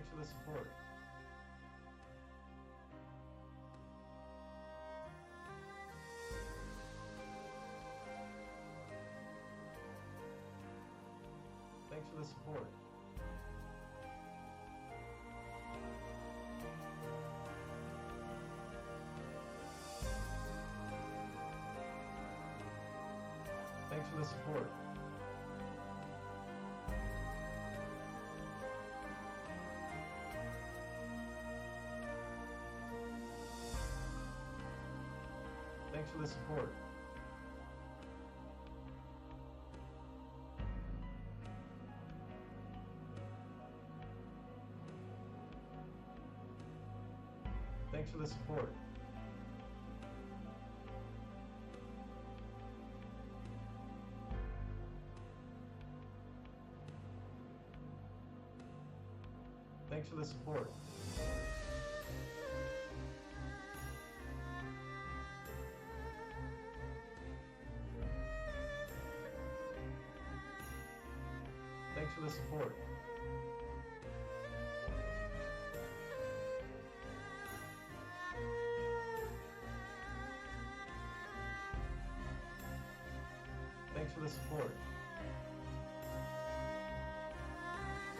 Thanks for the support. Thanks for the support. Thanks for the support. Thanks for the support. Thanks for the support. Thanks for the support. Thanks for the support. Thanks for the support.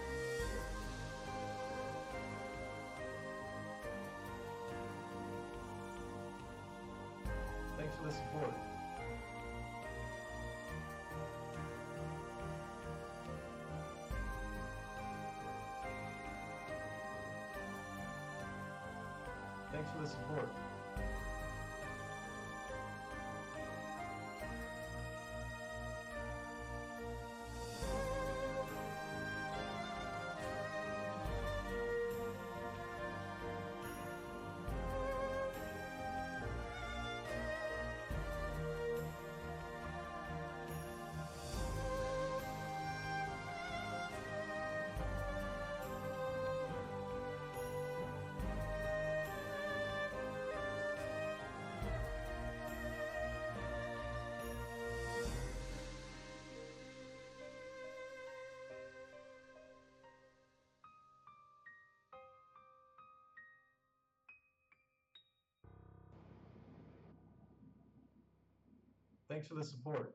Thanks for the support. Thanks for the support. Thanks for the support.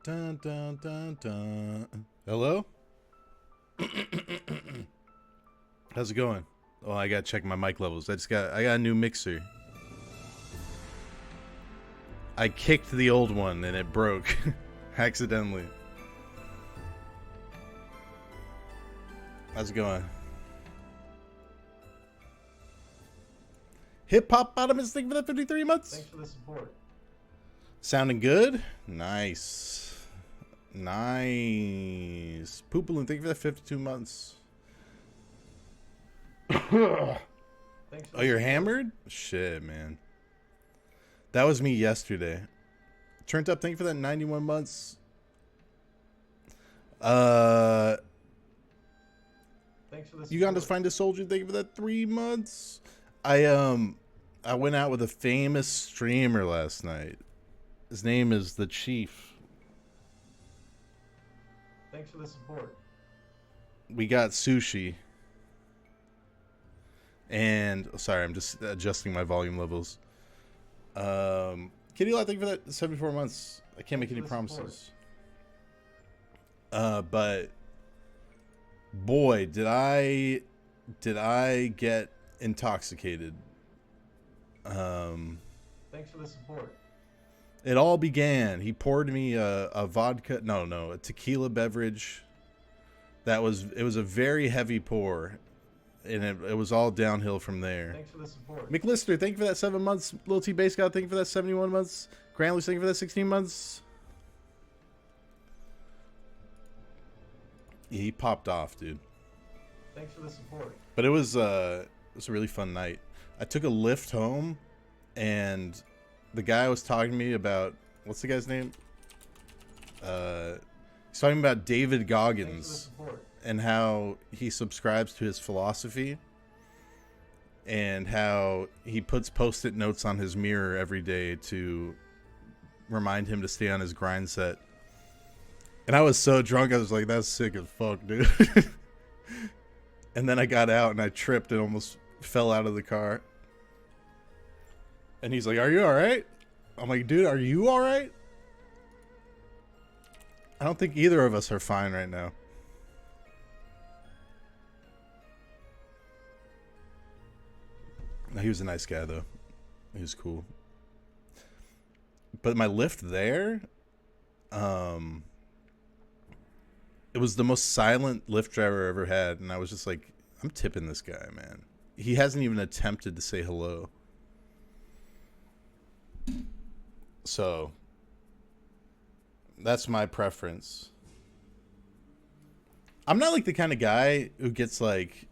Dun dun dun dun. Hello? How's it going? Oh, I gotta check my mic levels. I got a new mixer. I kicked the old one and it broke accidentally. How's it going? Hip Hop Bottomist, thank you for the 53 months. Thanks for the support. Sounding good? Nice. Nice. Poop Balloon, thank you for the 52 months. Thanks for Oh, you're hammered? Shit, man. That was me yesterday. Turned up, thank you for that 91 months. Thanks for the support. Uganda's Finest Soldier, thank you for that 3 months. I went out with a famous streamer last night. His name is The Chief. Thanks for the support. We got sushi. And sorry, I'm just adjusting my volume levels. Kitty Lot, thank you for that 74 months. I can't make any promises. But boy, did I get intoxicated. Thanks for the support. It all began. He poured me a vodka, a tequila beverage. It was a very heavy pour, and it was all downhill from there. Thanks for the support. McLister, thank you for that 7 months. Lil T Bass God, thank you for that 71 months. Grantley, thank you for that 16 months. He popped off, dude. Thanks for the support. But it was a really fun night. I took a lift home, and the guy was talking to me about, what's the guy's name? He's talking about David Thanks for the Goggins support. and how he subscribes to his philosophy and how he puts post-it notes on his mirror every day to remind him to stay on his grind set. And I was so drunk, I was like, that's sick as fuck, dude. And then I got out and I tripped and almost fell out of the car. And he's like, are you all right? I'm like, dude, are you all right? I don't think either of us are fine right now. No, he was a nice guy, though. He was cool. But my lift there, it was the most silent Lyft driver I ever had. And I was just like, I'm tipping this guy, man. He hasn't even attempted to say hello. So, that's my preference. I'm not like the kind of guy who gets like...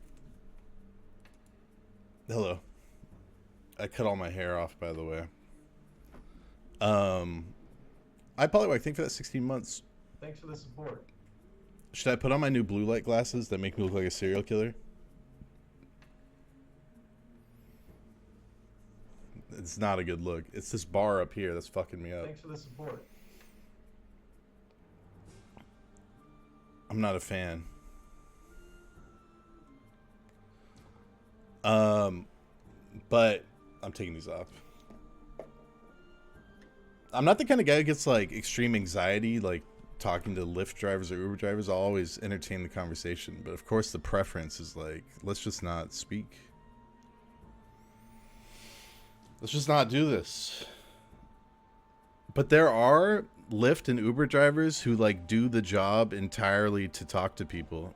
Hello. I cut all my hair off, by the way. I probably like, thank you for that 16 months. Thanks for the support. Should I put on my new blue light glasses that make me look like a serial killer? It's not a good look. It's this bar up here that's fucking me up. Thanks for the support. I'm not a fan. But I'm taking these off. I'm not the kind of guy who gets like extreme anxiety, like talking to Lyft drivers or Uber drivers. I'll always entertain the conversation, but of course the preference is like, let's just not speak. Let's just not do this. But there are Lyft and Uber drivers who like do the job entirely to talk to people,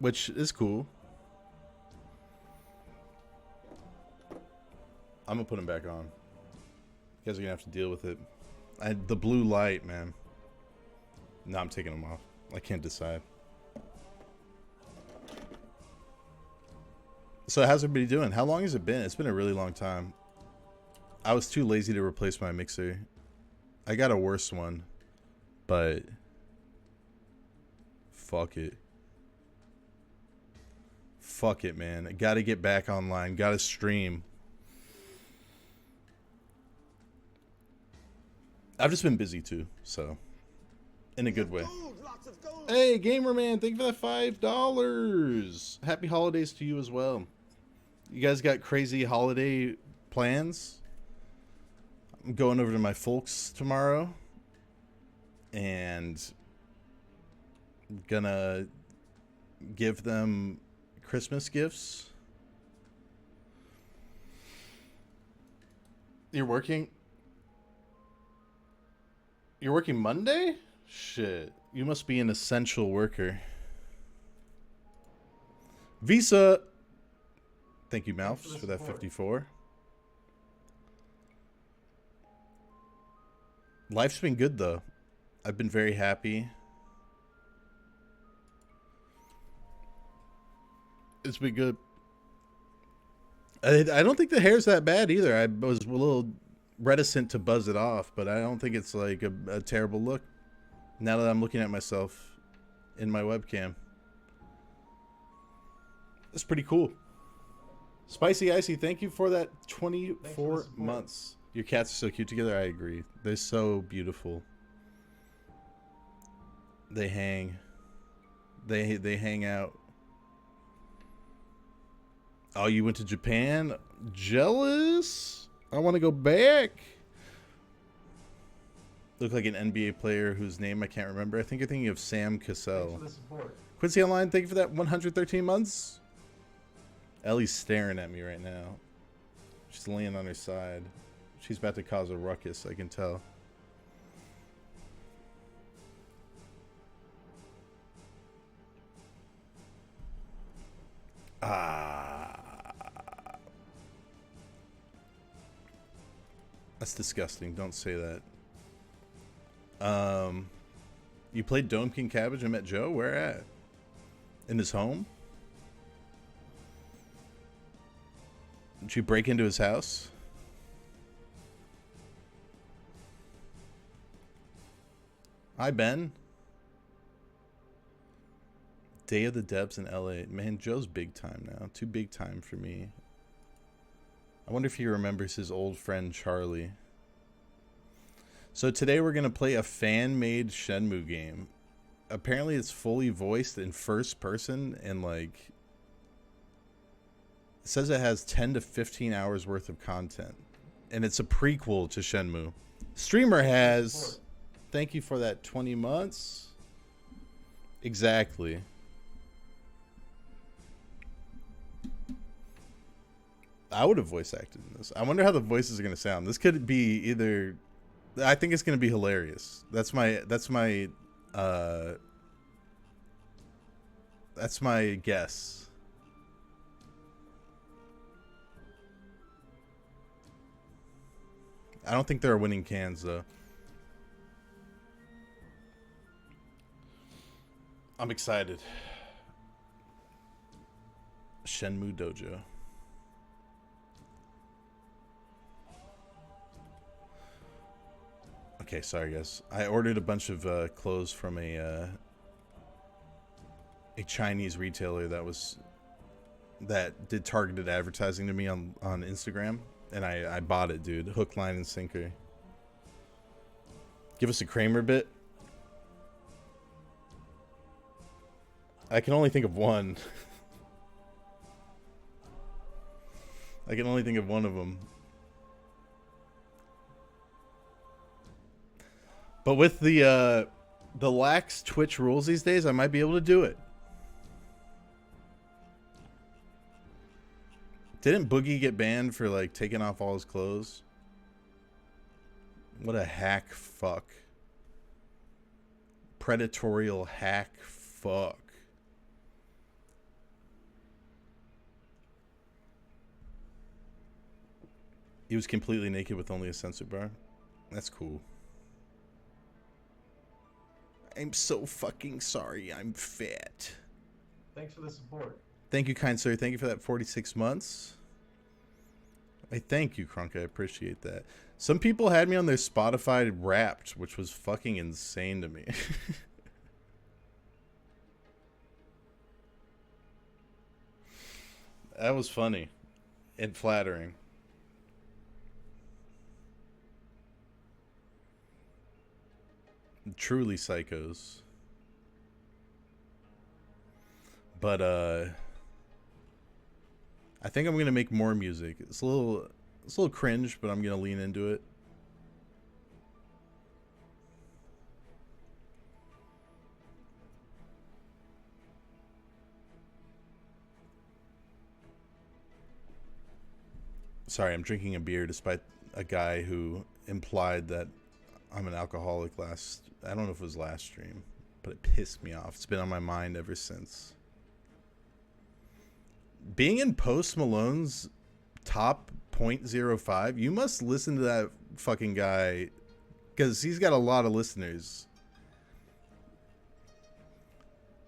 which is cool. I'm gonna put them back on. You guys are gonna have to deal with it. The blue light, man. No, I'm taking them off. I can't decide. So how's everybody doing? How long has it been? It's been a really long time. I was too lazy to replace my mixer. I got a worse one, but fuck it. Fuck it, man. I gotta get back online. Gotta stream. I've just been busy too, so in a good way. Hey, Gamer Man, thank you for that $5. Happy holidays to you as well. You guys got crazy holiday plans? I'm going over to my folks tomorrow and I'm gonna give them Christmas gifts. You're working? You're working Monday? Shit. You must be an essential worker. Visa. Thank you, Malphs, for that 54. Life's been good, though. I've been very happy. It's been good. I don't think the hair's that bad, either. I was a little reticent to buzz it off, but I don't think it's like a terrible look now that I'm looking at myself in my webcam. It's pretty cool. Spicy Icy, thank you for that 24 months. Your cats are so cute together. I agree. They're so beautiful. They hang. They hang out. Oh, you went to Japan? Jealous? I want to go back. Look like an NBA player whose name I can't remember. I think you're thinking of Sam Cassell. Quincy Online, thank you for that 113 months. Ellie's staring at me right now. She's laying on her side. She's about to cause a ruckus, I can tell. That's disgusting. Don't say that. You played Dome King Cabbage and met Joe? Where at? In his home? Did you break into his house? Hi, Ben. Day of the Debs in LA. Man, Joe's big time now. Too big time for me. I wonder if he remembers his old friend Charlie. So today we're going to play a fan-made Shenmue game. Apparently it's fully voiced in first person and like... It says it has 10 to 15 hours worth of content. And it's a prequel to Shenmue. Streamer has... Thank you for that 20 months. Exactly. I would have voice acted in this. I wonder how the voices are going to sound. This could be either... I think it's going to be hilarious. That's my guess. I don't think there are winning cans, though. I'm excited. Shenmue Dojo. Okay, sorry guys. I ordered a bunch of clothes from a Chinese retailer that did targeted advertising to me on Instagram, and I bought it, dude. Hook, line, and sinker. Give us a Kramer bit. I can only think of one. I can only think of one of them. But with the lax Twitch rules these days, I might be able to do it. Didn't Boogie get banned for like taking off all his clothes? What a hack fuck. Predatorial hack fuck. He was completely naked with only a sensor bar. That's cool. I'm so fucking sorry. I'm fat. Thanks for the support. Thank you, kind sir. Thank you for that 46 months. I thank you, Kronk. I appreciate that. Some people had me on their Spotify Wrapped, which was fucking insane to me. That was funny and flattering. Truly psychos. But I think I'm gonna make more music. It's a little cringe, but I'm gonna lean into it. Sorry, I'm drinking a beer despite a guy who implied that I'm an alcoholic I don't know if it was last stream, but it pissed me off. It's been on my mind ever since. Being in Post Malone's top 0.05, you must listen to that fucking guy, because he's got a lot of listeners.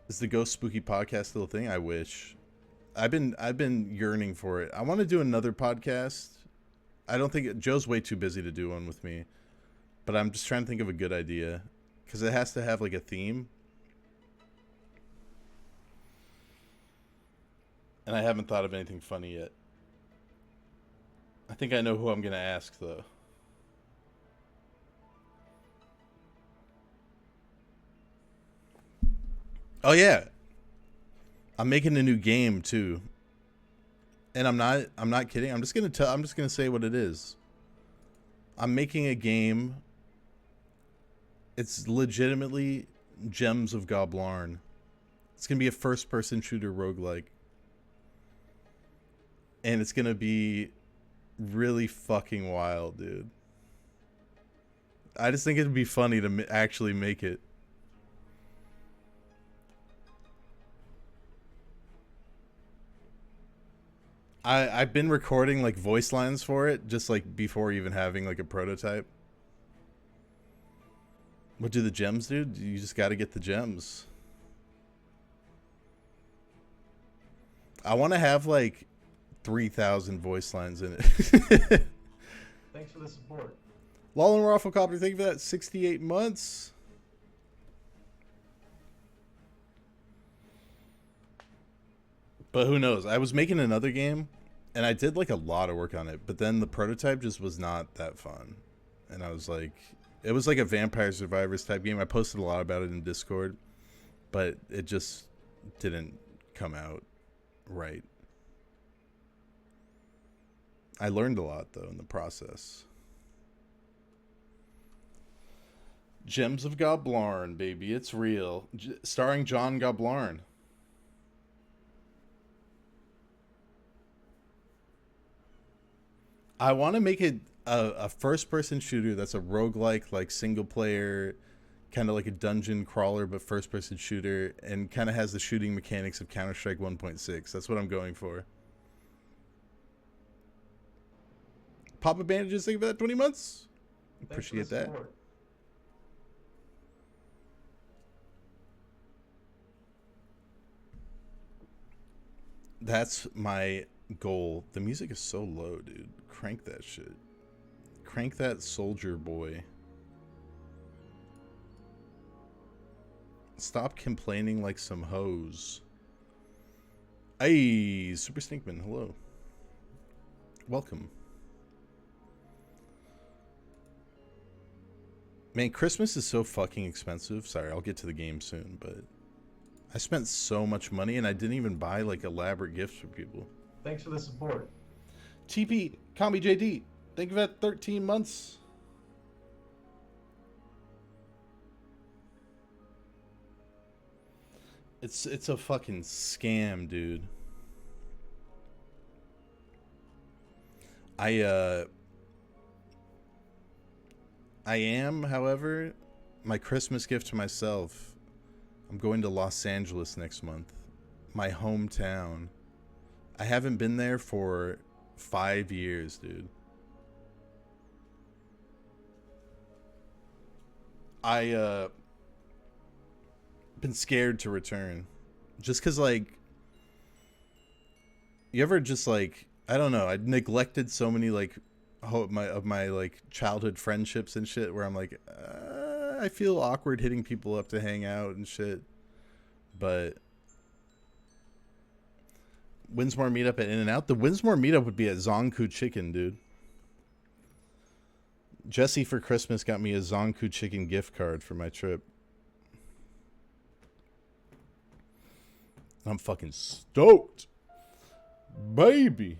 Is the Ghost Spooky podcast still a thing? I wish. I've been yearning for it. I want to do another podcast. I don't think Joe's way too busy to do one with me. But I'm just trying to think of a good idea. Because it has to have, like, a theme. And I haven't thought of anything funny yet. I think I know who I'm going to ask, though. Oh, yeah. I'm making a new game, too. And I'm not kidding. I'm just going to say what it is. I'm making a game... It's legitimately Gems of Goblarn. It's going to be a first-person shooter roguelike. And it's going to be really fucking wild, dude. I just think it'd be funny to actually make it. I've been recording, like, voice lines for it, just, like, before even having, like, a prototype. What do the gems do? You just got to get the gems. I want to have like 3,000 voice lines in it. Thanks for the support. Lolin Rafflecopter, thank you for that 68 months. But who knows? I was making another game, and I did like a lot of work on it, but then the prototype just was not that fun. And I was like, it was like a Vampire Survivors type game. I posted a lot about it in Discord, but it just didn't come out right. I learned a lot, though, in the process. Gems of Goblarn, baby. It's real. Starring John Goblarn. I want to make it a first-person shooter that's a roguelike, like single-player, kind of like a dungeon crawler, but first-person shooter, and kind of has the shooting mechanics of Counter-Strike 1.6. That's what I'm going for. Papa Bandages, thank you for that 20 months. Appreciate that. Support. That's my goal. The music is so low, dude. Crank that shit. Crank that Soldier Boy. Stop complaining like some hoes. Hey, Super Stinkman, hello. Welcome. Man, Christmas is so fucking expensive. Sorry, I'll get to the game soon, but I spent so much money and I didn't even buy like elaborate gifts for people. Thanks for the support. TP, Combi JD, thank you for that 13 months. It's a fucking scam, dude. I am, however, my Christmas gift to myself. I'm going to Los Angeles next month. My hometown. I haven't been there for 5 years, dude. I been scared to return. Just cause like you ever just like I don't know, I neglected so many like of my like childhood friendships and shit where I'm like I feel awkward hitting people up to hang out and shit. But Winsmore meetup at In-N-Out. The Winsmore meetup would be at Zonku Chicken, dude. Jesse for Christmas got me a Zonku Chicken gift card for my trip. I'm fucking stoked. Baby.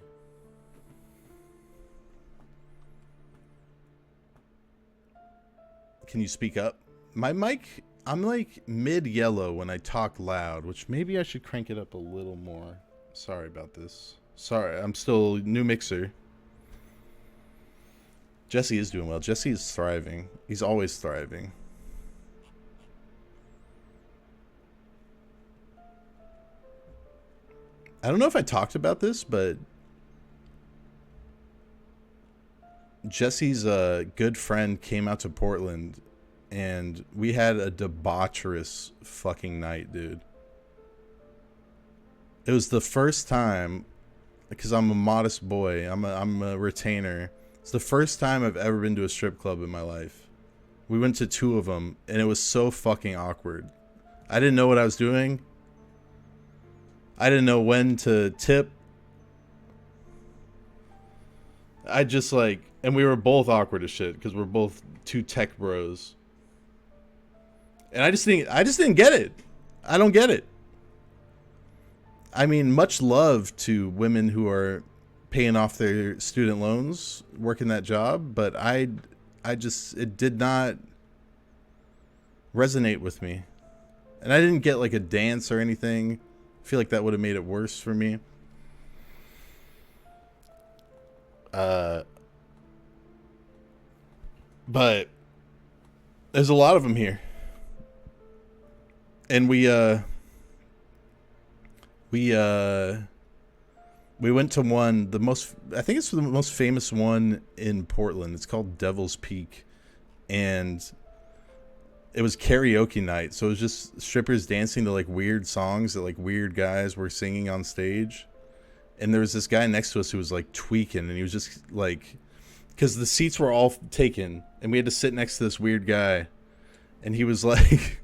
Can you speak up? My mic, I'm like mid-yellow when I talk loud, which maybe I should crank it up a little more. Sorry about this. Sorry, I'm still new mixer. Jesse is doing well. Jesse is thriving. He's always thriving. I don't know if I talked about this, but Jesse's good friend came out to Portland and we had a debaucherous fucking night, dude. It was the first time, because I'm a modest boy, I'm a retainer. It's the first time I've ever been to a strip club in my life. We went to 2 of them and it was so fucking awkward. I didn't know what I was doing. I didn't know when to tip. I just like, and we were both awkward as shit because we're both 2 tech bros. And I just didn't get it. I don't get it. I mean, much love to women who are paying off their student loans, working that job, but it did not resonate with me. And I didn't get like a dance or anything. I feel like that would have made it worse for me. But there's a lot of them here. And we went to one, I think it's the most famous one in Portland. It's called Devil's Peak. And it was karaoke night. So it was just strippers dancing to like weird songs that like weird guys were singing on stage. And there was this guy next to us who was like tweaking, and he was just like, because the seats were all taken and we had to sit next to this weird guy. And he was like,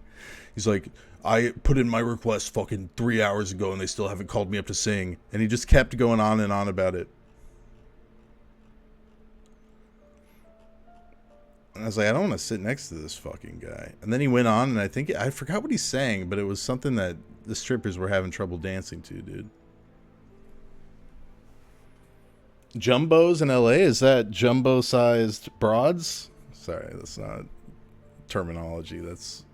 He's like, I put in my request fucking 3 hours ago and they still haven't called me up to sing. And he just kept going on and on about it. And I was like, I don't want to sit next to this fucking guy. And then he went on, and I forgot what he sang, but it was something that the strippers were having trouble dancing to, dude. Jumbos in LA? Is that jumbo-sized broads? Sorry, that's not terminology. That's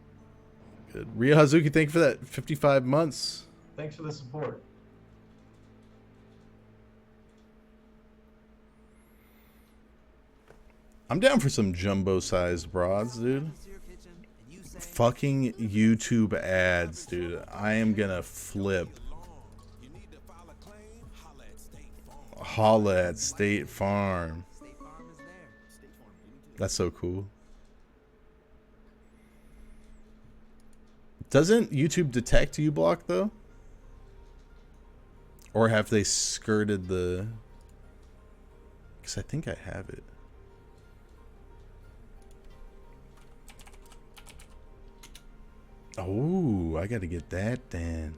good. Rio Hazuki, thank you for that 55 months. Thanks for the support. I'm down for some jumbo-sized broads, dude. Fucking YouTube ads, dude. I am gonna flip. Holla at State Farm. That's so cool. Doesn't YouTube detect uBlock though? Or have they skirted the... Because I think I have it. Oh, I gotta get that then.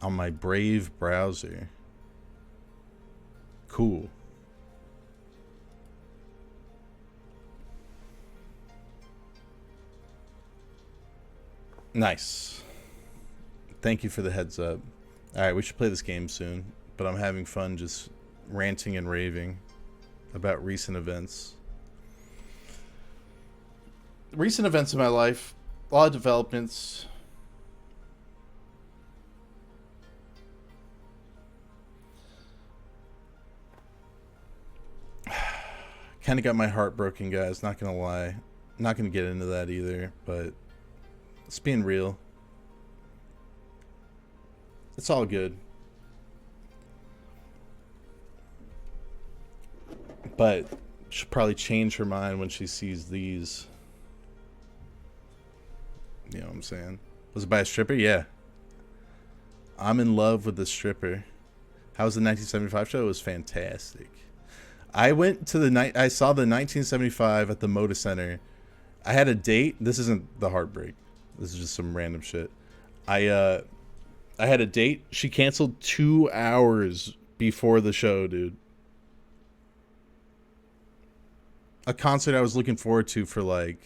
On my Brave browser. Cool. Nice. Thank you for the heads up. Alright, we should play this game soon. But I'm having fun just ranting and raving about recent events. Recent events in my life. A lot of developments. Kind of got my heart broken, guys. Not gonna lie. Not gonna get into that either, but it's being real. It's all good. But she'll probably change her mind when she sees these. You know what I'm saying? Was it by a stripper? Yeah. I'm in love with the stripper. How was the 1975 show? It was fantastic. I went to the night. I saw the 1975 at the Moda Center. I had a date. This isn't the heartbreak. This is just some random shit. I had a date. She canceled 2 hours before the show, dude. A concert I was looking forward to for like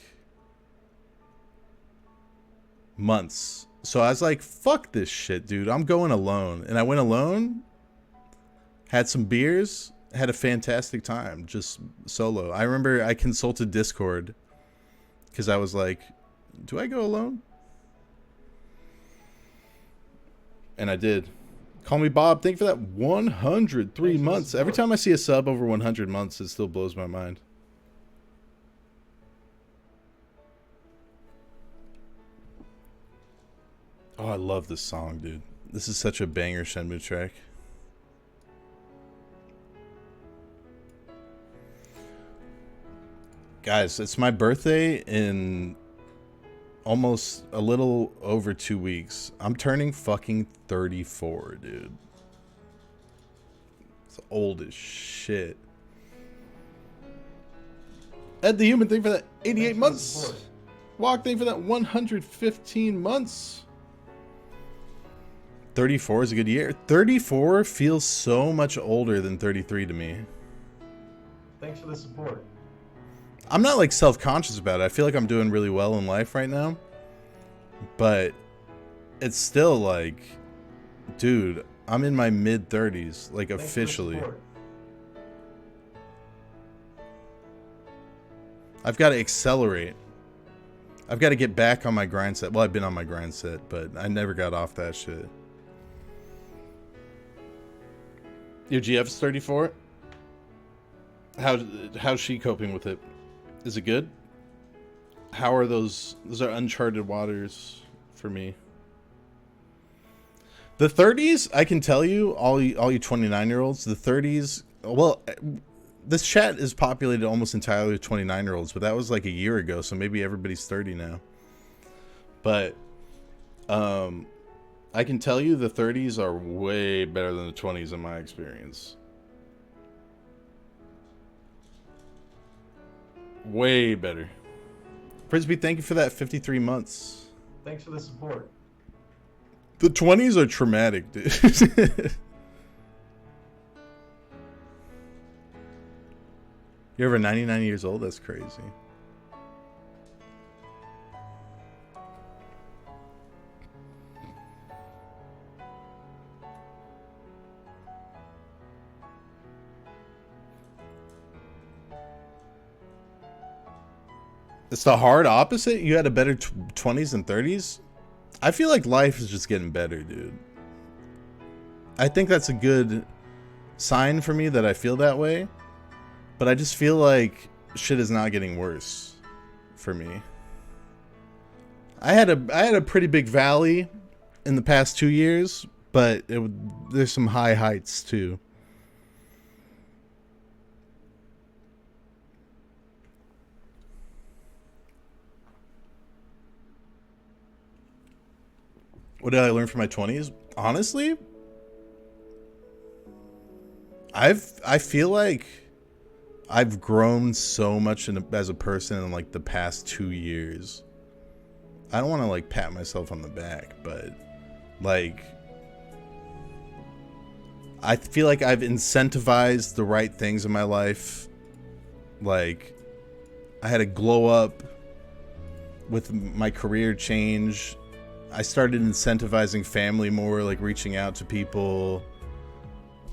months. So I was like, fuck this shit, dude. I'm going alone. And I went alone, had some beers, had a fantastic time, just solo. I remember I consulted Discord because I was like, do I go alone? And I did. Call me Bob. Thank you for that 103 months. Every time I see a sub over 100 months, it still blows my mind. Oh, I love this song, dude. This is such a banger Shenmue track. Guys, it's my birthday in almost a little over 2 weeks. I'm turning fucking 34, dude. It's old as shit. Ed the Human, thank you for that 88 months. Walk, thank you for that 115 months. 34 is a good year. 34 feels so much older than 33 to me. Thanks for the support. I'm not like self-conscious about it. I feel like I'm doing really well in life right now. But it's still like, dude, I'm in my mid-30s, like officially. I've got to accelerate. I've got to get back on my grind set. Well, I've been on my grind set, but I never got off that shit. Your GF's 34? How's she coping with it? Is it good? How are those are uncharted waters for me. The 30s, I can tell you, all you 29-year-olds, the 30s, well, this chat is populated almost entirely with 29-year-olds, but that was like a year ago, so maybe everybody's 30 now. But I can tell you the 30s are way better than the 20s in my experience. Way better. Frisbee, thank you for that 53 months. Thanks for the support. The 20s are traumatic, dude. You're over 99 years old? That's crazy. It's the hard opposite? You had a better 20s and 30s? I feel like life is just getting better, dude. I think that's a good sign for me that I feel that way. But I just feel like shit is not getting worse for me. I had a pretty big valley in the past 2 years, but there's some high heights too. What did I learn from my 20s? Honestly, I feel like I've grown so much as a person in like the past 2 years. I don't want to like pat myself on the back, but like I feel like I've incentivized the right things in my life. Like I had a glow up with my career change. I started incentivizing family more, like reaching out to people,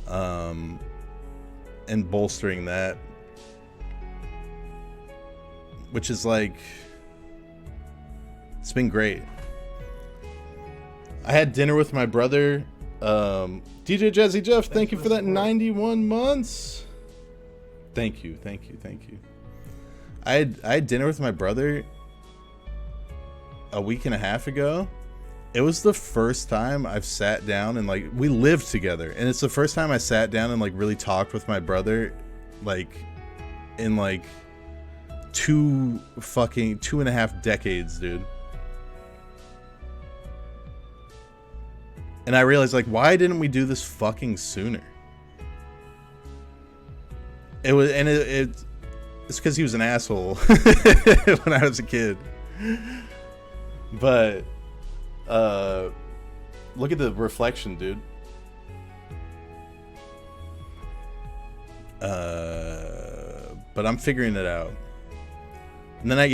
and bolstering that, which is like, it's been great. I had dinner with my brother, DJ Jazzy Jeff. Thank you for that 91 months. Thank you. I had dinner with my brother a week and a half ago. It was the first time I've sat down and like, we lived together, and it's the first time I sat down and like really talked with my brother, like in like 2.5 decades, dude. And I realized, like, why didn't we do this fucking sooner? It's because he was an asshole when I was a kid. But look at the reflection, dude. But I'm figuring it out. And then I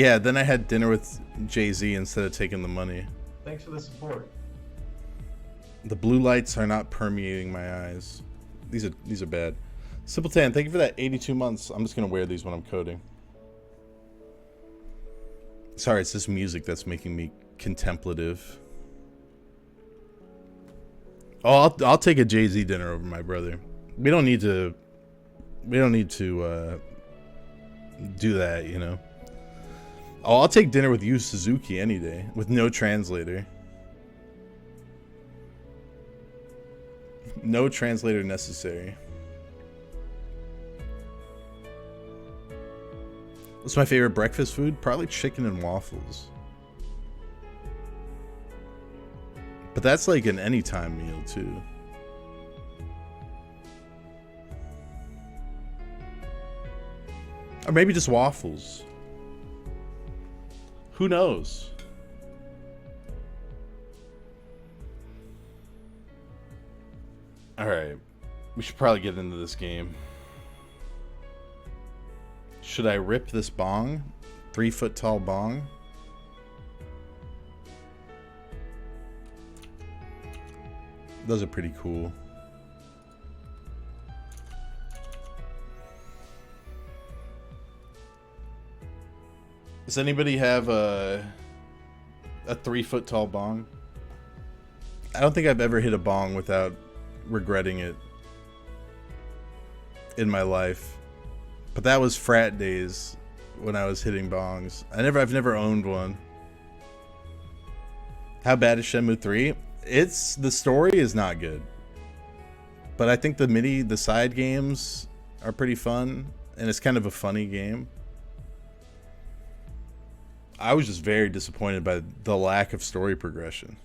had dinner with Jay-Z instead of taking the money. Thanks for the support. The blue lights are not permeating my eyes. These are bad. Simpleton, thank you for that 82 months. I'm just gonna wear these when I'm coding. Sorry, it's this music that's making me contemplative. Oh, I'll take a Jay-Z dinner over my brother. We don't need to do that, you know. Oh, I'll take dinner with Yu Suzuki any day with no translator. No translator necessary. What's my favorite breakfast food? Probably chicken and waffles. But that's like an anytime meal too. Or maybe just waffles. Who knows? Alright. We should probably get into this game. Should I rip this bong? 3-foot tall bong? Those are pretty cool. Does anybody have a 3-foot tall bong? I don't think I've ever hit a bong without regretting it in my life. But that was frat days when I was hitting bongs. I've never owned one. How bad is Shenmue 3? The story is not good. But I think the side games are pretty fun, and it's kind of a funny game. I was just very disappointed by the lack of story progression.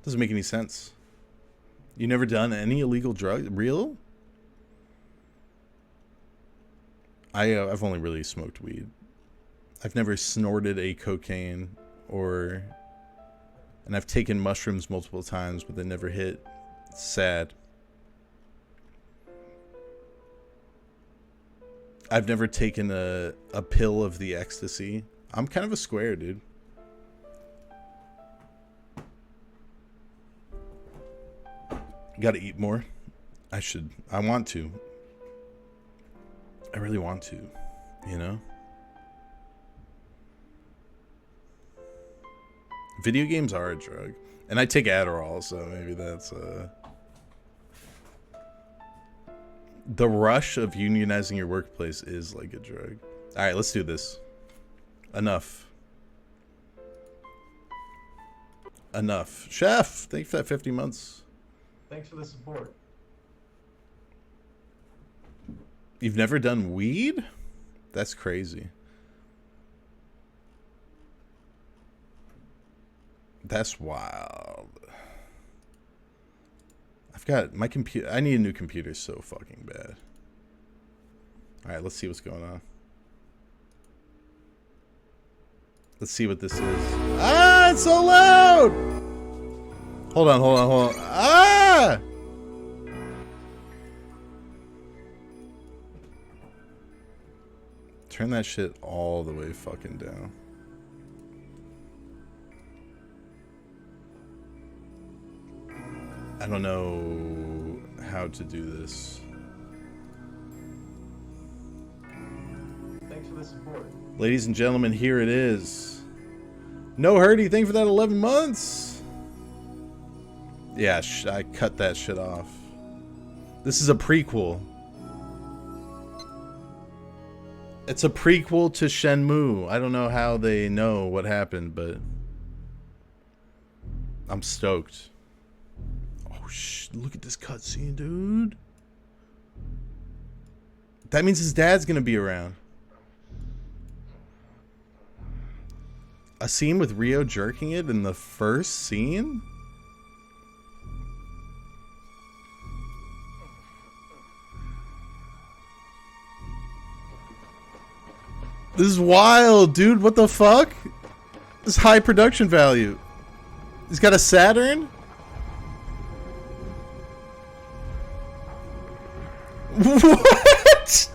Doesn't make any sense. You never done any illegal drugs? Real? I've only really smoked weed. I've never snorted a cocaine or And I've taken mushrooms multiple times, but they never hit. It's sad. I've never taken a pill of the ecstasy. I'm kind of a square, dude. Gotta eat more. I want to. I really want to, you know? Video games are a drug. And I take Adderall, so maybe that's the rush of unionizing your workplace is like a drug. Alright, let's do this. Enough. Enough. Chef, thank you for that 50 months. Thanks for the support. You've never done weed? That's crazy. That's wild. I've got my computer. I need a new computer so fucking bad. Alright, let's see what's going on. Let's see what this is. Ah, it's so loud! Hold on, hold on, hold on. Ah! Turn that shit all the way fucking down. I don't know how to do this. Thanks for the support. Ladies and gentlemen, here it is. No Hurdy, thank you for that 11 months. Yeah, I cut that shit off. This is a prequel. It's a prequel to Shenmue. I don't know how they know what happened, but I'm stoked. Oh, look at this cutscene, dude. That means his dad's gonna be around. A scene with Rio jerking it in the first scene? This is wild, dude. What the fuck? This high production value. He's got a Saturn? What?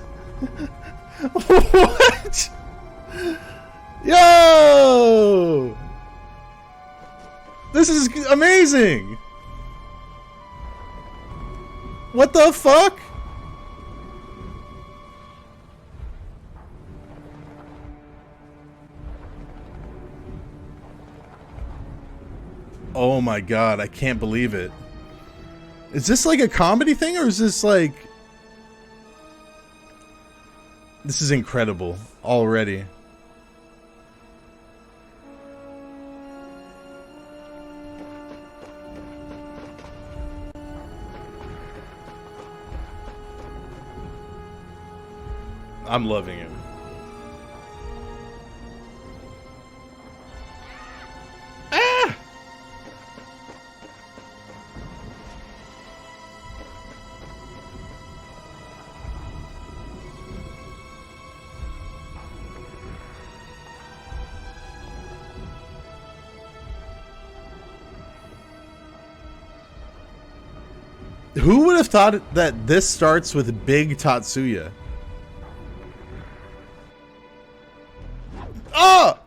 What? Yo! This is amazing! What the fuck? Oh my god, I can't believe it. Is this like a comedy thing, or is this like... This is incredible already. I'm loving it. Ah! Who would have thought that this starts with Big Tatsuya? Oh!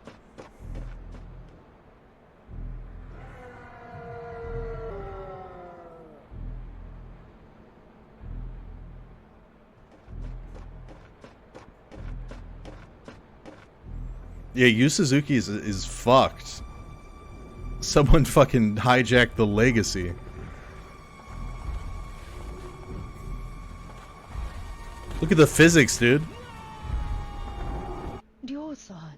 Yeah, Yu Suzuki is fucked. Someone fucking hijacked the legacy. Look at the physics, dude. Ryo-san,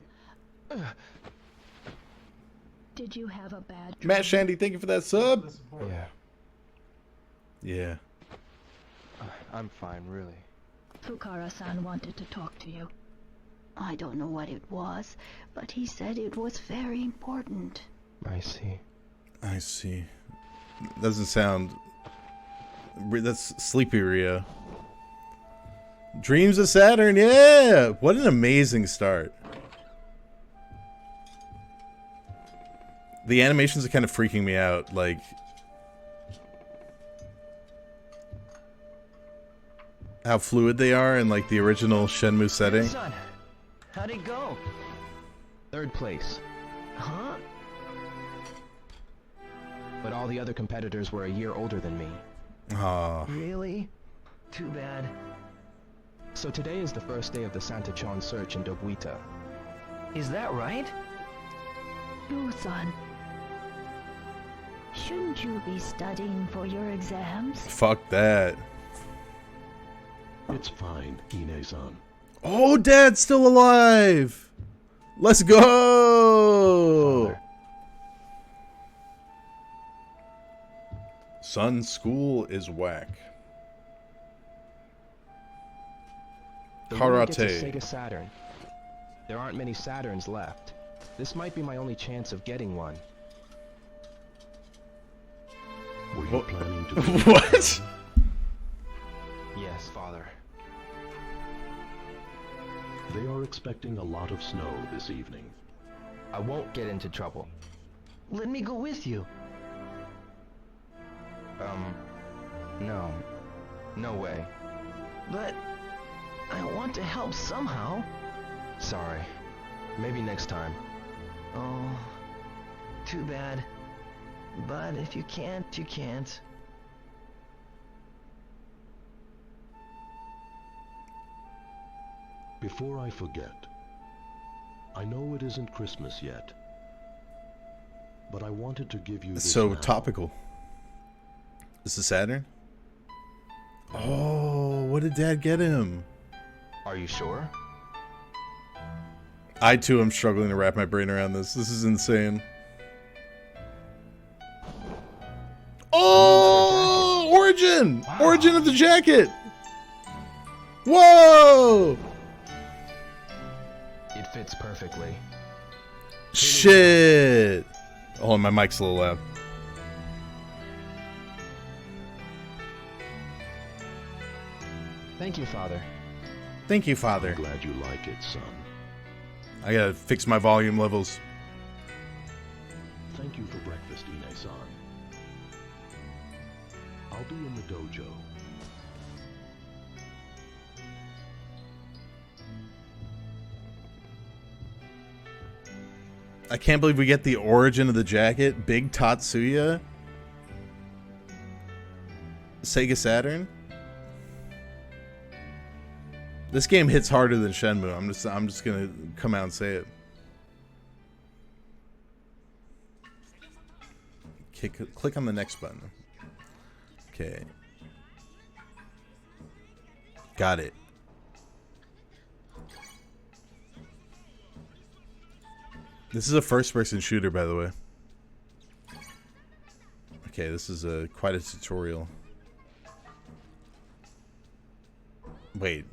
did you have a bad dream? Matt Shandy, thank you for that sub. The support. Yeah, Yeah. I'm fine, really. Fukara-san wanted to talk to you. I don't know what it was, but he said it was very important. I see. I see. Doesn't sound... That's Sleepy Rio. Dreams of Saturn, yeah! What an amazing start. The animations are kind of freaking me out. Like, how fluid they are in like the original Shenmue setting. Son, how'd it go? 3rd place. Huh? But all the other competitors were a year older than me. Aw. Really? Too bad. So today is the first day of the Santa Chon search in Dobuita. Is that right? Ryo-san, shouldn't you be studying for your exams? Fuck that. It's fine, Ine-san. Oh, Dad's still alive! Let's go! Father. Son, school is whack. The winner gets a Karate. Sega Saturn. There aren't many Saturns left. This might be my only chance of getting one. Were you What? planning to... What? Yes, Father. They are expecting a lot of snow this evening. I won't get into trouble. Let me go with you. No. No way. But I want to help somehow. Sorry. Maybe next time. Oh, too bad. But if you can't, you can't. Before I forget, I know it isn't Christmas yet, but I wanted to give you this So now. topical. Is this Saturn? Oh, what did Dad get him? Are you sure? I too am struggling to wrap my brain around this. This is insane. Oh, origin! Wow. Origin of the jacket! Whoa! It fits perfectly. Shit! Oh, my mic's a little loud. Thank you, Father. Thank you, I'm Father. glad you like it, son. I gotta fix my volume levels. Thank you for breakfast, Ine-san. I'll be in the dojo. I can't believe we get the origin of the jacket. Big Tatsuya. Sega Saturn. This game hits harder than Shenmue. I'm just gonna come out and say it. Click on the next button. Okay. Got it. This is a first-person shooter, by the way. Okay, this is quite a tutorial. Wait.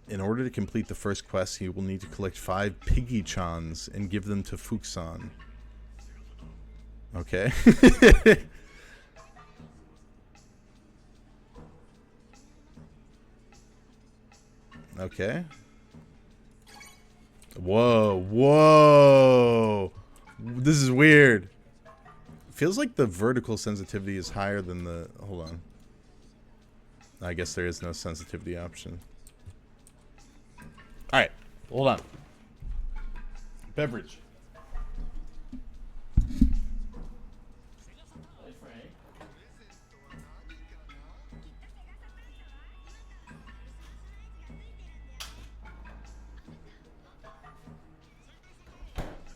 In order to complete the first quest, you will need to collect 5 Piggy-chans and give them to Fukusan. Okay. Okay. Whoa, whoa. This is weird. Feels like the vertical sensitivity is higher than the... Hold on. I guess there is no sensitivity option. Alright, hold on. Beverage.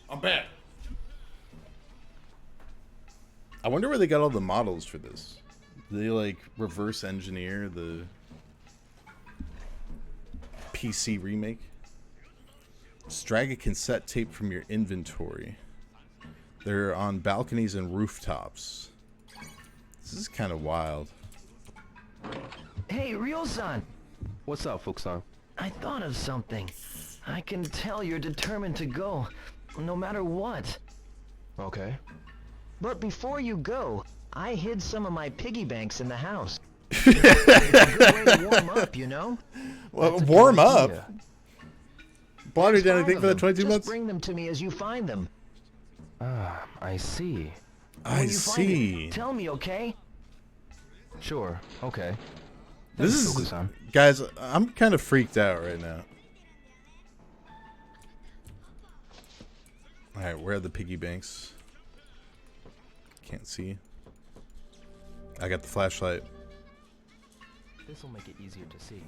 I'm back. I wonder where they got all the models for this. Do they like reverse engineer the PC remake? Drag a cassette tape from your inventory. They're on balconies and rooftops. This is kind of wild. Hey, Ryo-san! What's up, Fukusan? I thought of something. I can tell you're determined to go, no matter what. Okay. But before you go, I hid some of my piggy banks in the house. It's a good way to warm up, you know? Well, That's a warm good up. idea. Blonder, did There's anything 5 for the of them. 22 Just months? bring them to me as you find them. Ah, I see. I When you find see. it, tell me, okay? Sure, okay. This Thanks, is, Fuku-san. guys, I'm kind of freaked out right now. Alright, where are the piggy banks? Can't see. I got the flashlight. This will make it easier to see.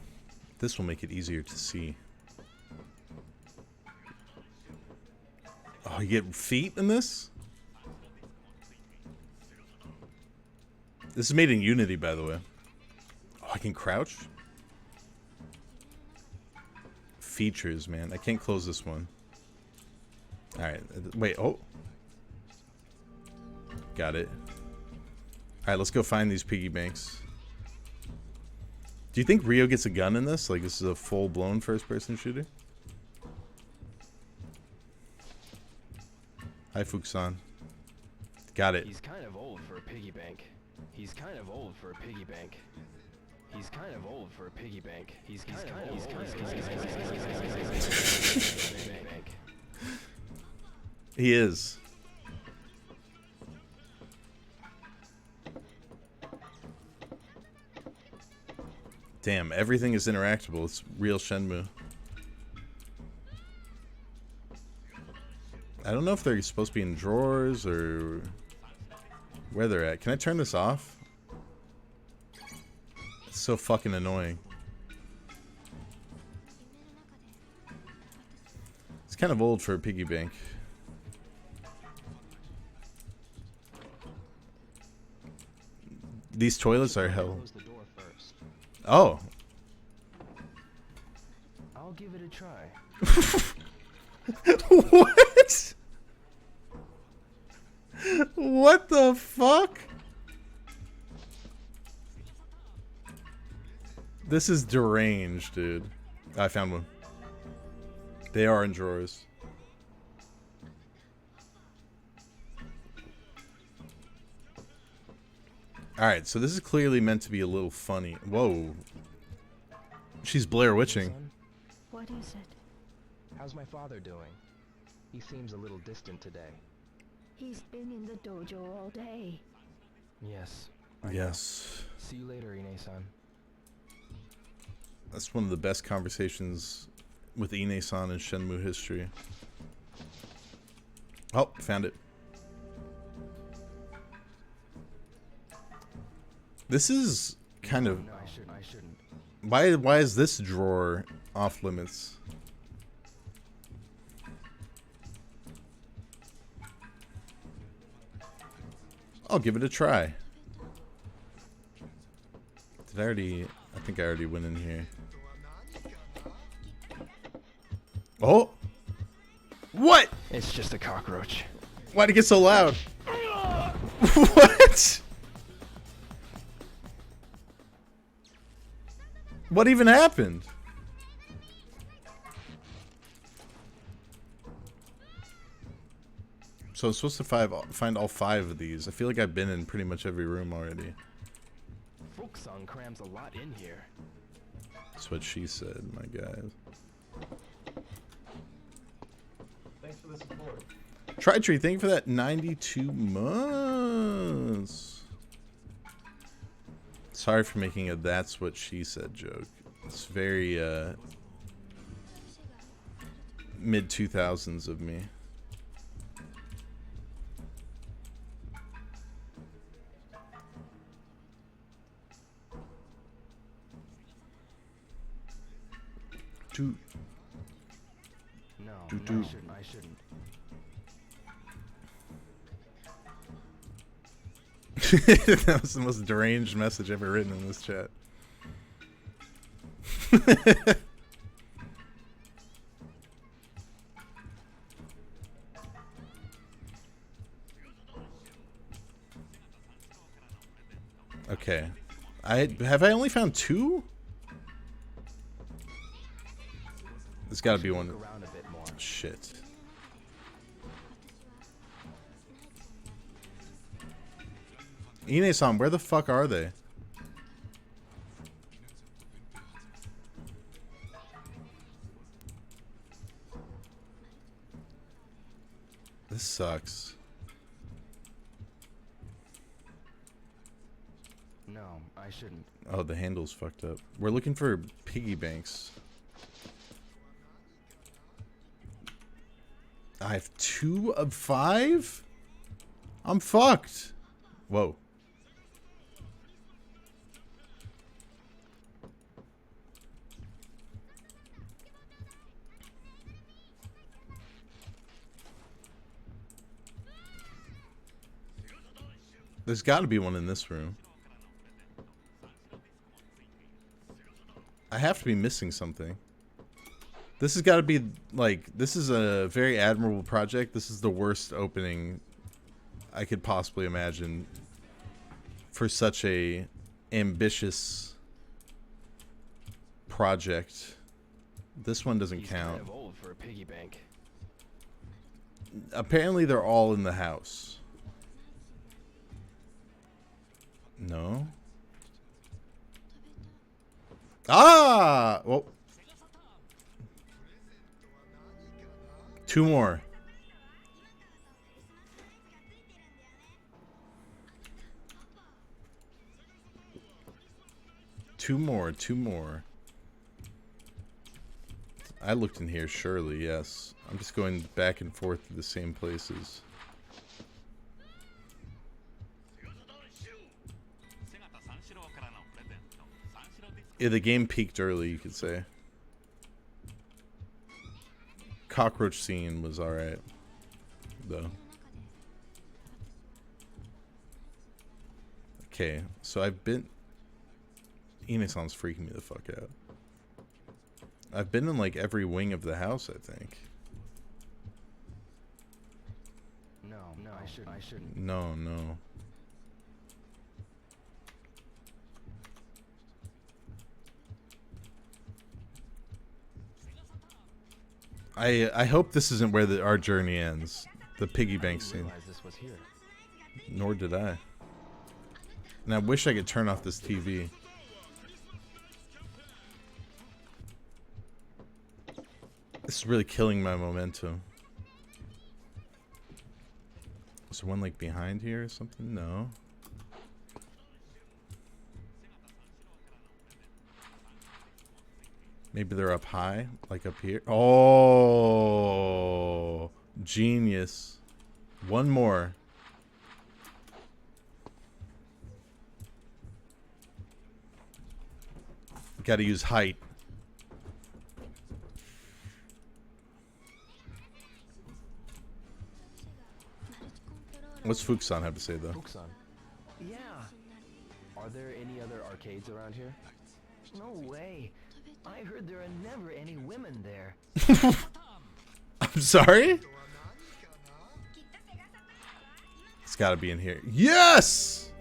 This will make it easier to see. Oh, you get feet in this? This is made in Unity, by the way. Oh, I can crouch? Features, man. I can't close this one. Alright, wait, oh. Got it. Alright, let's go find these piggy banks. Do you think Rio gets a gun in this? Like, this is a full-blown first-person shooter? Hi, Fukusan. Got it. He's kind of old for a piggy bank. He's kind of old for a piggy bank. He's kind of old for a piggy bank. He's kind of old for a piggy bank. He is. Damn, everything is interactable. It's real Shenmue. I don't know if they're supposed to be in drawers or where they're at. Can I turn this off? It's so fucking annoying. It's kind of old for a piggy bank. These toilets are hell. Close the door first. Oh. I'll give it a try. What? What the fuck? This is deranged, dude. I found one. They are in drawers. Alright, so this is clearly meant to be a little funny. Whoa. She's Blair Witching. Son, What is it? how's my father doing? He seems a little distant today. He's been in the dojo all day. Yes. I know. Yes. See you later, Ine-san. That's one of the best conversations with Ine-san in Shenmue history. Oh, found it. This is kind of... No, I shouldn't. Why is this drawer off limits? I'll give it a try. Did I already... I think I already went in here. Oh! What? It's just a cockroach. Why'd it get so loud? What? What even happened? So I'm supposed to find all 5 of these. I feel like I've been in pretty much every room already. Fuku-san crams a lot in here. That's what she said, my guys. Thanks for the support. Tri-Tree, thank you for that 92 months. Sorry for making a "that's what she said" joke. It's very mid 2000s of me. Do No, Do- no, do. I shouldn't. That was the most deranged message ever written in this chat. Okay. Have I only found 2? There's got to be one. Look around a bit more. Shit. Ine-san, where the fuck are they? This sucks. No, I shouldn't. Oh, the handle's fucked up. We're looking for piggy banks. I have 2 of 5? I'm fucked. Whoa. There's got to be one in this room. I have to be missing something. This has got to be, like, this is a very admirable project. This is the worst opening I could possibly imagine for such a ambitious project. This one doesn't count. Kind of old for a piggy bank. Apparently they're all in the house. No. Ah! Well. 2 more. Two more. I looked in here, surely, yes. I'm just going back and forth to the same places. Yeah, the game peaked early, you could say. Cockroach scene was alright, though. Okay, so I've been... Ine-san's freaking me the fuck out. I've been in, like, every wing of the house, I think. No, I shouldn't. No. I hope this isn't where our journey ends. The piggy bank scene. Realize this was here. Nor did I. And I wish I could turn off this TV. This is really killing my momentum. Is there one like behind here or something? No. Maybe they're up high, like up here. Oh, genius. One more. Gotta use height. What's Fukusan have to say, though? Fukusan. Yeah. Are there any other arcades around here? No way. I heard there are never any women there. I'm sorry? It's gotta be in here. Yes!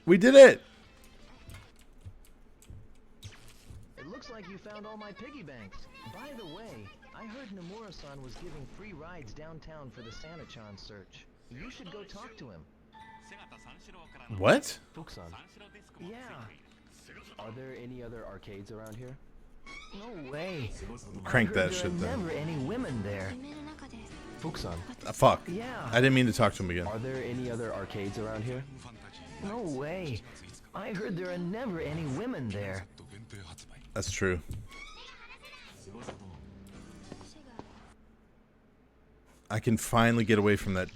We did it! It looks like you found all my piggy banks. By the way, I heard Nomura-san was giving free rides downtown for the Santa-chan search. You should go talk to him. What? Fukusan. Yeah. Are there any other arcades around here? No way. Crank I heard that shit there are down. never any women there. Fukusan. Fuck. Yeah. I didn't mean to talk to him again. Are there any other arcades around here? No way. I heard there are never any women there. That's true. I can finally get away from that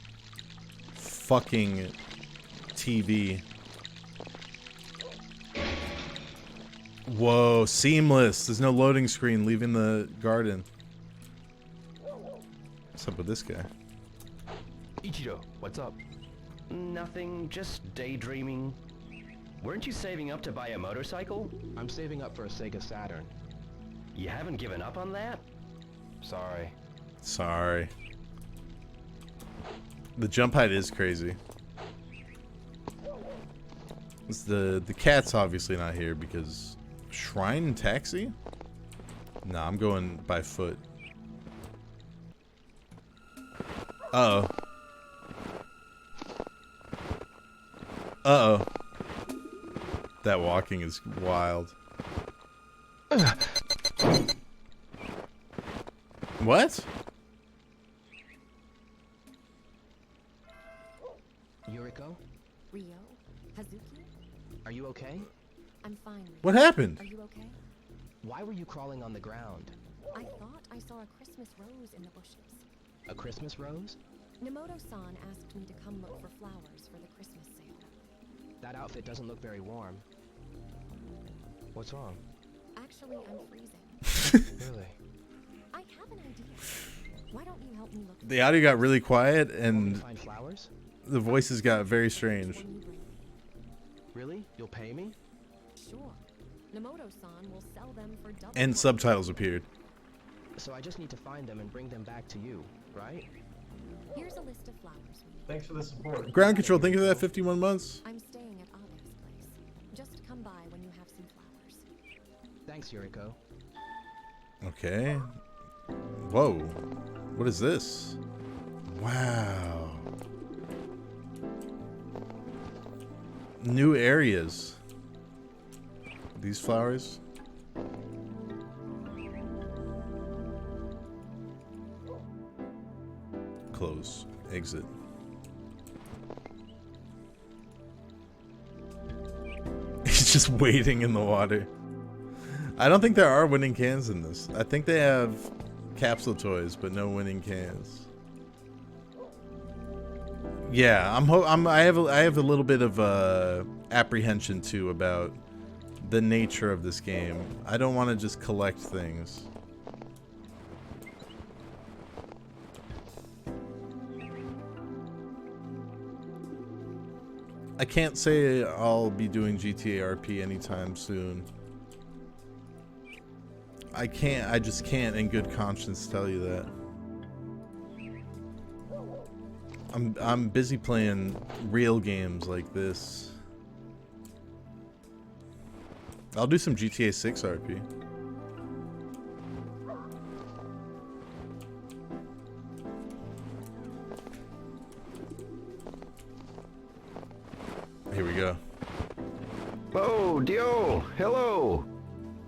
fucking TV. Whoa, seamless. There's no loading screen leaving the garden. What's up with this guy? Ichiro, what's up? Nothing, just daydreaming. Weren't you saving up to buy a motorcycle? I'm saving up for a Sega Saturn. You haven't given up on that? Sorry. Sorry. The jump height is crazy. It's the cat's obviously not here because Shrine Taxi? Nah, I'm going by foot. Uh-oh. Uh-oh. That walking is wild. What? Yuriko? Rio? Hazuki? Are you okay? I'm fine. Rio. What happened? Are you okay? Why were you crawling on the ground? I thought I saw a Christmas rose in the bushes. A Christmas rose? Nemoto-san asked me to come look for flowers for the Christmas sale. That outfit doesn't look very warm. What's wrong? Actually, I'm freezing. Really? I have an idea. Why don't you help me look The audio got really quiet Want me and to find flowers? the voices got very strange. when you bring me? Really? You'll pay me? Sure. Nemoto-san will sell them for double And price. subtitles appeared. So I just need to find them and bring them back to you, right? Here's a list of flowers we need. Thanks for the support. Ground control, think of that 51 months. I'm staying at Abe's place. Just come by when you have some flowers. Thanks, Yuriko. Okay. Whoa. What is this? Wow. New areas. These flowers. Close. Exit. He's just waiting in the water. I don't think there are winning cans in this. I think they have capsule toys, but no winning cans. Yeah, I have a little bit of apprehension too about the nature of this game. I don't want to just collect things. I can't say I'll be doing GTA RP anytime soon. I just can't in good conscience tell you that. I'm busy playing real games like this. I'll do some GTA 6 RP. Here we go. Oh, Dio! Hello!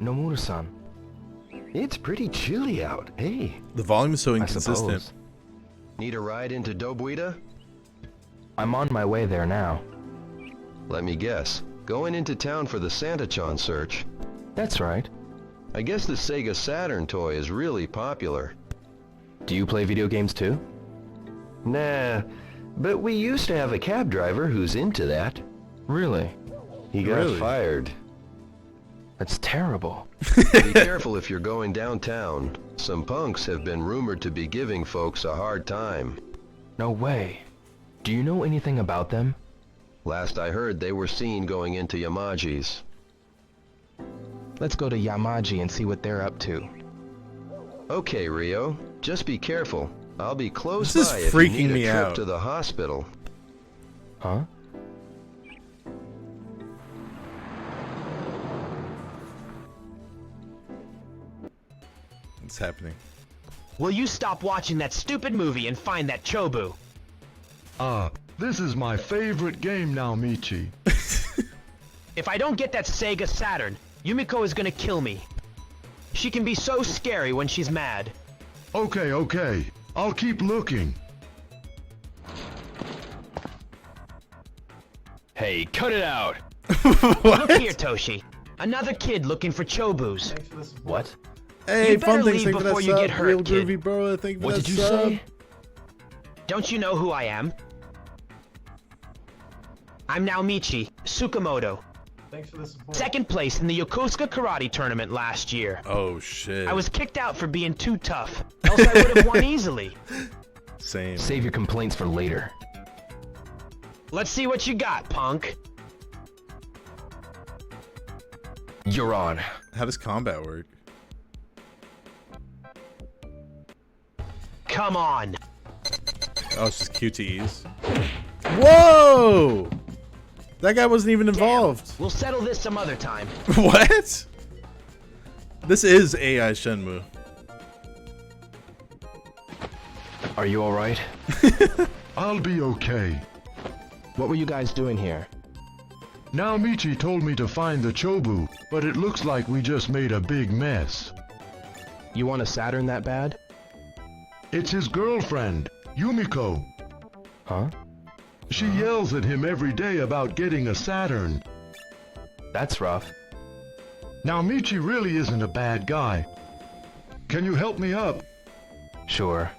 Nomura-san. It's pretty chilly out, hey? The volume is so I inconsistent. suppose. Need a ride into Dobuita? I'm on my way there now. Let me guess. Going into town for the Santachan search. That's right. I guess the Sega Saturn toy is really popular. Do you play video games too? Nah, but we used to have a cab driver who's into that. Really? He got Really? fired. That's terrible. Be careful if you're going downtown. Some punks have been rumored to be giving folks a hard time. No way. Do you know anything about them? Last I heard, they were seen going into Yamaji's. Let's go to Yamaji and see what they're up to. Okay, Rio. Just be careful. I'll be close This is by if freaking you need me a trip out. to the hospital. Huh? What's happening? Will you stop watching that stupid movie and find that Chobu? Ah, this is my favorite game now, Michi. If I don't get that Sega Saturn, Yumiko is gonna kill me. She can be so scary when she's mad. Okay, okay. I'll keep looking. Hey, cut it out! Look here, Toshi. Another kid looking for Chobus. Thanks for the support. What? Hey, You fun better things. leave Thank you for that before you sub. get hurt, Real kid. groovy, bro. Thank you for What that did you sub. say? Don't you know who I am? I'm Naomichi Tsukamoto. Thanks for the support. Second place in the Yokosuka Karate Tournament last year. Oh shit. I was kicked out for being too tough, else I would have won easily. Same. Save your complaints for later. Let's see what you got, punk. You're on. How does combat work? Come on. Oh, it's just QTEs. Whoa! That guy wasn't even involved. We'll settle this some other time. What? This is AI Shenmue. Are you alright? I'll be okay. What were you guys doing here? Now Michi told me to find the Chobu, but it looks like we just made a big mess. You want a Saturn that bad? It's his girlfriend, Yumiko. Huh? She yells at him every day about getting a Saturn. That's rough. Now, Michi really isn't a bad guy. Can you help me up? Sure.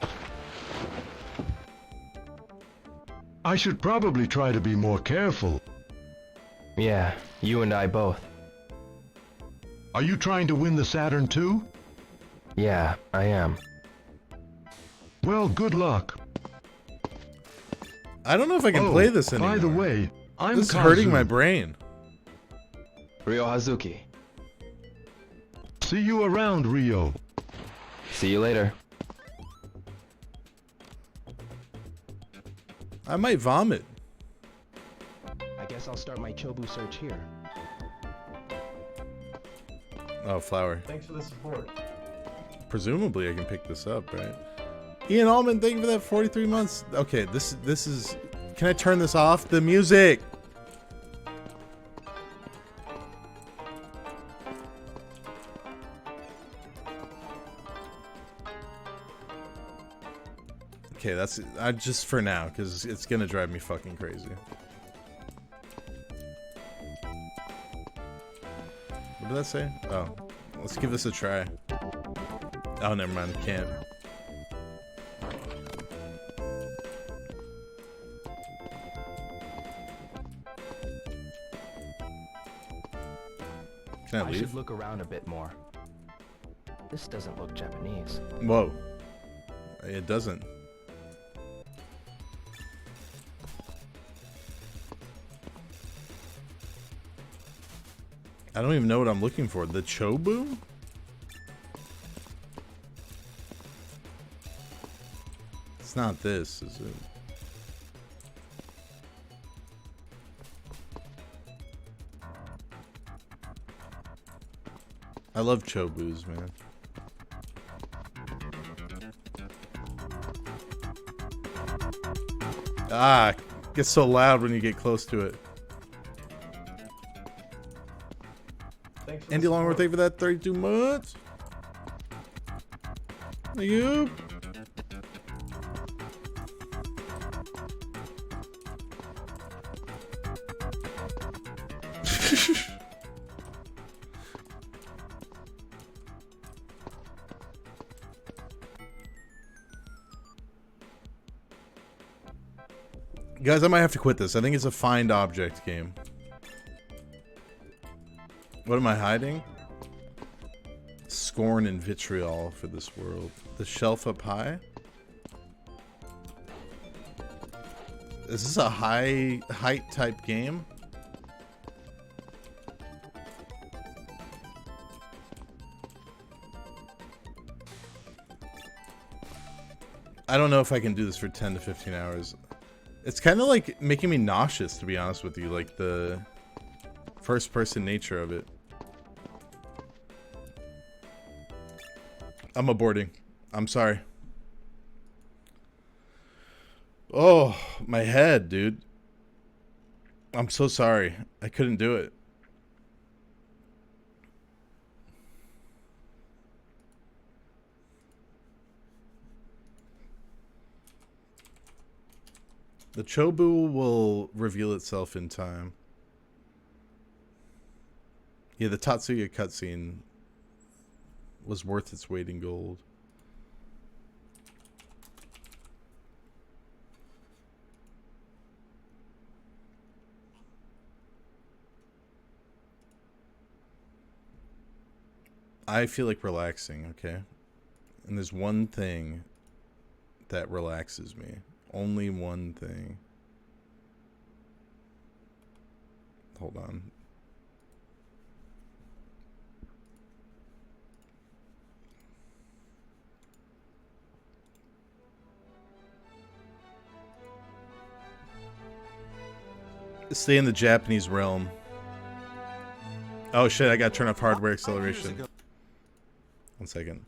I should probably try to be more careful. Yeah, you and I both. Are you trying to win the Saturn too? Yeah, I am. Well, good luck. I don't know if I can play this anymore. By the way, I'm this is Kazu. hurting my brain. Ryo Hazuki. See you around, Rio. See you later. I might vomit. I guess I'll start my Chobu search here. Oh, flower. Thanks for the support. Presumably I can pick this up, right? Ian Allman, thank you for that 43 months. Okay, this is... Can I turn this off? The music! Okay, that's just for now, because it's gonna drive me fucking crazy. What did that say? Oh, let's give this a try. Oh, never mind, can't. Can I leave? should look around a bit more. This doesn't look Japanese. Whoa. It doesn't. I don't even know what I'm looking for. The Chobu? It's not this, is it? I love Chobus, man. Ah, it gets so loud when you get close to it. Andy Longworth, thank you for that 32 months. Thank you. Guys, I might have to quit this. I think it's a find object game. What am I hiding? Scorn and vitriol for this world. The shelf up high? Is this a high height type game? I don't know if I can do this for 10 to 15 hours. It's kind of like making me nauseous, to be honest with you, like the first person nature of it. I'm aborting. I'm sorry. Oh, my head, dude. I'm so sorry. I couldn't do it. The Chobu will reveal itself in time. Yeah, the Tatsuya cutscene was worth its weight in gold. I feel like relaxing, okay? And there's one thing that relaxes me. Only one thing. Hold on. Stay in the Japanese realm. Oh shit, I gotta turn off hardware acceleration. 1 second.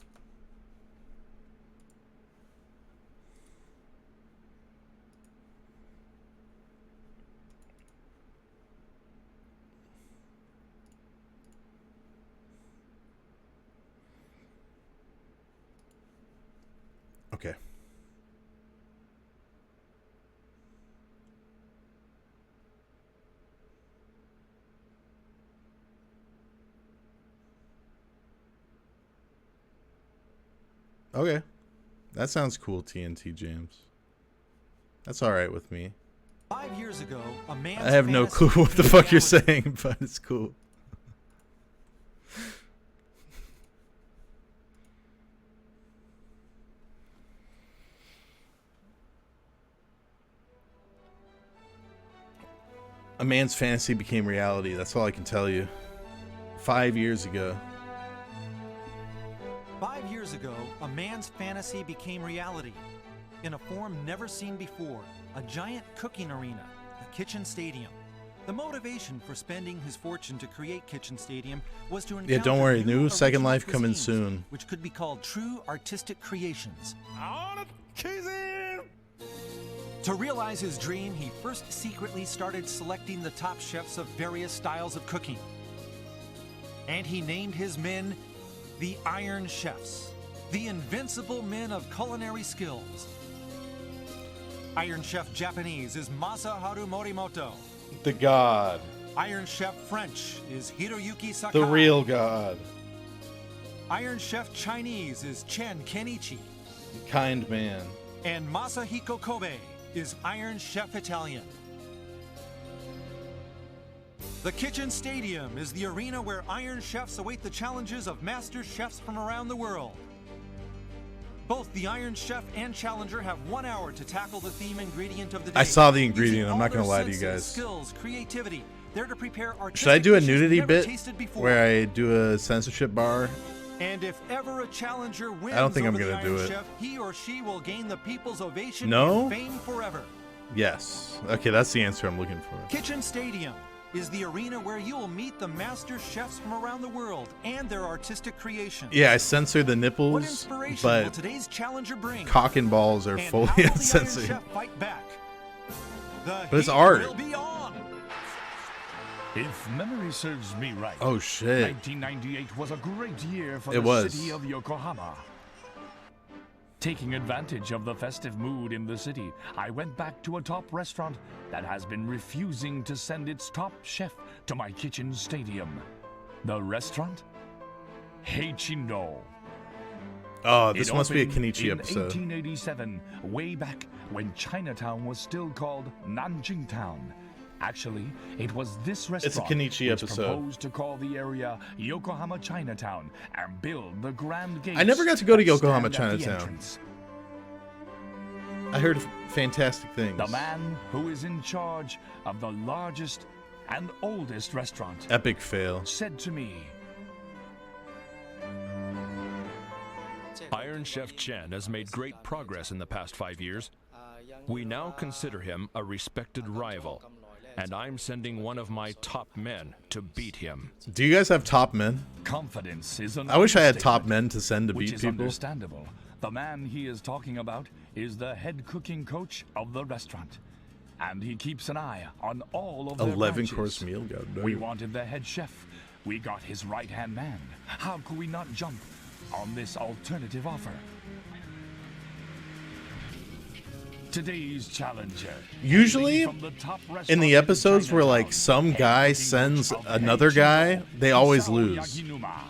Okay. Okay. That sounds cool, TNT James. That's all right with me. 5 years ago, a man's I have no fantasy clue what the fuck you're saying, but it's cool. A man's fantasy became reality. That's all I can tell you. 5 years ago. 5 years ago, a man's fantasy became reality. In a form never seen before, a giant cooking arena, a kitchen stadium. The motivation for spending his fortune to create Kitchen Stadium was to encounter don't worry, new Second original Life coming cuisines, soon. which could be called true artistic creations. To realize his dream, he first secretly started selecting the top chefs of various styles of cooking. And he named his men the Iron Chefs, the invincible men of culinary skills. Iron Chef Japanese is Masaharu Morimoto. The god. Iron Chef French is Hiroyuki Sakai. The real god. Iron Chef Chinese is Chen Kenichi. Kind man. And Masahiko Kobe is Iron Chef Italian. The Kitchen Stadium is the arena where Iron Chefs await the challenges of master chefs from around the world. Both the Iron Chef and Challenger have 1 hour to tackle the theme ingredient of the day. I saw the ingredient. Using I'm not all going to their lie to you senses, guys. Skills, creativity. They're to prepare artistic Should I do a dishes nudity never bit tasted before. where I do a censorship bar? And if ever a challenger wins I don't think I'm over the gonna do Iron it. Chef, he or she will gain the people's ovation No? and fame forever. Yes. Okay, that's the answer I'm looking for. Kitchen Stadium is the arena where you will meet the master chefs from around the world and their artistic creations. Yeah, I censor the What nipples, inspiration will but today's challenger bring? cock and balls are And fully how will the Iron uncensored. Chef fight back? The But it's heat art. will be on. If memory serves me right, Oh, shit. 1998 was a great year for It the was. city of Yokohama. Taking advantage of the festive mood in the city, I went back to a top restaurant that has been refusing to send its top chef to my Kitchen Stadium. The restaurant? Heichindo. Oh, this It must be a opened Kenichi in episode. 1887, way back when Chinatown was still called Nanjing Town. Actually, it was this restaurant Kenichi which episode. proposed to call the area Yokohama Chinatown and build the grand gates. I never got to go to that Yokohama stand at the Chinatown. entrance. I heard fantastic things. The man who is in charge of the largest and oldest restaurant Epic fail. said to me, Iron Chef Chen has made great progress in the past 5 years. We now consider him a respected rival, and I'm sending one of my top men to beat him. Do you guys have top men? confidence is an I wish I had understatement, top men to send to which beat is people. understandable. The man he is talking about is the head cooking coach of the restaurant, and he keeps an eye on all of their 11-course branches. meal, god We damn. wanted the head chef. We got his right-hand man. How could we not jump on this alternative offer? Today's challenger. Usually, from the top in restaurant the episodes where like some guy sends another guy, they always lose. Yaginuma.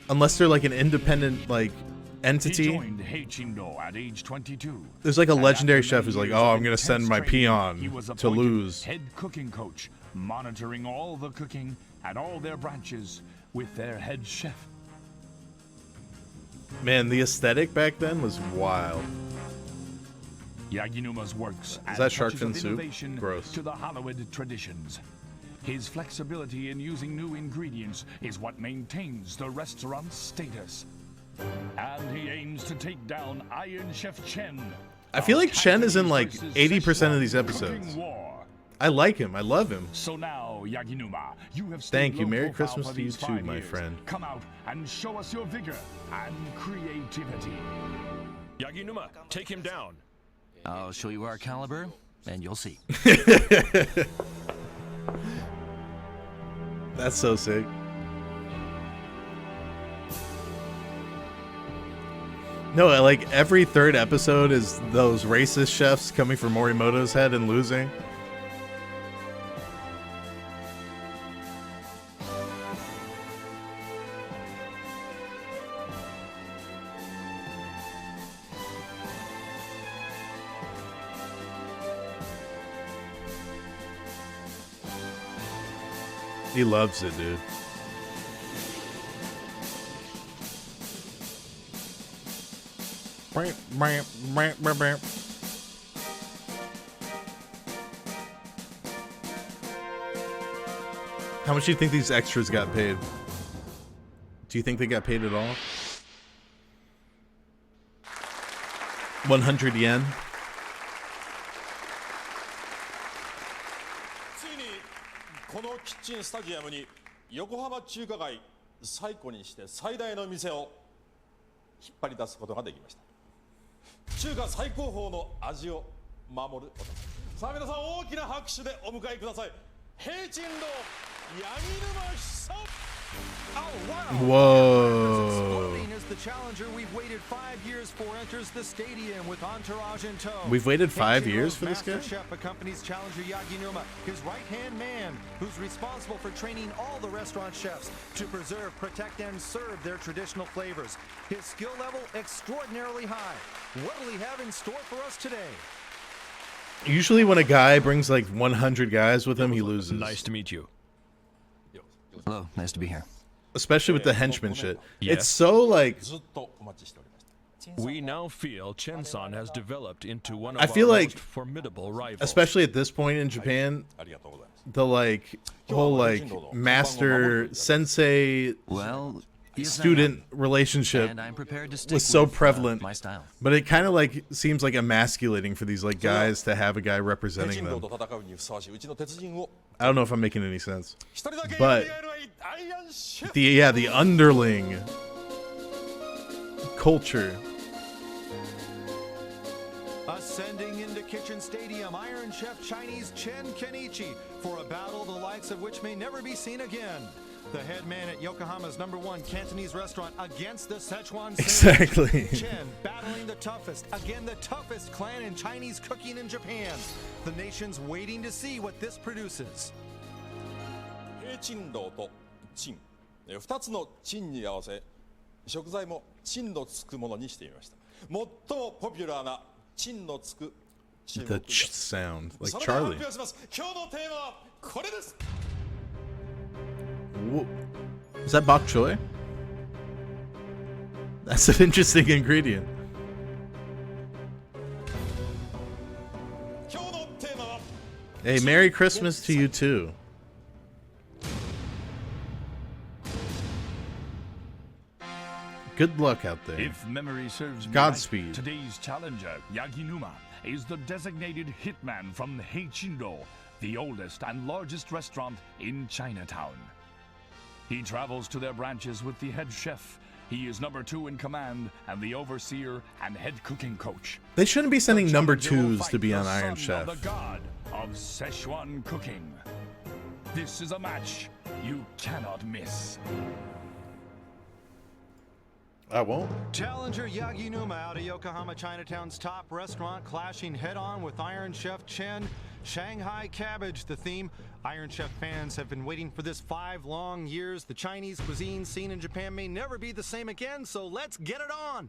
Unless they're like an independent like He entity. joined Heichindo at age 22. There's like a And legendary after chef many who's like, years oh, of I'm gonna intense send my training, peon he was to appointed lose. head cooking coach, monitoring all the cooking at all their branches with their head chef. Man, the aesthetic back then was wild. Yaginuma's works add that shark touches fin of soup? innovation Gross. to the Hollywood traditions. His flexibility in using new ingredients is what maintains the restaurant's status. And he aims to take down Iron Chef Chen. I feel like Chen is in like 80% of these episodes. Cooking war. I like him. I love him. So now, Yaginuma, you have stayed Thank you. low Merry profile Christmas for to you these too, 5 my years. friend. Come out and show us your vigor and creativity. Yaginuma, take him down. I'll show you our caliber, and you'll see. That's so sick. No, like every third episode is those racist chefs coming for Morimoto's head and losing. He loves it, dude. How much do you think these extras got paid? Do you think they got paid at all? 100 yen? ついにこのキッチンスタジアムに横浜中華街最古にして最大の店を引っ張り出すことができました。中華最高峰の味を守る。さあ皆さん大きな拍手でお迎えください。平鎮堂八木沼久。Whoa. As the challenger we've waited 5 years for enters the stadium with entourage in tow. We've waited 5 years for this guy? Chef accompanies challenger Yaginuma, his right-hand man, who's responsible for training all the restaurant chefs to preserve, protect, and serve their traditional flavors. His skill level extraordinarily high. What will he have in store for us today? Usually when a guy brings like 100 guys with him, he loses. Nice to meet you. Hello, nice to be here. Especially with the henchman shit. Yes. It's so like... We now feel Chen-san has developed into one of I feel our like, most formidable rivals. especially at this point in Japan, the like whole like master sensei student relationship And I'm prepared to stick was so with, prevalent, my style. but it kind of like seems like emasculating for these like guys to have a guy representing them. I don't know if I'm making any sense, but the underling culture. Ascending into Kitchen Stadium, Iron Chef Chinese Chen Kenichi for a battle the likes of which may never be seen again. The head man at Yokohama's #1 Cantonese restaurant against the Szechuan Exactly. Chen battling the toughest clan in Chinese cooking in Japan. The nation's waiting to see what this produces. 平鎮堂と鎮、2つの鎮に合わせ食材も鎮のつくものにしてみました。最もポピュラーな鎮のつく The ch sound, like それでは発 Charlie. 表します。今日のテーマはこれです。 Is that bok choy? That's an interesting ingredient. 今日のテーマは Hey, Merry Christmas to you too. Good luck out there. If memory serves me Godspeed. right, today's challenger, Yaginuma, is the designated hitman from Heichindo, the oldest and largest restaurant in Chinatown. He travels to their branches with the head chef. He is #2 in command and the overseer and head cooking coach. They shouldn't be sending #2s to be The on Iron son Chef. of the god of Szechuan cooking. This is a match you cannot miss. I won't. Challenger Yaginuma out of Yokohama Chinatown's top restaurant clashing head-on with Iron Chef Chen. Shanghai Cabbage, the theme. Iron Chef fans have been waiting for this 5 long years. The Chinese cuisine scene in Japan may never be the same again, so let's get it on.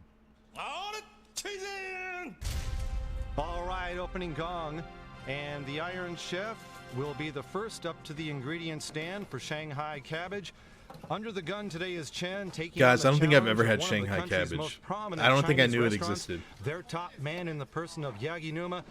All right, opening gong. And the Iron Chef will be the first up to the ingredient stand for Shanghai Cabbage. Under the gun today is Chen taking Guys, on I the don't think I've challenge ever of had one of the Shanghai country's cabbage. most prominent I don't think I Chinese knew it restaurants. existed. Their top man in the person of Yaginuma.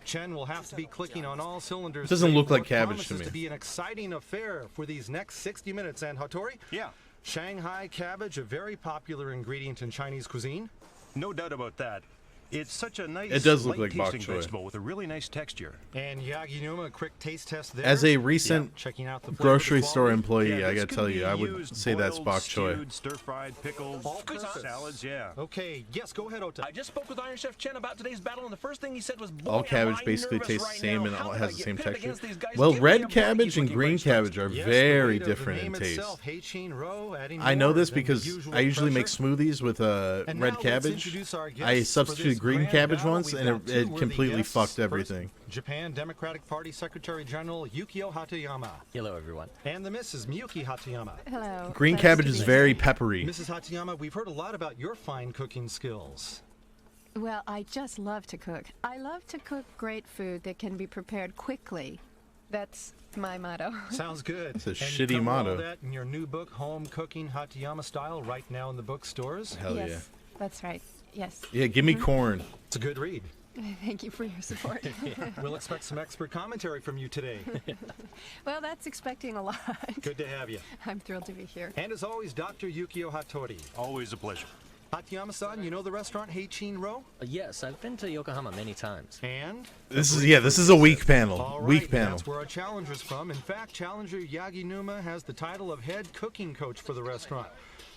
Chen will have to be clicking on all cylinders. It doesn't today look for like what cabbage to promises me. to be an exciting affair for these next 60 minutes. And Hattori? Yeah. Shanghai cabbage, a very popular ingredient in Chinese cuisine. No doubt about that. It's such a nice, It does look like bok light-tasting choy. vegetable with a really nice texture. And Yaginuma, a quick taste test there. As a recent checking out the flavor, grocery the store quality. employee, Yeah, I this gotta could tell be you, I would used say that's boiled, bok choy. stewed, stir-fried, pickled, salads, yeah. Okay, yes, go ahead, Ota. I just spoke with Iron Chef Chen about today's battle, and the first thing he said was, All "Boy, cabbage am I basically nervous tastes the right same now. and How all did has I the get same pitted texture. against these guys? Well, Give me a red break. cabbage He's and looking green very strong. cabbage are Yes, the very weight of the different in name taste. itself, Heichin Ro, adding I know more this than the because usual I usually make pressure. smoothies with And now red let's cabbage. introduce our I guests for this substituted green grand cabbage battle. once, We've and got two it worthy completely guests. fucked First, everything. Japan Democratic Party Secretary General Yukio Hatayama. Hello, everyone. And the Mrs. Miyuki Hatayama. Hello. Green Nice cabbage to is meet very you. peppery. Mrs. Hatayama, we've heard a lot about your fine cooking skills. Well, I just love to cook. I love to cook great food that can be prepared quickly. That's my motto. Sounds good. It's a And shitty you cover all motto. that in your new book, Home Cooking Hatayama Style, right now in the bookstores? Hell yes, yeah. That's right. Yes. Yeah, give me corn. It's a good read. Thank you for your support. We'll expect some expert commentary from you today. Well, that's expecting a lot. Good to have you. I'm thrilled to be here. And as always, Dr. Yukio Hattori. Always a pleasure. Hatayama-san, you know the restaurant Heichin-ro? Yes, I've been to Yokohama many times. And? This is a weak panel. All right, Weak panel. That's where our challenger's from. In fact, challenger Yaginuma has the title of head cooking coach for the restaurant.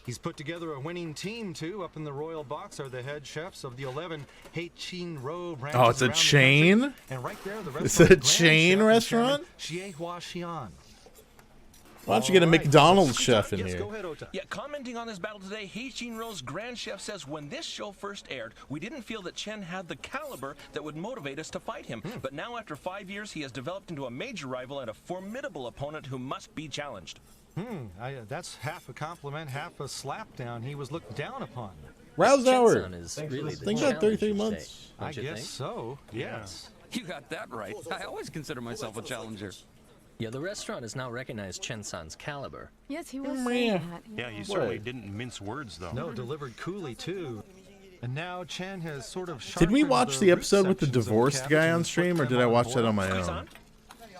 He's put together a winning team, too. Up in the royal box are the head chefs of the 11 Heichin-ro branches. Oh, it's a around the chain? country. And right there, the It's a restaurant's chain grand chef and restaurant? chairman, Xiehua Xian. Why don't you get a McDonald's chef in Yes, here? go ahead, Ota. Yeah, commenting on this battle today, Heichin-ro's Grand Chef says, when this show first aired, we didn't feel that Chen had the caliber that would motivate us to fight him. But now, after 5 years, he has developed into a major rival and a formidable opponent who must be challenged. That's half a compliment, half a slapdown. He was looked down upon. Rouse hour. Chen-san is really the Think about 33 challenger months. today, I don't you guess think? so, yes. You got that right. I always consider myself a challenger. Yeah, the restaurant has now recognized Chen-san's caliber. Yes, he was saying that. Yeah, he certainly didn't mince words, though. No, delivered coolly, too. And now Chen has sort of Did we sharpened watch the root episode with the sections of divorced cabbage guy and on put stream, or them did I on watch that boil. on my own?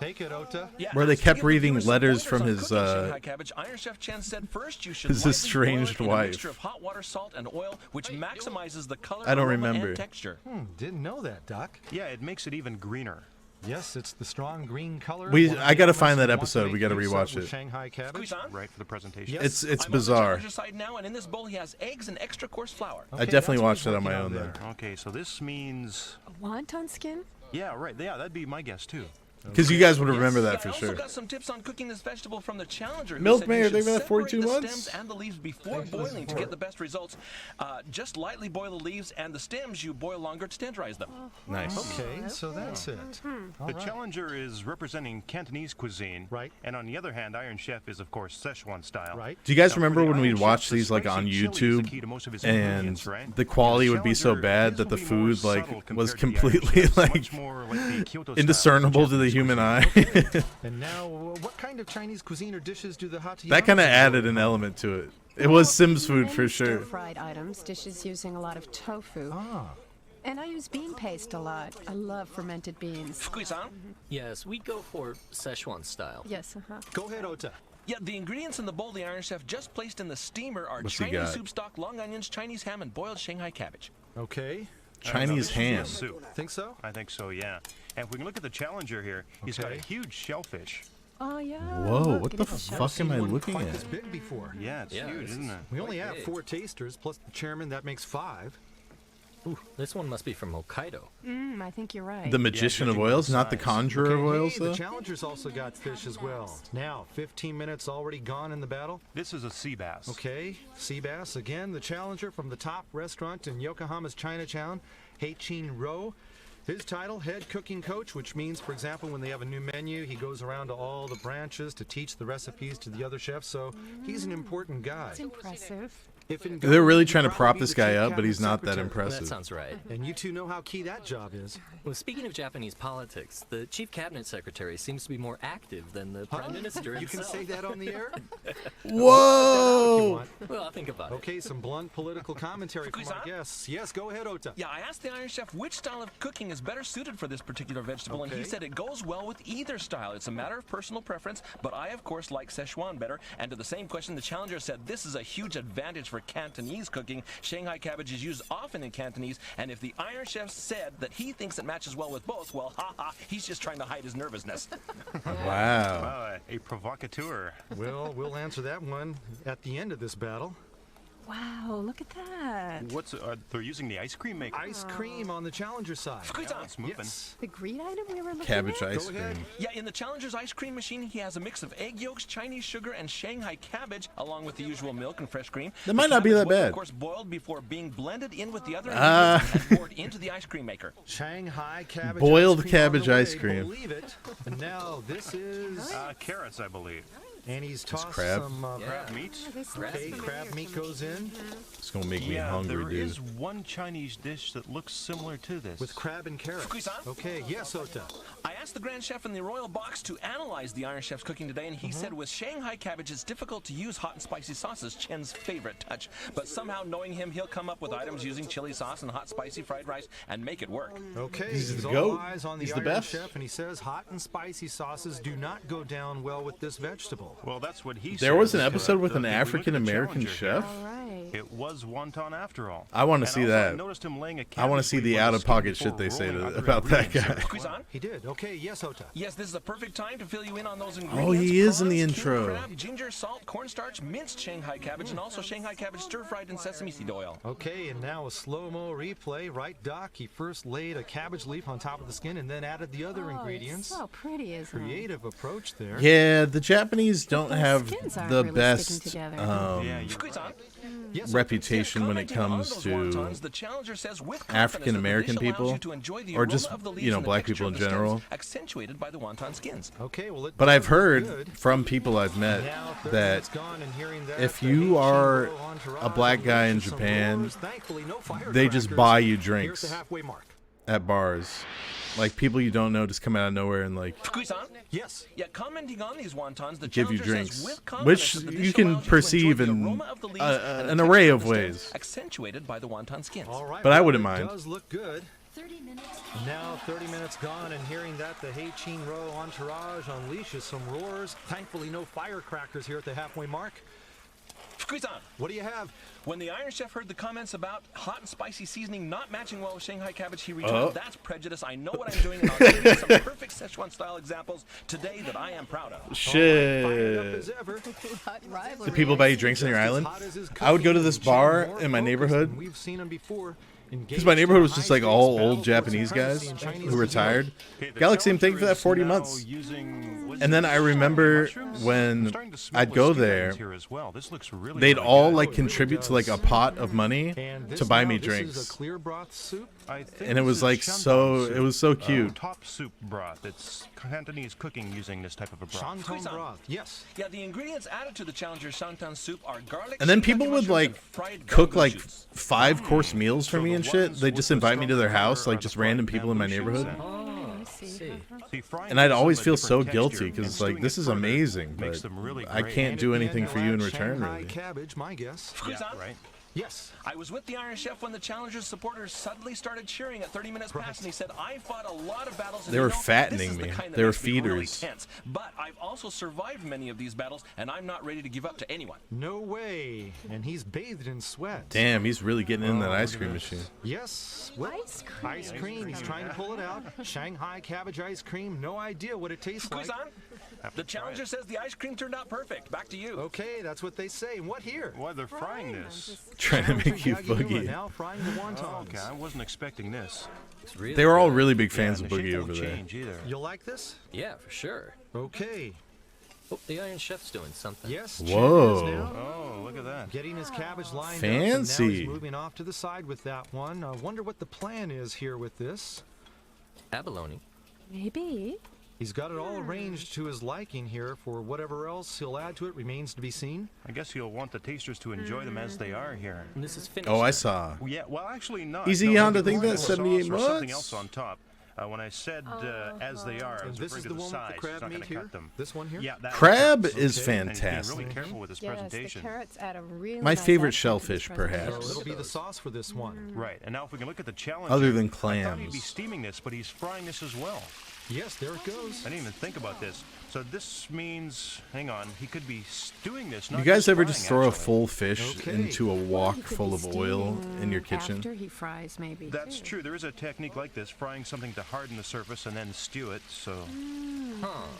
Take it, Ota. Where they kept reading letters from his Shanghai cabbage, Iron Chef Chen said first you should his lightly estranged boil it in a wife. mixture of hot water, salt, and oil, which maximizes the color, I don't aroma, remember. and texture. Didn't know that, Doc. Yeah, it makes it even greener. Yes, it's the strong green color. I gotta find that episode. We gotta rewatch it. Shanghai cabbage. Right for the presentation. It's I'm on the bizarre. challenger side now, and in this bowl he has eggs and extra coarse flour. I definitely watched it on my own then. Okay, so this means... A wonton skin? Yeah, right. Yeah, that'd be my guess, too. Because you guys would remember that Yeah, for I sure. also got some tips on cooking this vegetable from the challenger. who Milk said you Mayor, should they've been at separate 42 the months? stems and the leaves before boiling to get the best results. Just lightly boil the leaves and the stems. You boil longer to tenderize them. Nice. Okay, so that's it. The Challenger is representing Cantonese cuisine. Right. And on the other hand, Iron Chef is, of course, Szechuan style. Right. Do you guys Now, for remember the when Iron we'd Chef, watch the these like on spicy chili is the YouTube, key to most of his and ingredients, right? the quality The would be so Challenger, bad his that the will be more food like subtle was compared to the Iron completely Chef's, like much more like the Kyoto style indiscernible to the human eye. And now, what kind of Chinese cuisine or dishes do the Hatayama? That kind of added an element to it. It was Sims food for sure. Fried items, dishes using a lot of tofu. And I use bean paste a lot. I love fermented beans. Fukui-san? Yes, we go for Szechuan style. Yes, Go ahead, Ota. Yeah, the ingredients in the bowl the Iron Chef just placed in the steamer are What's he Chinese got? soup stock, long onions, Chinese ham, and boiled Shanghai cabbage. Okay. Chinese ham. Soup. Think so? I think so, yeah. And if we can look at the Challenger here, he's got a huge shellfish. Oh, yeah. Whoa, look, what it the is a shell. fuck am I Seen one looking quite at? this big before. Yeah, it's huge, isn't it? We only quite have big. 4 tasters, plus the chairman, that makes 5. Ooh, this one must be from Hokkaido. I think you're right. The Magician of Oils, not the Conjurer of Oils, The though? Challenger's also got fish as well. Now, 15 minutes already gone in the battle. This is a sea bass. Okay, sea bass. Again, the Challenger from the top restaurant in Yokohama's Chinatown, Heichin-ro. His title, head cooking coach, which means, for example, when they have a new menu, he goes around to all the branches to teach the recipes to the other chefs, so he's an important guy. That's impressive. If in They're really government, trying to he'd prop probably this be the guy chief up, but he's cabinet not that secretary. impressive. That sounds right. And you two know how key that job is. Well, speaking of Japanese politics, the chief cabinet secretary seems to be more active than the prime minister You can himself. say that on the air? Whoa! Well, I'll think about it. Okay, some blunt political commentary from our guests. Yes, go ahead, Ota. Yeah, I asked the Iron Chef which style of cooking is better suited for this particular vegetable, and he Okay. said it goes well with either style. It's a matter of personal preference, but I, of course, like Szechuan better. And to the same question, the Challenger said this is a huge advantage for Cantonese cooking. Shanghai cabbage is used often in Cantonese, and if the Iron Chef said that he thinks it matches well with both, well, haha, he's just trying to hide his nervousness. Wow. A provocateur. Well, we'll answer that one at the end of this battle. Wow, look at that. What's they're using the ice cream maker? Ice cream on the Challenger side. Yeah, it's moving. Yes. The green item we were looking Cabbage at? ice Go ahead. cream. Yeah, in the Challenger's ice cream machine, he has a mix of egg yolks, Chinese sugar, and Shanghai cabbage, along with the usual milk and fresh cream. That might not be that The cabbage was, bad. Of course, boiled before being blended in with the other Ah. ingredients and poured into the ice cream maker. Shanghai cabbage Boiled ice cream cabbage on the ice way, cream. Believe it. And now this is Carrots, I believe. And he's This tossed crab. some Crab meat? Okay, crab meat goes in. It's gonna make me hungry, there dude. is one Chinese dish that looks similar to this. With crab and carrots. Fukuyi-san? Okay, yes, Ota. I asked the Grand Chef in the Royal Box to analyze the Iron Chef's cooking today, and he said with Shanghai cabbage, it's difficult to use hot and spicy sauces, Chen's favorite touch. But somehow, knowing him, he'll come up with items using chili sauce and hot spicy fried rice and make it work. Okay, He's he's the all goat. eyes on the He's the Iron best. Chef, and he says hot and spicy sauces do not go down well with this vegetable. Well, that's what he said. There was an but, episode with if an we look at the African-American challenger chef? here, It was wonton after all. I want to And see also, I that. noticed him laying a I want to cabbage see leaf the on the out-of-pocket skin shit they say before rolling out about the that guy. ingredients. Fukuyi-san? He did. Okay, yes, Ota. Yes, this is a perfect time to fill you in on those Oh, ingredients. he is in the Prawns, king intro. crab, ginger, salt, cornstarch, minced Shanghai cabbage, and also Shanghai cabbage stir-fried in sesame seed oil. Okay, and now a slow-mo replay. Right, Doc? He first laid a cabbage leaf on top of the skin and then added the other ingredients. It's so pretty, isn't it? Creative approach there. Yeah, the Japanese don't Those have skins aren't the really best sticking together. Fukuyi-san? Yes, reputation when it comes to African-American people, or just, you know, black people in general. Accentuated by the wonton skins. Okay, well, But I've heard from people I've met that if you are a black guy in Japan, they just buy you drinks at bars. Like, people you don't know just come out of nowhere and, like, Fukuyi-san? Yes. Yeah, commenting on these wontons, the give you challenger drinks, says with confidence which that the you dish can allows you to perceive enjoy the in aroma of the leaves and the an texture array of of the stems, ways. accentuated by the wonton skins. All right, But I well, wouldn't it mind. does look good. 30 minutes. Now 30 minutes gone, and hearing that, the Heichin Row entourage unleashes some roars. Thankfully, no firecrackers here at the halfway mark. Fukuyi-san, What do you have? when the Iron Chef heard the comments about hot and spicy seasoning not matching well with Shanghai cabbage, he returned, "That's prejudice. I know what I'm doing, and I'll give you some perfect Szechuan-style examples today that I am proud of." Shit. Do people buy you drinks on your island? I would go to this bar in my neighborhood. We've seen them before. Because my neighborhood was just like all old Japanese guys who retired. Galaxy, thank you for that 40 months. And then I remember when I'd go there, they'd all like contribute to like a pot of money to buy me drinks. And it was like it was so cute. Top soup broth. It's Cantonese cooking using this type of a broth. Shantung broth, yes. Yeah, the ingredients added to the Challenger shantan soup are garlic. And then shiitake people would mushrooms, like and fried cook gumbo like shoots. 5-course meals for me and shit. They just invite me to their house, like just random people in my neighborhood. And I'd always feel so guilty because it's like, this is amazing, but I can't do anything for you in return, Shanghai really. cabbage, my guess. Fukuyi-san? Right. Yes. I was with the Iron Chef when the Challenger's supporters suddenly started cheering at 30 minutes past, and he said, "I fought a lot of battles." And They you were know, fattening this is the me. kind that They were makes me really feeders. tense. But I've also survived many of these battles, and I'm not ready to give up to anyone. No way. And he's bathed in sweat. Damn, he's really getting in that ice cream machine. Yes. Ice cream. Ice cream. He's trying to pull it out. Shanghai cabbage ice cream. No idea what it tastes like. Fukuyi-san, the Challenger says the ice cream turned out perfect. Back to you. Okay, that's what they say. And what here? Why they're frying this? Trying to make you Yaginuma boogie. now frying the wontons. Oh, okay, I wasn't expecting this. They were all really big fans Yeah, of the shape Boogie won't over there. change either. You'll like this? Yeah, for sure. Okay. Oh, the Iron Chef's doing something. Yes. Whoa. Chen is now Oh, look at that. getting his cabbage lined up. Fancy. And now he's moving off to the side with that one. I wonder what the plan is here with this. Abalone. Maybe. He's got it all arranged to his liking here. For whatever else he'll add to it remains to be seen. I guess you'll want the tasters to enjoy them as they are here. And this is finished. Oh, I saw. Yeah, well, actually not. Easy No, on to maybe think more that, sauce 78 or something months. else on top. When I said as they are, I And was this referring is to the the one with the size. crab It's not meat going to here? cut them. This one here? Yeah, that Crab one. is Okay. And fantastic. being really careful with this Yes, presentation. the carrots add a really My nice favorite accent to shellfish, this perhaps. presentation. So it'll be the sauce for this one. Right, and now if we can look at the challenge. Other than I thought he'd be clams. steaming this, but he's frying this as well. Yes, there it goes. I didn't even think about this. So this means, hang on, he could be stewing this. You Not guys ever frying, just throw a actually. full fish Okay. into a wok He could full be of oil steaming in your kitchen? After he fries, maybe. That's too. true. There is a technique like this, frying something to harden the surface and then stew it. So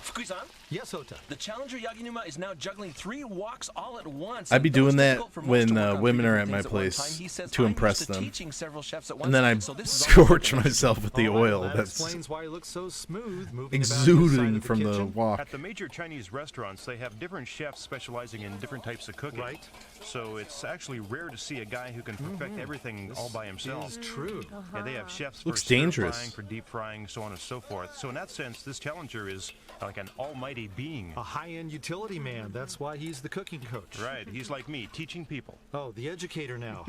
Fukuyi-san, Yes, Ota. the Challenger Yaginuma is now juggling 3 woks all at once. I'd be And though it's doing that difficult for most when to work on women 3 are different at my things one place time, he says, to "I'm impress used to them." teaching several chefs at And then I once, so this is all scorch new." myself with the All right, oil. that That's explains why he looks so smooth. smooth, moving exuding about from the wok. At the major Chinese restaurants, they have different chefs specializing in different types of cooking. Right. So it's actually rare to see a guy who can perfect everything all by himself. Is true. Yeah, they have chefs Looks for stir dangerous. frying, for deep frying, so on and so forth. So in that sense, this challenger is like an almighty being. A high-end utility man. That's why he's the cooking coach. Right. He's like me, teaching people. Oh, the educator now.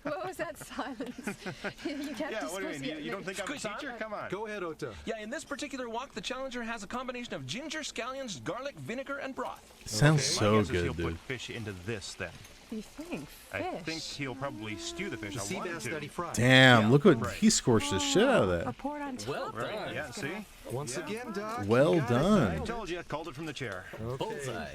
What was that silence? You kept Yeah, what do you mean? You don't think I'm a teacher? Come on. Go ahead, Ota. Yeah, in this particular wok, the challenger has a combination of ginger, scallions, garlic, vinegar, and broth. Sounds My so guess is good, he'll dude. put fish into this then. You think? I Fish? think he'll probably stew the fish. The I sea want him bass to. that he fried. Damn, Yeah, look what right. he scorched the shit out of Or that. poured on top. Well of it. done. Yeah, see? Once again, Doc. Well you got it. done. I told you, I called it from the chair. Okay. Bullseye.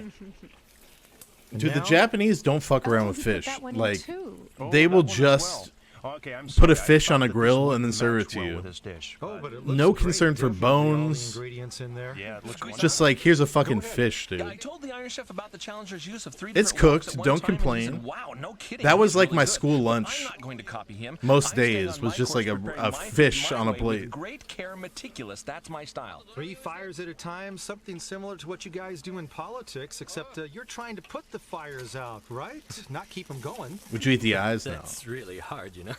Dude, the Now- Japanese don't fuck around with You put fish. that one in Like, too. they that will one as just well. Okay, I'm put a sorry. I fish thought on a that this grill would and then serve it match to well you. with this dish, Oh, but- but it looks No great. concern for Definitely all the bones. ingredients in there. Yeah, it looks Just like, here's a fucking fish, dude. Yeah, I told the Iron Chef about the challenger's use of 3 It's different woks cooked, at one don't time, and he complain. said, wow, no kidding. That was he's like really my good. school But lunch. I'm not going to copy him. Most I'm staying days on was my just course, like preparing a my food fish my on a way plate. With great care, meticulous. That's my style. 3 fires at a time, something similar to what you guys do in politics, except you're trying to put the fires out, right? Not keep them going. Would you eat the eyes now? That's really hard, you know.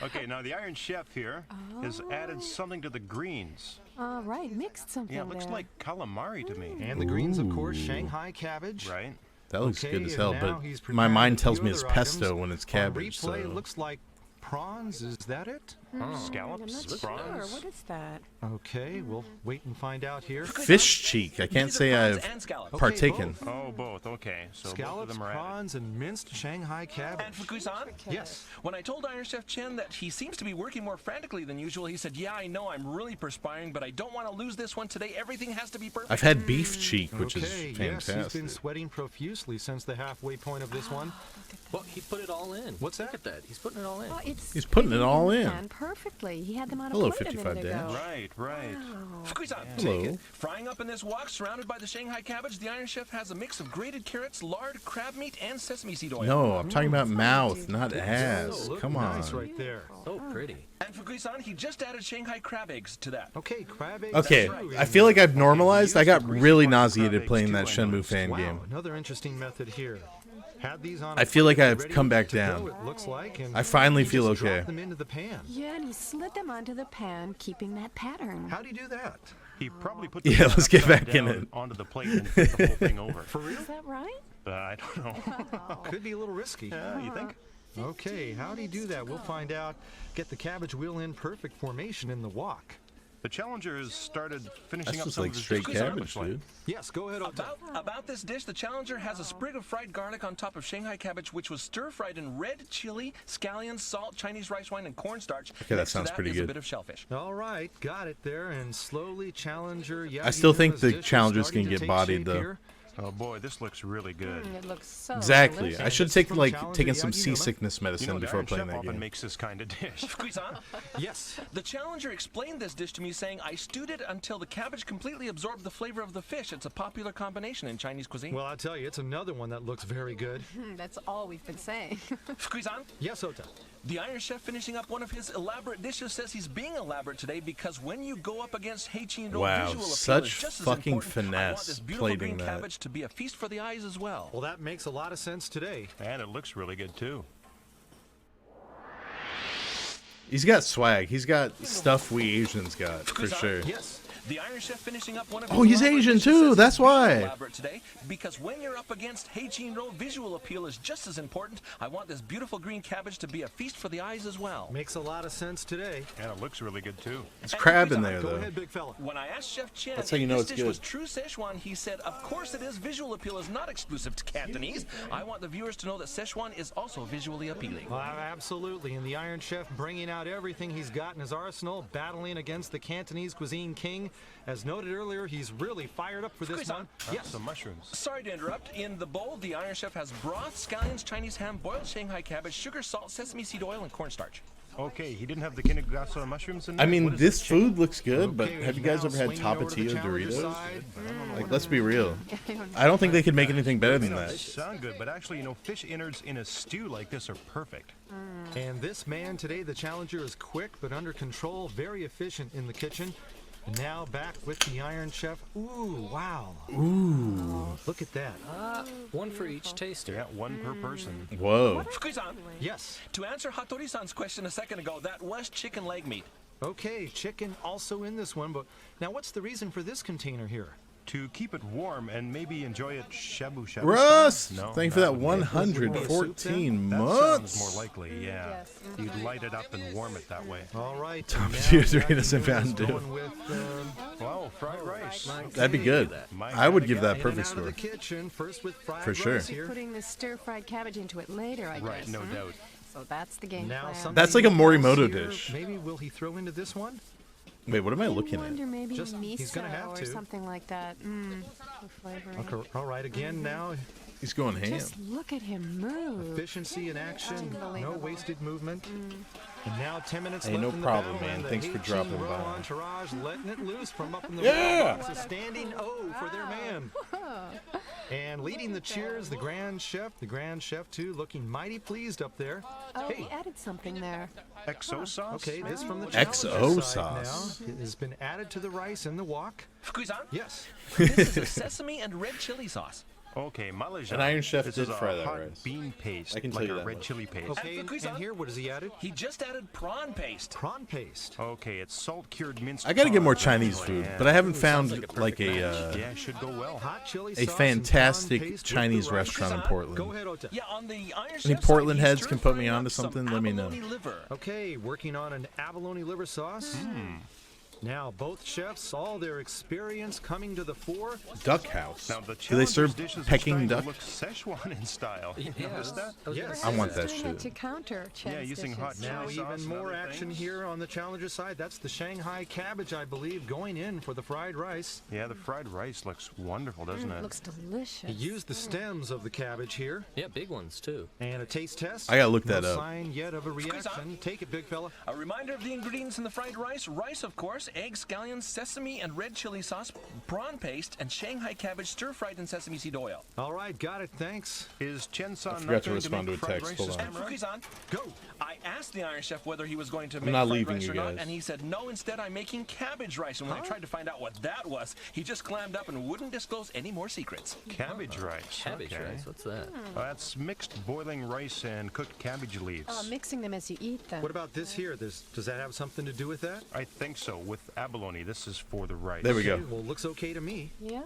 Okay, now the Iron Chef here has added something to the greens. Right, mixed something Yeah, it looks there. like calamari to me. And the greens, of course, Ooh. Shanghai cabbage. Right. That looks Okay, good as and hell, now but he's my preparing mind a tells few me it's other pesto items. when it's On cabbage. replay, So it looks like prawns. Is that it? Scallops, I'm not prawns. sure. What is that? Okay, we'll wait and find out here. fish cheek. I can't say I've and scallops. partaken. both. Oh, both. Okay, so both of Scallops, them are added. prawns, and minced Shanghai cabbage. And Fukusan? Yes. When I told Iron Chef Chen that he seems to be working more frantically than usual, he said, yeah, I know I'm really perspiring, but I don't want to lose this one today. Everything has to be perfect. I've had beef cheek, which Okay, is yes, fantastic. he's been sweating profusely since the halfway point of this one. Well, he put it all in. What's that? Look at that. He's putting it all in. Oh, it's He's putting it all in. pan perfectly. He had them on a Hello, plate a 55 minute ago. Right, right. Fukusan, Hello. frying up in this wok, surrounded by the Shanghai cabbage, the Iron Chef has a mix of grated carrots, lard, crab meat, and sesame seed oil. No, I'm talking about mouth, not ass. Look Come nice on. right there. So pretty. And Fukusan, he just added Shanghai crab eggs to that. Okay, crab eggs. Okay, That's right. I feel like I've normalized. I got really crab nauseated eggs playing too, that I Shenmue noticed. fan Wow, game. another interesting method here. Had these on. I feel like I've ready come back to go, down. it looks like, and I finally he feel just dropped okay. them into the pan. Yeah, and he slid them onto the pan, keeping that pattern. How do you do that? He probably put Yeah, the let's get upside back in down it. onto the plate and flip the whole thing over. For real? Is that right? I don't know. Could be a little risky. You think? Okay, how do you do that? We'll find out. Get the cabbage wheel in perfect formation in the wok. The challenger has started finishing That's up just some like of his straight dishes, cabbage, looks like. dude. Yes, go ahead. About this dish, the challenger has a sprig of fried garlic on top of Shanghai cabbage, which was stir-fried in red chili, scallions, salt, Chinese rice wine, and cornstarch. Okay, that Next to sounds pretty is good. a bit of shellfish. All right, got it there, and slowly Challenger. I still think the challengers can get bodied, though. Oh boy, this looks really good. It looks so Exactly. delicious. I should take taking some seasickness You medicine know, the before Iron playing Chef that often game. makes this kind of dish. Fukusan? Yes. The challenger explained this dish to me, saying, I stewed it until the cabbage completely absorbed the flavor of the fish. It's a popular combination in Chinese cuisine. Well, I'll tell you, it's another one that looks very good. That's all we've been saying. Fukusan? Yes, Ota. The Iron Chef finishing up one of his elaborate dishes says he's being elaborate today because when you go up against Heichin Ro, Wow, visual appeal such is just as fucking important. I want finesse this beautiful plating green that. cabbage to be a feast for the eyes as well. Well, that makes a lot of sense today. And it looks really good too. He's got swag. He's got stuff we Asians got, for sure. Yes. The Iron Chef finishing up one of Oh, his he's elaborate Asian dishes too, says that's he's being why. elaborate today because when you're up against Heichin Ro, visual appeal is just as important. I want this beautiful green cabbage to be a feast for the eyes as well. Makes a lot of sense today. And it looks really good too. There's crab in there, Go though. ahead, big fella. When I asked Chef Chen That's how you know if it's this dish was good. true Szechuan, he said, of course it is. Visual appeal is not exclusive to Cantonese. I want the viewers to know that Szechuan is also visually appealing. Absolutely, and the Iron Chef bringing out everything he's got in his arsenal, battling against the Cantonese cuisine king. As noted earlier, he's really fired up for this one. Yes, some mushrooms. Sorry to interrupt. In the bowl, the Iron Chef has broth, scallions, Chinese ham, boiled Shanghai cabbage, sugar, salt, sesame seed oil, and cornstarch. Okay, he didn't have the Kinagaso mushrooms in there? I mean, What is this it, food looks good, but Okay, have you now guys ever had swinging over to the Tapatio challenger's Doritos? side. Like, let's be real. I don't think they could make anything better than They that. sound good, but actually, you know, fish innards in a stew like this are perfect. And this man today, the challenger, is quick but under control, very efficient in the kitchen. And now back with the Iron Chef. Ooh, wow. Ooh. Look at that. One for each taster. Yeah, one per person. Whoa. Fukusan, Yes. to answer Hattori-san's question a second ago, that was chicken leg meat. Okay, chicken also in this one, but now what's the reason for this container here? To keep it warm and maybe enjoy it shabu shabu. Russ, style? No, thank you for that not 114 That months. sounds more likely, yeah. You'd light it up and warm it that way. All right. Tapatio Doritos and Mountain Dew. Going with, Wow, fried rice. That'd be good. I would give that perfect out of score. the kitchen, first with fried For sure. rice here. Putting the stir-fried cabbage into it later, I Right, guess. no doubt. So that's the game Now plan. something That's like a Morimoto else dish. here. Maybe will he throw into this one? Wait, what am I looking I at? wonder maybe Just- miso he's gonna have or to. something like that. For flavoring. Okay, all right, again now. He's going ham. Just look at him move. Efficiency in action, no Unbelievable. wasted movement. And now 10 minutes Hey, left no in the problem, battle, man. and the Thanks for 18 dropping row by. Entourage letting it loose from up in the Yeah! box. A standing O for their man. And leading the cheers, the Grand Chef too, looking mighty pleased up there. Oh, Hey, he added something there. XO sauce? okay, this from the XO challenger's side sauce. now. It has been added to the rice in the wok. Fukusan, Yes. this is a sesame and red chili sauce. Okay, Malaysia. An Iron Chef this did is fry a that hot rice. bean paste, I can tell like you a that red much. chili paste. Okay, And and Fukusan? here, what has he added? He just added prawn paste. Prawn paste. Okay, it's salt-cured minced I gotta get more prawn. Chinese food, but I haven't found like a Yeah, it should go well. Hot chili a sauce and prawn fantastic paste with the Chinese rice. restaurant in Go Portland. ahead, Ota. Yeah, on the Iron Any Chef Portland side, he's heads can put me stir-frying onto up some something? Let me know. abalone liver. Okay, working on an abalone liver sauce. Now, both chefs, all their experience coming to the fore. Duck house. Now, the Do they serve challenger's dishes are Peking starting to duck? look Szechuan in style. You notice that? Yes. I want Perhaps that he's doing shit. it to counter Yeah, Chen's using dishes. hot Now, chili sauce even and more other action things. here on the challenger side. That's the Shanghai cabbage, I believe, going in for the fried rice. Yeah, the fried rice looks wonderful, doesn't it? Looks delicious. He used the stems of the cabbage here. Yeah, big ones too. And a taste test. I gotta look no that up. sign yet of a Squeeze out. reaction. Take it, big fella. A reminder of the ingredients in the fried rice. Rice, of course, eggs, scallions, sesame and red chili sauce, prawn paste, and Shanghai cabbage stir-fried in sesame seed oil. All right, got it. Thanks. Is Chen-san I forgot not to going respond make to a fried text. rice Hold this on. time And around? Fukusan, Go. I asked the Iron Chef whether he was going to I'm make not fried leaving rice you or not, guys. and he said no. Instead, I'm making cabbage rice. And when I tried to find out what that was, he just clammed up and wouldn't disclose any more secrets. Cabbage rice. Cabbage okay. rice, what's that? That's mixed boiling rice and cooked cabbage leaves. Oh, mixing them as you eat them. What about this here? Does that have something to do with that? I think so. With abalone, this is for the rice. There we go. Okay, well, looks okay to me. Yeah.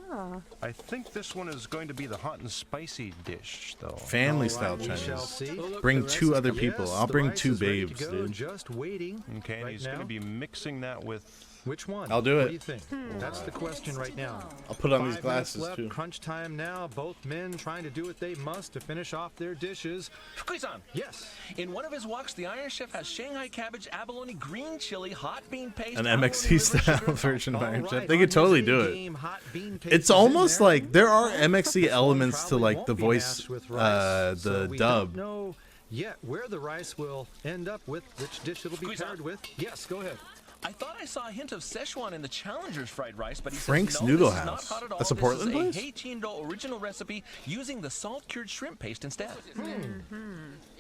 I think this one is going to be the hot and spicy dish, though. Family All style right, we shall Chinese. see. Bring two other people. Yes, I'll the bring rice two is ready to babes, go, dude. Just waiting. Okay, and right he's now. going to be mixing that with... Which one? I'll do What it. do you think? That's the question right now. I'll put on 5 these minutes glasses left, too. Crunch time now. Both men trying to do what they must to finish off their dishes. Fukusan, Yes. in one of his woks, the Iron Chef has Shanghai cabbage, abalone, green chili, hot bean paste, An abalone MXT liver, style sugar, version of All Iron right, Chef. They could on totally his do A-game, it. hot bean paste It's is in almost there. like there are MXT elements to Probably like won't the be voice, mashed with rice, so the we dub. don't know yet where the rice will end up with, which dish it'll be Squeeze out. paired with. Yes, go ahead. I thought I saw a hint of Szechuan in the Challenger's fried rice, but he Frank's says no, Noodle this is not House. hot at all. That's a This Portland is place? a Heichindo original recipe using the salt-cured shrimp paste instead.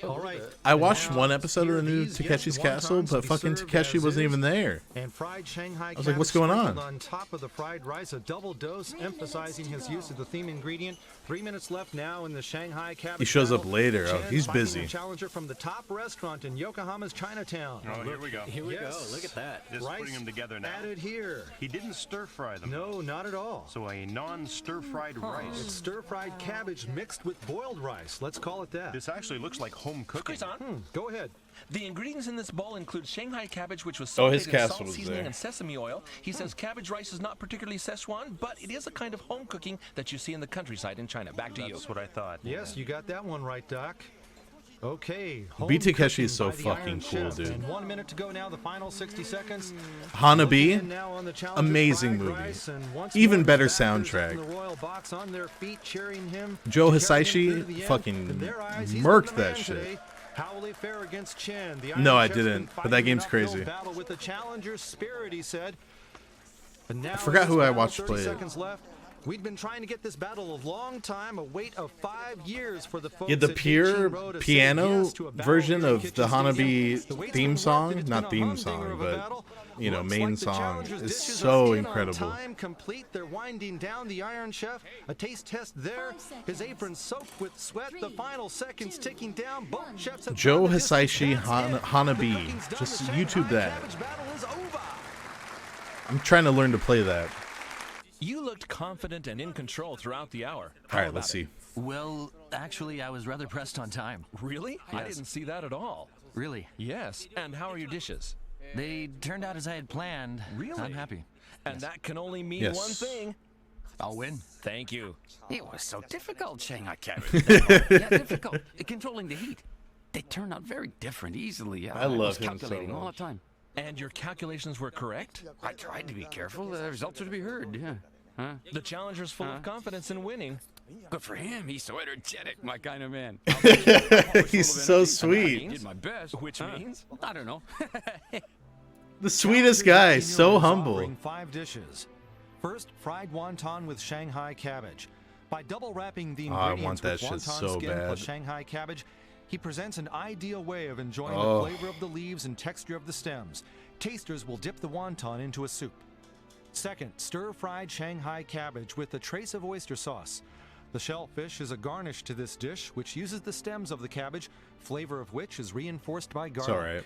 All right. I watched Now, one episode of the new these, yes, Takeshi's Castle, wontons but be fucking served Takeshi as wasn't is. even there. And fried Shanghai I was like, what's cabbage going on? sprinkled on top of the fried rice, a double dose, emphasizing his use of the theme ingredient. 3 minutes left now in the Shanghai cabbage. He shows up battle. later. Oh, Chen he's fighting busy. a challenger from the top restaurant in Yokohama's Chinatown. Oh, here we go. Here we Yes. go. Look at that. Just Rice putting them together now. added here. He didn't stir-fry them. No, not at all. So a non-stir-fried It's rice. stir-fried cabbage mixed with boiled rice. Let's call it that. This actually looks like home cooking. Fukusan, Go ahead. the ingredients in this bowl include Shanghai cabbage, which was Oh, his sauteed in castle salt, was seasoning, there. and sesame oil. He says cabbage rice is not particularly Szechuan, but it is a kind of home cooking that you see in the countryside in China. Back to you. That's what I thought. Yes, you got that one right, Doc. Okay. B. Takeshi home is so cooking by the fucking Iron cool, Chef. dude. And 1 minute to go now, the final 60 seconds. Hanabi, And now on the challenger, amazing fried movie. rice, and once Even more, better the backers soundtrack. in the royal box on their feet, cheering him Joe to carry him Hisaishi through to the end. fucking In their eyes, he's murked the that man shit. today. Howley fair against Chen. The No, Iron I Chef's didn't, been but that fighting game's an uphill crazy. battle with the challenger's spirit, he said. But now I forgot who I battle, watched 30 play it. seconds left. We'd been trying to get this battle a long time, a wait of 5 years for the folks Yeah, the at pure Hei-Chin Road to say piano yes to a battle version in the of kitchen the Hanabi stadium. The wait's theme been song, worth it. It's not been a theme humdinger song, of a but battle. you know, Looks main like the song challengers' is dishes so are in on incredible. time complete. They're winding down the Iron Chef. A taste test there. His apron soaked with sweat. The final seconds ticking down. Both chefs have Joe gone the distance. Hisaishi That's it. Hanabi. The cooking's done. Just The YouTube Shanghai that. Cabbage battle is over. I'm trying to learn to play that. You looked confident and in control throughout the hour. All right, let's see. Well, actually, I was rather pressed on time. Really? I Yes. didn't see that at all. Really? Yes. And how are your dishes? They turned out as I had planned. Really? I'm happy. And that can only mean Yes. one thing. I'll win. Thank you. It was so difficult, Shanghai Cabbage. Yeah, difficult. Controlling the heat. They turn out very different easily. I love was him so calculating all the much. time. And your calculations were correct? I tried to be careful. The results are to be heard. Yeah. Huh? The challenger's full of confidence in winning. Good for him. He's so energetic, my kind of man. He's so sweet. Did my best. Which means? I don't know. The sweetest guy, so Is humble. offering 5 dishes. First, fried wonton with Shanghai cabbage. By double wrapping the Oh, I ingredients want that with shit wonton so skin bad. plus Shanghai cabbage, he presents an ideal way of enjoying Oh. the flavor of the leaves and texture of the stems. Tasters will dip the wonton into a soup. Second, stir-fried Shanghai cabbage with a trace of oyster sauce. The shellfish is a garnish to this dish, which uses the stems of the cabbage, flavor of which is reinforced by It's garlic. all right.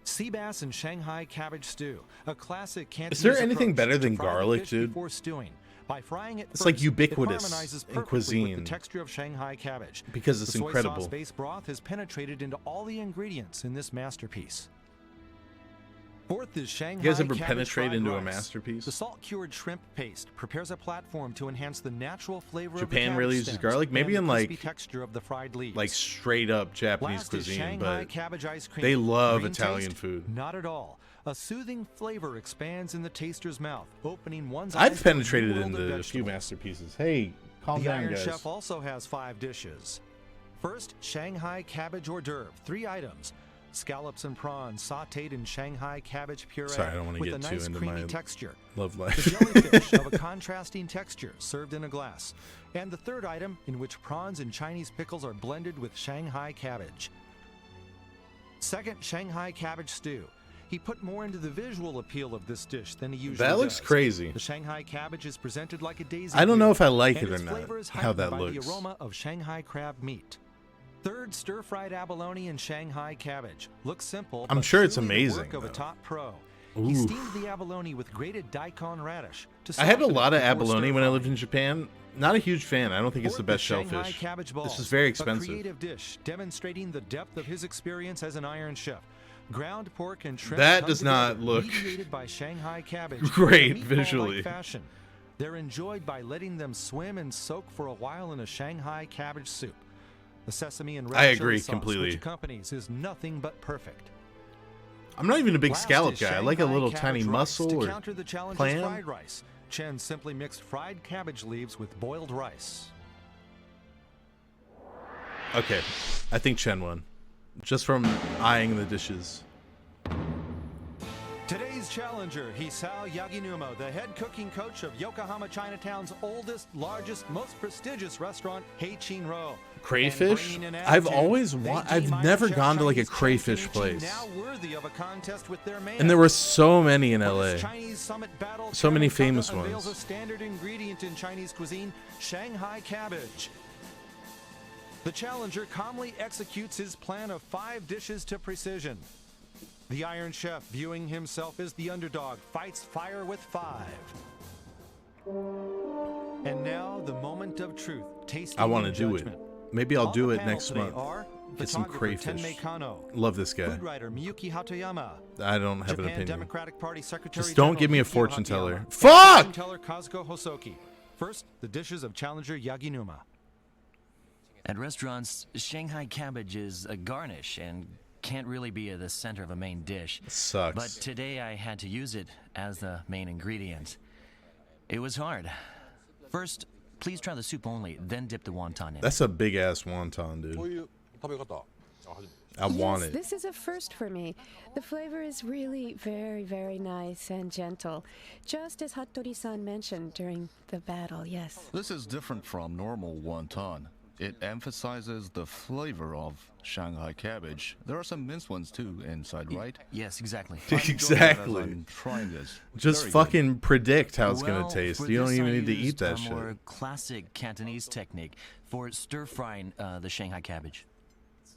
Sea bass and Shanghai cabbage stew, a classic Cantonese Is there anything approach better to than fry the garlic, fish dude? Before stewing. By frying it It's first, like ubiquitous it harmonizes in perfectly cuisine. with the texture of Shanghai cabbage. Because it's the soy incredible. sauce-based broth has penetrated into all the ingredients in this masterpiece. Fourth is Shanghai You guys ever cabbage penetrate fried into a rice. masterpiece? The salt-cured shrimp paste prepares a platform to enhance the natural flavor of the Japan cabbage really uses stems garlic? Maybe and in the crispy like texture of the fried leaves. like straight up Japanese Last is cuisine, Shanghai but cabbage ice cream. they love Green Italian taste? food. Not at all. A soothing flavor expands in the taster's mouth, opening one's eyes I've to a penetrated new world of into a few vegetables. masterpieces. Hey, calm The down, Iron guys. Chef also has 5 dishes. First, Shanghai cabbage hors d'oeuvre, 3 items. Scallops and prawns sautéed in Shanghai cabbage puree Sorry, I don't want to with get a too nice into creamy my texture. love The life. jellyfish of a contrasting texture served in a glass. And the third item in which prawns and Chinese pickles are blended with Shanghai cabbage. Second, Shanghai cabbage stew. He put more into the visual appeal of this dish than he usually That looks does. crazy. The Shanghai cabbage is presented like a daisy. I don't know wheel, if I like and it or its not, flavor is how that heightened by looks. the aroma of Shanghai crab meat. Third, stir-fried abalone and Shanghai cabbage. Looks simple, I'm but sure it's truly the amazing, work of a though. top pro. He Oof. steamed the abalone with grated daikon radish. To I had a soften it lot of before abalone when I stir-frying. lived in Japan. Not a huge fan. I don't think it's the Fourth best is Shanghai shellfish. cabbage balls, This is very A expensive. creative dish demonstrating the depth of his experience as an Iron Chef. Ground pork and shrimp That come does together, not look mediated by Shanghai cabbage great in a meatball-like visually. fashion. They're enjoyed by letting them swim and soak for a while in a Shanghai cabbage soup. The sesame and red I chili agree sauce completely. which accompanies is nothing but perfect. I'm not even a big Last scallop is guy. I like a Shanghai little cabbage tiny rice. mussel To or counter the challenge's clam. fried rice, Chen simply mixed fried cabbage leaves with boiled rice. Okay, I think Chen won. Just from eyeing the dishes. Today's challenger, Hisao Yaginuma, the head cooking coach of Yokohama Chinatown's oldest, largest, most prestigious restaurant, Hei-Chin Row. Crayfish? And bringing an I've attitude, always they I've deem never Iron Chef gone to like a Chinese crayfish Chef place. Now worthy of a contest with their man. And there were so many in For LA. this Chinese summit battle, So many Chairman famous Kanga unveils ones. a standard ingredient in Chinese cuisine, Shanghai cabbage. The challenger calmly executes his plan of 5 dishes to precision. The Iron Chef, viewing himself as the underdog, fights fire with 5. And now, the moment of truth. Tasting I want to and do judgment. it. Maybe I'll On do the it panel next today month. are Get some photographer crayfish. Tenmei Kano, Love this guy. food writer Miyuki Hatoyama, I don't have an Japan opinion. Democratic Party Secretary Just don't General give me a Yukio fortune Hatoyama, teller. and Fuck! fortune teller Kazuko Hosoki. First, the dishes of challenger Yaginuma. At restaurants, Shanghai cabbage is a garnish and can't really be at the center of a main dish. Sucks. But today I had to use it as the main ingredient. It was hard. First, please try the soup only, then dip the wonton in. That's a big ass wonton, dude. I want Yes, it. this is a first for me. The flavor is really very, very nice and gentle. Just as Hattori-san mentioned during the battle, yes. This is different from normal wonton. It emphasizes the flavor of Shanghai cabbage. There are some minced ones too inside, right? Yes, exactly. Exactly. I'm trying this. Just Very fucking predict how it's Well, gonna taste. for You don't this even I need to eat used that a shit. more classic Cantonese technique for stir-frying the Shanghai cabbage.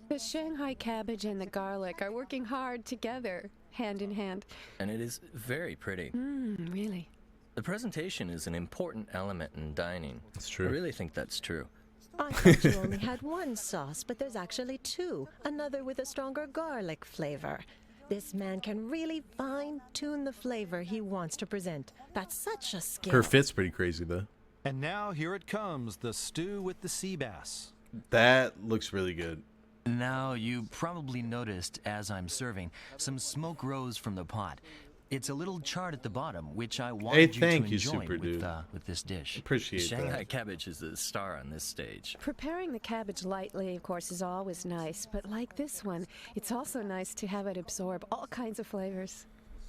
The Shanghai cabbage and the garlic are working hard together, hand in hand. And it is very pretty. Really? The presentation is an important element in dining. That's true. I really think that's true. I thought you only had one sauce, but there's actually two. Another with a stronger garlic flavor. This man can really fine-tune the flavor he wants to present. That's such a skill. Her fit's pretty crazy though. And now here it comes, the stew with the sea bass. That looks really good. Now, you probably noticed as I'm serving, some smoke rose from the pot. It's a little charred at the bottom, which I wanted you to thank you, enjoy Super Dude. with this dish. Appreciate Shanghai that. cabbage is a star on this stage. Preparing the cabbage lightly, of course, is always nice, but like this one, it's also nice to have it absorb all kinds of flavors.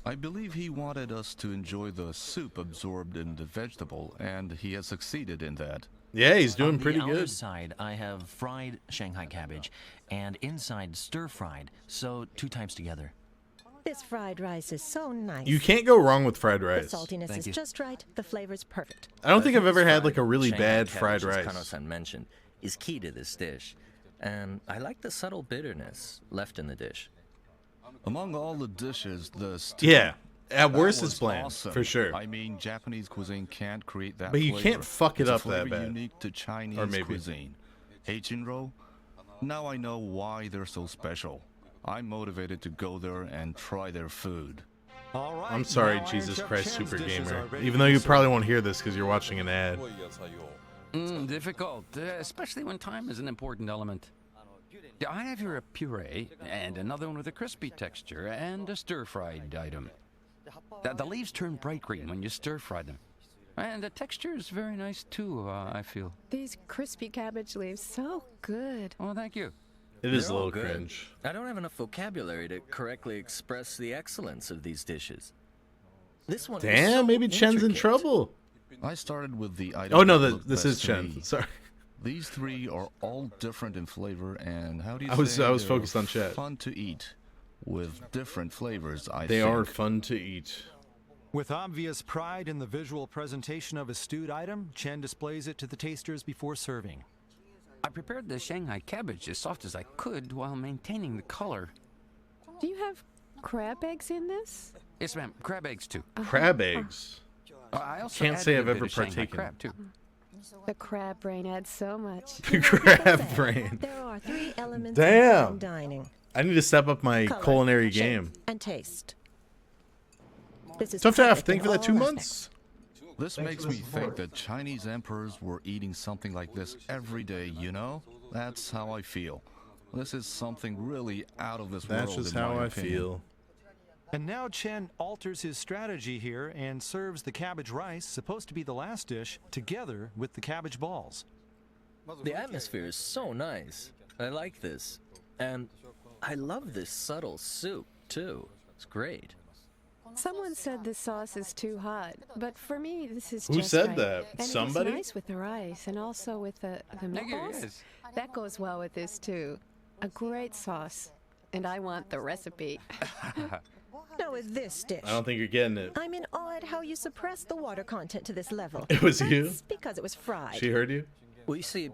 I believe he wanted us to enjoy the soup absorbed in the vegetable, and he has succeeded in that. Yeah, he's doing On pretty the outer good. side, I have fried Shanghai cabbage, and inside stir-fried, so 2 times together. This fried rice is so nice. You can't go wrong with fried rice. The saltiness Thank is you. just right. The flavor's perfect. I don't think I've ever had Fried like a really Shanghai bad cabbage, fried as rice. Kano-san mentioned, is key to this dish. And I like the subtle bitterness left in the dish. Among all the dishes, the stew, Yeah, at that worst was it's bland, awesome. for sure. I mean, Japanese cuisine can't create that But you flavor. can't fuck it It's a up that flavor bad. unique to Chinese Or maybe. cuisine. Heijinro, now I know why they're so special. I'm motivated to go there and try their food. All right. I'm sorry, now Iron Jesus Chef Christ, Chen's Super dishes Gamer. are ready Even to though be you served. probably won't hear this because you're watching an ad. Difficult, especially when time is an important element. Yeah, I have here a puree, and another one with a crispy texture, and a stir-fried item. The leaves turn bright green when you stir-fry them. And the texture is very nice too, I feel. These crispy cabbage leaves, so good. Oh, thank you. It is They're a all little good. cringe. I don't have enough vocabulary to correctly express the excellence of these dishes. This one is Damn, so maybe Chen's in intricate. trouble. I started with the item Oh no, that looked this best is to Chen. me. Sorry. These 3 are all different in flavor, and how do you I was say focused they're on chat. fun to eat with different flavors, I They think. are fun to eat. With obvious pride in the visual presentation of a stewed item, Chen displays it to the tasters before serving. I prepared the Shanghai cabbage as soft as I could while maintaining the color. Do you have crab eggs in this? Yes, ma'am. Crab eggs too. Crab eggs. I also Can't added say a I've bit ever of Shanghai partaken. crab too. The crab brain adds so much. Crab brain. There are 3 elements Damn. in fine dining. I need to step up my Color, culinary shape, game. and taste. This is Tough to have. perfect Thank in you for that all 2 aspects. months. This Thanks makes for the me support. think that Chinese emperors were eating something like this every day, you know? That's how I feel. This is something really out of this That's world, just in how my I opinion. feel. And now Chen alters his strategy here and serves the cabbage rice, supposed to be the last dish, together with the cabbage balls. The atmosphere is so nice. I like this. And I love this subtle soup, too. It's great. Someone said the sauce is too hot, but for me, this is Who just said right. that? And Somebody? it's nice with the rice and also with the Thank you, meatballs. yes. That goes well with this too. A great sauce, and I want the recipe. Now with this dish, I don't think you're getting it. I'm in awe at how you suppressed the water content to this level. It was That's you? because it was fried. She heard you? Well, you see,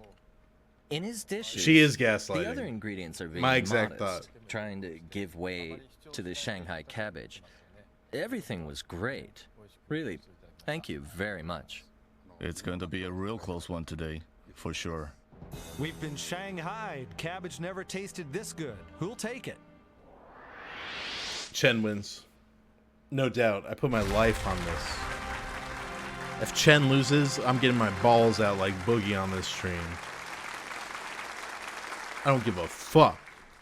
in his dishes, She is the gaslighting. other ingredients are very My exact modest, thought. trying to give way to the Shanghai cabbage. Everything was great. Really, thank you very much. It's going to be a real close one today, for sure. We've been shanghaied. Cabbage never tasted this good. Who'll take it? Chen wins. No doubt. I put my life on this. If Chen loses, I'm getting my balls out like Boogie on this stream. I don't give a fuck.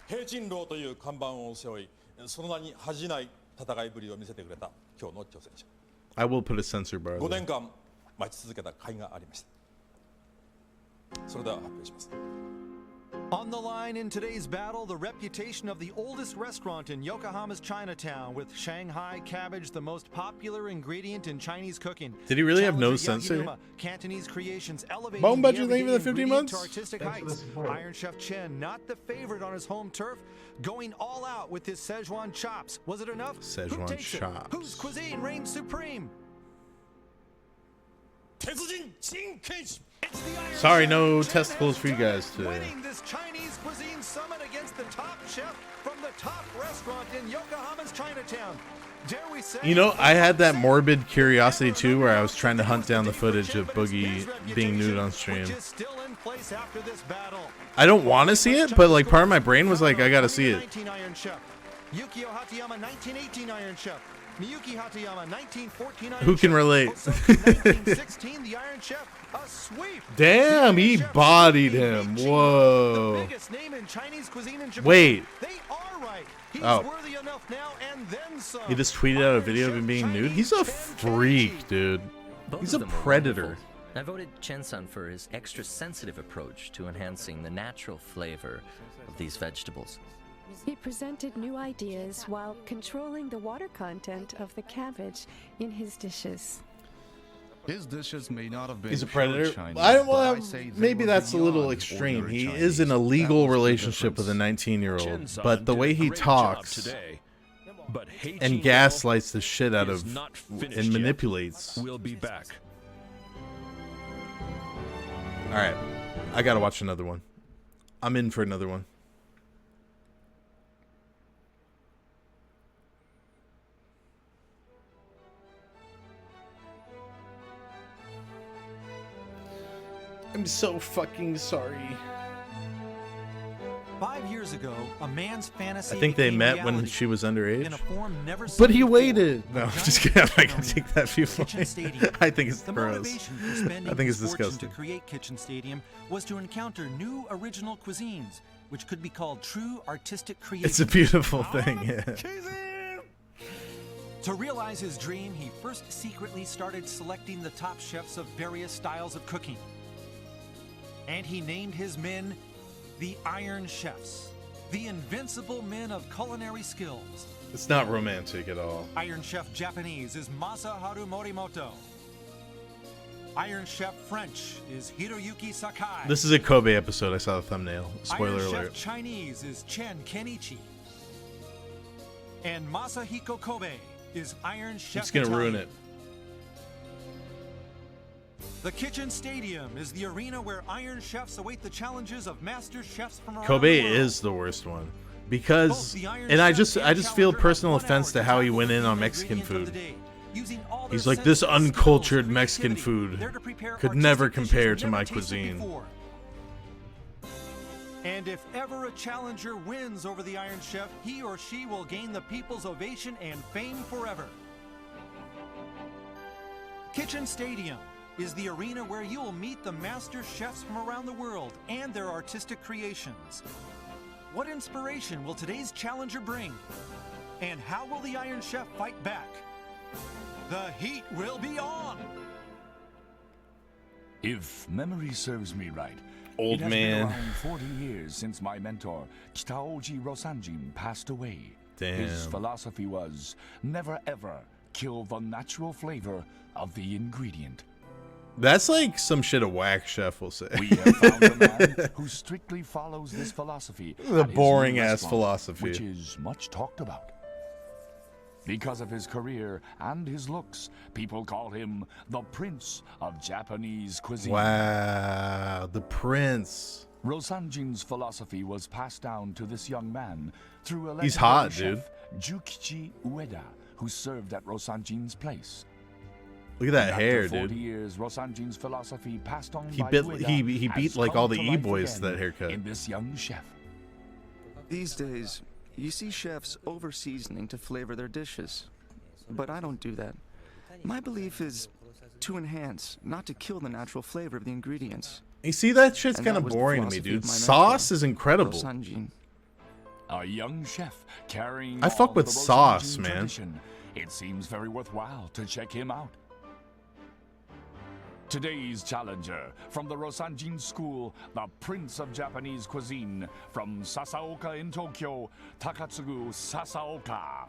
平鎮楼という看板を背負い、その名に恥じない戦いぶりを見せてくれた今日の挑戦者。 I will put a censor bar 5 there. 年間待ち続けた甲斐がありました。それでは発表します。On the line in today's battle, the reputation of the oldest restaurant in Yokohama's Chinatown, with Shanghai cabbage the most popular ingredient in Chinese cooking. Did he really have no Challenger censor? Yakinuma, Cantonese creations elevating Bone the budget thing for the 50 ingredient months? to artistic heights. Iron Chef Chen, not the favorite on his home turf, going all out with his Szechuan chops. Was it enough? Who Szechuan takes it? chops. Whose cuisine reigns supreme? Sorry, no testicles for you guys today. Winning this Chinese cuisine summit against the top chef from the top restaurant in Yokohama's Chinatown. Dare we say? You know, I had that morbid curiosity too, where I was trying to hunt down the footage of Boogie being nude on stream. I don't want to see it, but like part of my brain was like, I gotta see it. Iron Chef. Yukio Hatayama, 1918 Iron Chef. Miyuki Hatayama, 1914 Iron Who can Chef. relate? 1916, the Iron Chef, a sweep. Damn, he bodied him. Whoa. Biggest name in Chinese cuisine in Japan. Wait. They are right. He's Oh. worthy enough now and then some. He just tweeted out a video of him being nude. He's a freak, dude. Both He's of a them were predator. wonderful. I voted Chen-san for his extra sensitive approach to enhancing the natural flavor of these vegetables. He presented new ideas while controlling the water content of the cabbage in his dishes. His dishes may not have been He's a pure predator. Chinese, I don't but want say they maybe were that's a little beyond extreme. ordinary He Chinese. is in a That legal was the relationship with a difference. 19-year-old, Shin-san but the did way a he great job talks today, but Hei and Qing gaslights the shit out is of not finished and yet. manipulates. We'll be back. All right, I gotta watch another one. I'm in for another one. I'm so fucking sorry. 5 years ago, a man's fantasy I think they became met reality when she was underage. in a form never But seen he before. waited. No, I'm Giant just kidding. I'm not gonna kitchen take that viewpoint. Kitchen Stadium. I think it's the gross. motivation for spending I think it's his fortune disgusting. to create Kitchen Stadium was to encounter new original cuisines, which could be called true artistic creations. It's a beautiful thing. Yeah. To realize his dream, he first secretly started selecting the top chefs of various styles of cooking. And he named his men the Iron Chefs, the invincible men of culinary skills. It's not romantic at all. Iron Chef Japanese is Masaharu Morimoto. Iron Chef French is Hiroyuki Sakai. This is a Kobe episode. I saw the thumbnail. Spoiler Iron alert. Chef Chinese is Chen Kenichi. And Masahiko Kobe is Iron Chef It's gonna ruin Italian. it. The Kitchen Stadium is the arena where Iron Chefs await the challenges of master chefs from around Kobe the world. is the worst one because, Both the Iron and I Chef just and feel Challenger personal have 1 offense hour to how he tackle went in the on key Mexican ingredient of food. the day. Using all He's their like, this senses, uncultured skills, Mexican creativity, food they're to prepare could never artistic dishes compare to never my tasted cuisine. before. And if ever a challenger wins over the Iron Chef, he or she will gain the people's ovation and fame forever. Kitchen Stadium is the arena where you will meet the master chefs from around the world and their artistic creations. What inspiration will today's challenger bring? And how will the Iron Chef fight back? The heat will be on! If memory serves me right, Old it has man. been around 40 years since my mentor, Kitaoji Rosanjin, passed away. His Damn. philosophy was, never ever kill the natural flavor of the ingredient. That's like some shit a whack chef will say. We have found a man who strictly follows this philosophy. The at his new boring ass restaurant, philosophy. Which is much talked about. Because of his career and his looks, people call him the Prince of Japanese cuisine. Wow, the prince. Rosanjin's philosophy was passed down to this young man through a He's legendary hot, chef, Jukichi Ueda, who served at Rosanjin's place. Look at that And hair, after 40 dude. years, Rosanjin's philosophy passed on He by bit. Ueda He has beat like come all the to life e-boys again that haircut. in this young chef. These days, you see chefs over-seasoning to flavor their dishes. But I don't do that. My belief is to enhance, not to kill the natural flavor of the ingredients. You see, that shit's And kind that of was the boring to me, philosophy dude. of my Sauce mentor, is incredible. Rosanjin. A young chef carrying I fuck on with the sauce, Rosanjin man. tradition. It seems very worthwhile to check him out. Today's challenger, from the Rosanjin School, the Prince of Japanese Cuisine, from Sasaoka in Tokyo, Takatsugu Sasaoka.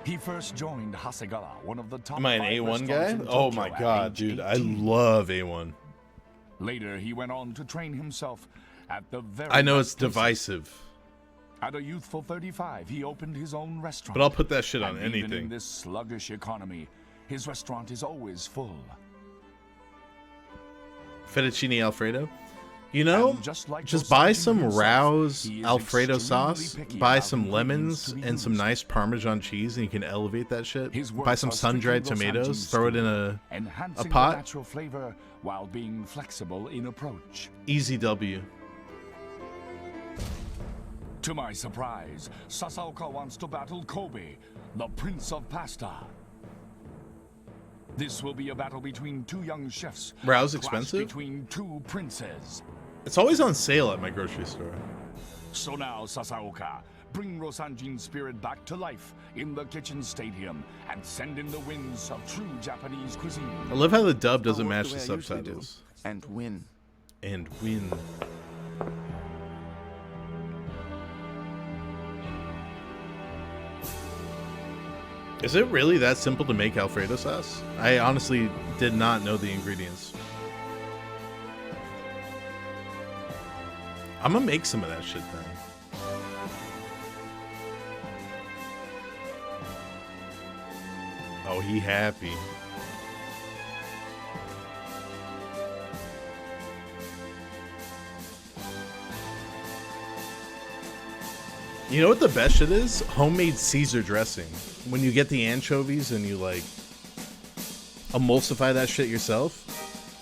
He first joined Hasegawa, one of the top Am I an 5 A1 restaurants guy? in Oh Tokyo my at god, age dude. I 18. love A1. Later, he went on to train himself at the very I know best it's divisive, At a youthful 35, he opened his own restaurant. but I'll put that shit on And even anything. in this sluggish economy, his restaurant is always full. Fettuccine Alfredo. You know, And just like just buy Rosanjin some himself, Rao's he is Alfredo extremely sauce, picky buy about some ingredients lemons to be and some used. nice Parmesan cheese, and you can elevate that shit. His Buy works some are strictly sun-dried tomatoes, Rosanjin throw it in style, a enhancing pot. the natural flavor while being flexible in approach. Easy W. To my surprise, Sasaoka wants to battle Kobe, the Prince of Pasta. This will be a battle between two young chefs. Rao's a clash expensive? Between two princes. It's always on sale at my grocery store. So now, Sasaoka, bring Rosanjin's spirit back to life in the kitchen stadium and send in the winds of true Japanese cuisine. I love how the dub doesn't I'll work match the the way I usually do, subtitles. and win. And win. Is it really that simple to make Alfredo sauce? I honestly did not know the ingredients. I'm gonna make some of that shit then. Oh, he happy. You know what the best shit is? Homemade Caesar dressing. When you get the anchovies and you like emulsify that shit yourself,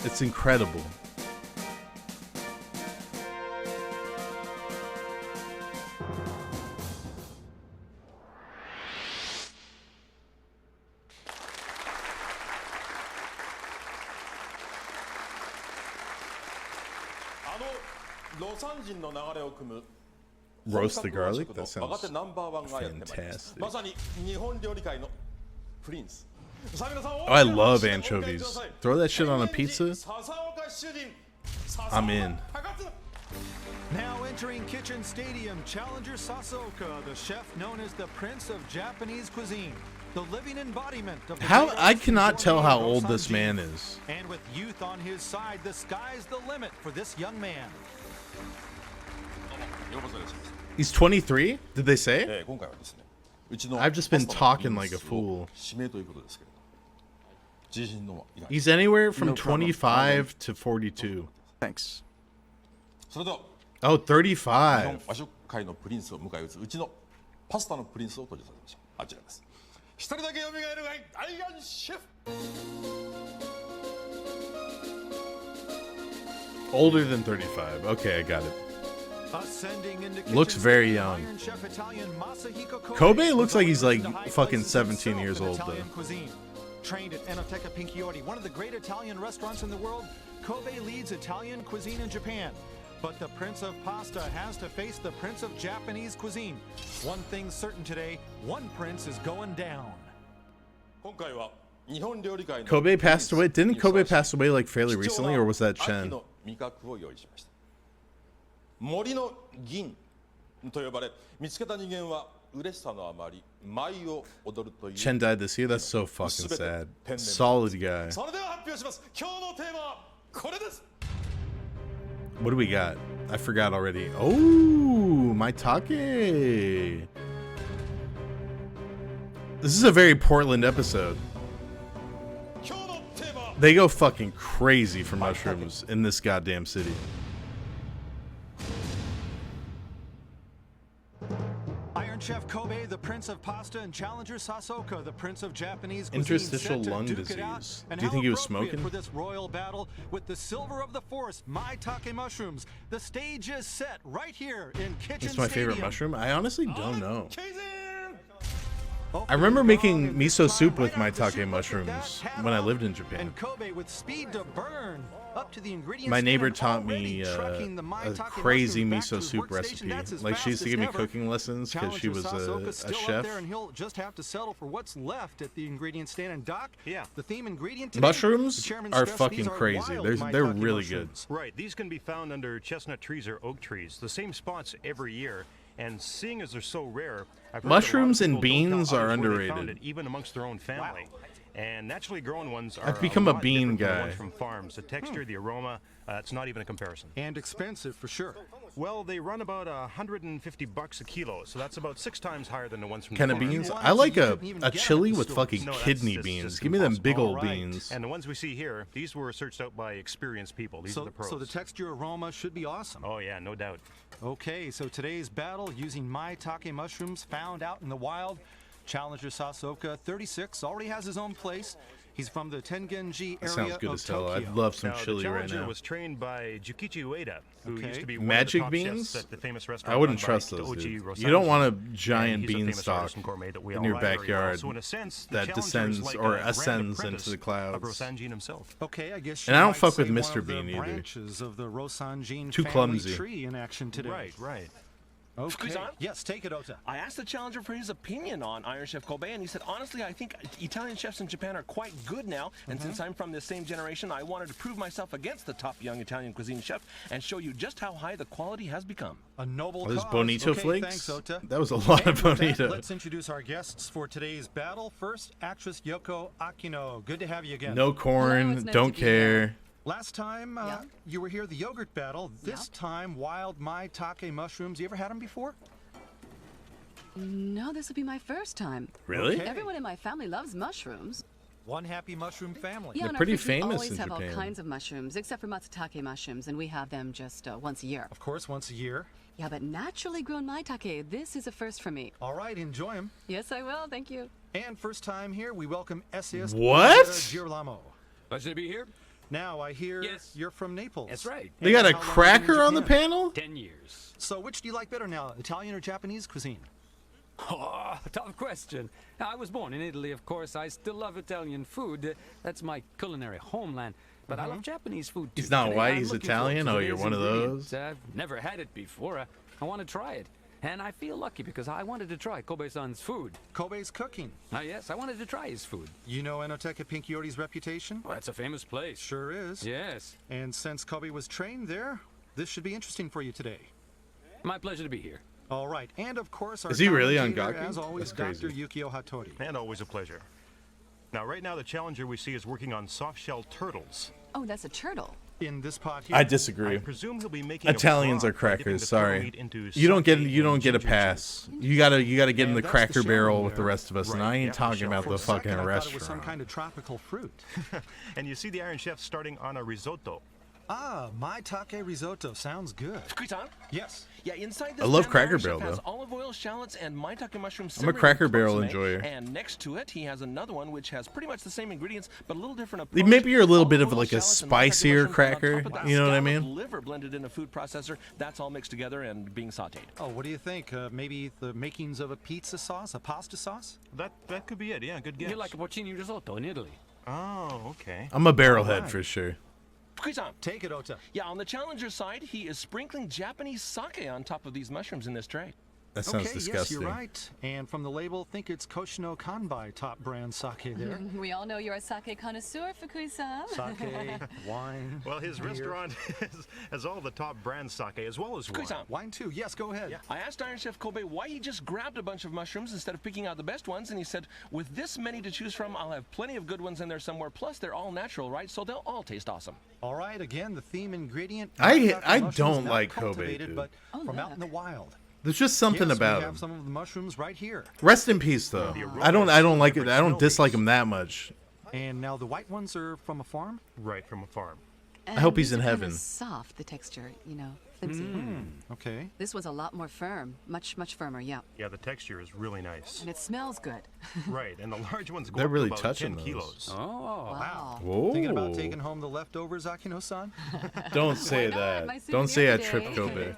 it's incredible. Roast the garlic? That sounds fantastic. Oh, I love anchovies. Throw that shit on a pizza. I'm in. Now entering Kitchen Stadium, challenger Sasaoka, the chef known as the Prince of Japanese Cuisine, the living embodiment of the How great I cannot tell how Rosanjin. old this man is. And with youth on his side, the sky's the limit for this young man. He's 23? Did they say? I've just been talking like a fool. He's anywhere from 25 to 42. Thanks. Oh, 35. 和食界のプリンスを迎え撃つうちのパスタのプリンスを登場させました。あちらです。一人だけ蘇るがいアイアンシェフ。 Older than 35. Okay, I got it. Ascending into Looks kitchen, very young. Iron Chef Italian Masahiko Kobe looks like he's like resides in the high fucking places 17 himself years in old Italian though. cuisine. Trained at Enoteca Pinchiotti, one of the great Italian restaurants in the world, Kobe leads Italian cuisine in Japan. But the Prince of Pasta has to face the Prince of Japanese cuisine. One thing's certain today, one prince is going down. 今回は日本料理界の Kobe passed away. Didn't Kobe pass away like fairly recently, or was that 秋 Chen? の味覚を用意しました。森の銀と呼ばれ、見つけた人間は嬉しさのあまり舞を踊るという。 Chen died this year. That's so fucking sad. Solid guy. それでは発表します。今日のテーマはこれです。 What do we got? I forgot already. Oh, Maitake. This is a very Portland episode. They go fucking crazy for mushrooms in this goddamn city. Iron Chef Kobe, the Prince of Pasta, and challenger Sasaoka, the Prince of Japanese cuisine, Interstitial set to lung duke it out. disease. And Do you how think he was appropriate smoking? for this royal battle with the silver of the force, Maitake mushrooms. The stage is set right here in Kitchen It's my favorite Stadium. mushroom. I honestly don't know. I remember making miso soup with maitake mushrooms when I lived in Japan. And Kobe with speed to burn. Up to the ingredients My neighbor stand, taught already me trucking the a maitake crazy mushroom back to miso his soup workstation. recipe. That's as Like, she used to fast give me as ever. cooking lessons because she was Challenger a Sasooka's still chef. Up there, and he'll just have to settle for what's left at the ingredient stand. And Doc, yeah, the theme ingredient today, Mushrooms the chairman are stressed fucking these are crazy. wild They're maitake really mushrooms. Right, these can be found under chestnut trees or oak trees, the same spots every year. And seeing as they're so rare, I've heard Mushrooms that a and lot of people don't beans tell are others where they found underrated. it, even amongst their own family. And naturally grown ones are I've become a lot bean different from the guy. ones from farms. The texture, the aroma, it's not even a comparison. And expensive for sure. Well, they run about $150 a kilo, so that's about 6 times higher than the ones from Can the of farm. beans? I like a chili with fucking No, that's kidney just beans. Give me them big impossible. old All right. beans. And the ones we see here, these were searched out by experienced people. These are the pros. So the texture aroma should be awesome. Oh yeah, no doubt. Okay, so today's battle using maitake mushrooms found out in the wild. Challenger Sasooka, 36, already has his own place. He's from the Tengenji That area sounds good of as hell. Tokyo. I'd love some Now, chili the right challenger now. was trained by Jukichi Ueda, who Okay. used to be one Magic of the top beans? chefs at the famous restaurant I wouldn't run by trust those, Oji dude. Rosanji. You don't want a And giant he's a famous beanstalk artisan gourmet that we in all your know very well. backyard So in a sense, the that challenger is descends like or a grand ascends apprentice into the of clouds. Rosanjin himself. Okay, I guess And you I don't might fuck with say one Mr. of the Bean either. branches of the Rosanjin Too family clumsy. tree in action today. Right, right. Okay. Fukusan? Yes, take it, Ota. I asked the challenger for his opinion on Iron Chef Kobe, and he said, honestly, I think Italian chefs in Japan are quite good now, and since I'm from the same generation, I wanted to prove myself against the top young Italian cuisine chef and show you just how high the quality has become. A noble Those cause. bonito okay, flakes? Thanks, Ota. That was a lot of And with that, bonito. Let's introduce our guests for today's battle. First, actress Yoko Akino. Good to have you again. No corn, don't care. Last time you were here, the yogurt battle. This time, wild maitake mushrooms. You ever had them before? No, this will be my first time. Really? Okay. Everyone in my family loves mushrooms. One happy mushroom family. Yeah, They're in our pretty fridge, we famous always in have Japan. all kinds of mushrooms, except for matsutake mushrooms, and we have them just once a year. Of course, once a year. Yeah, but naturally grown maitake, this is a first for me. All right, enjoy them. Yes, I will. Thank you. And first time here, we welcome essayist What? Girolamo. Pleasure to be here. Now, I hear Yes. you're from Naples. That's right. They got a How long have you been in cracker on the Japan? panel? 10 years. So, which do you like better now, Italian or Japanese cuisine? Oh, tough question. I was born in Italy, of course. I still love Italian food. That's my culinary homeland. But I love Japanese food too. He's not Today, white, I'm he's looking Italian? forward to Oh, you're today's one of ingredients. those? I've never had it before. I want to try it. And I feel lucky because I wanted to try Kobe-san's food. Kobe's cooking. Yes, I wanted to try his food. You know Enoteca Pinkyori's reputation? Well, that's a famous place. Sure is. Yes. And since Kobe was trained there, this should be interesting for you today. My pleasure to be here. All right, and of course, our Is he really on commentator, Gawker? as always, That's Dr. crazy. Yukio Hattori. And always a pleasure. Now, right now, the challenger we see is working on soft-shell turtles. Oh, that's a turtle. In this pot here. I disagree. I presume he'll be making Italians a are broth by dipping crackers. the turtle Sorry, meat into you don't get sauteed a ginger pass. You gotta get in And the that's Cracker the Barrel shell with the there. rest of us, and Right, I ain't yeah, talking for about For the a second, fucking I thought it was restaurant. some kind of tropical fruit. And you see the Iron Chef starting on a risotto. Ah, maitake risotto. Sounds good. Fukusan? Yes. Yeah, inside this I love pan, the Cracker Iron Chef Barrel, has though. olive oil, shallots, and maitake mushrooms. I'm a simmering Cracker with Barrel consommé, enjoyer. And next to it, he has another one which has pretty much the same ingredients, but a little different approach. Maybe you're a little bit Olive of oil, like a shallots, and maitake spicier mushrooms, and on cracker. top of that, You know what I scalloped mean? liver blended in a food processor. That's all mixed together and being sautéed. Oh, what do you think? Maybe the makings of a pizza sauce, a pasta sauce? That could be it. Yeah, good guess. You're like a porcini risotto in Italy. Oh, okay. I'm a barrelhead Alright. for sure. Fukusan. Take it, Ota. Yeah, on the challenger side, he is sprinkling Japanese sake on top of these mushrooms in this tray. That sounds Okay, disgusting. yes, you're right. And from the label, think it's Koshino Kanbai top brand sake there. We all know you're a sake connoisseur, Fukui-san. Sake, wine. Well, his beer. restaurant has all the top brand sake as well as wine. Fukusan. Wine too. Yes, go ahead. I asked Iron Chef Kobe why he just grabbed a bunch of mushrooms instead of picking out the best ones, and he said, with this many to choose from, I'll have plenty of good ones in there somewhere, plus they're all natural, right? So they'll all taste awesome. All right, again, the theme ingredient. I mushrooms don't not like Kobe, cultivated, dude. But from out in the wild. There's just something Yes, about we have him. some of the mushrooms right here. Rest in peace, though. I don't like it. I don't dislike him that much. And now the white ones are from a farm? Right, from a farm. I hope he's these in are kinda heaven. soft, the texture, you know, flimsy. Okay. This one's a lot more firm, much firmer, yeah. Yeah, the texture is really nice. And it smells good. Right, and the large ones go They're up really to about touching 10 those. kilos. Oh, wow. Whoa. Thinking about taking home the leftovers, Akino-san? Don't say not? that. My Don't souvenir say I today. tripped Kobe.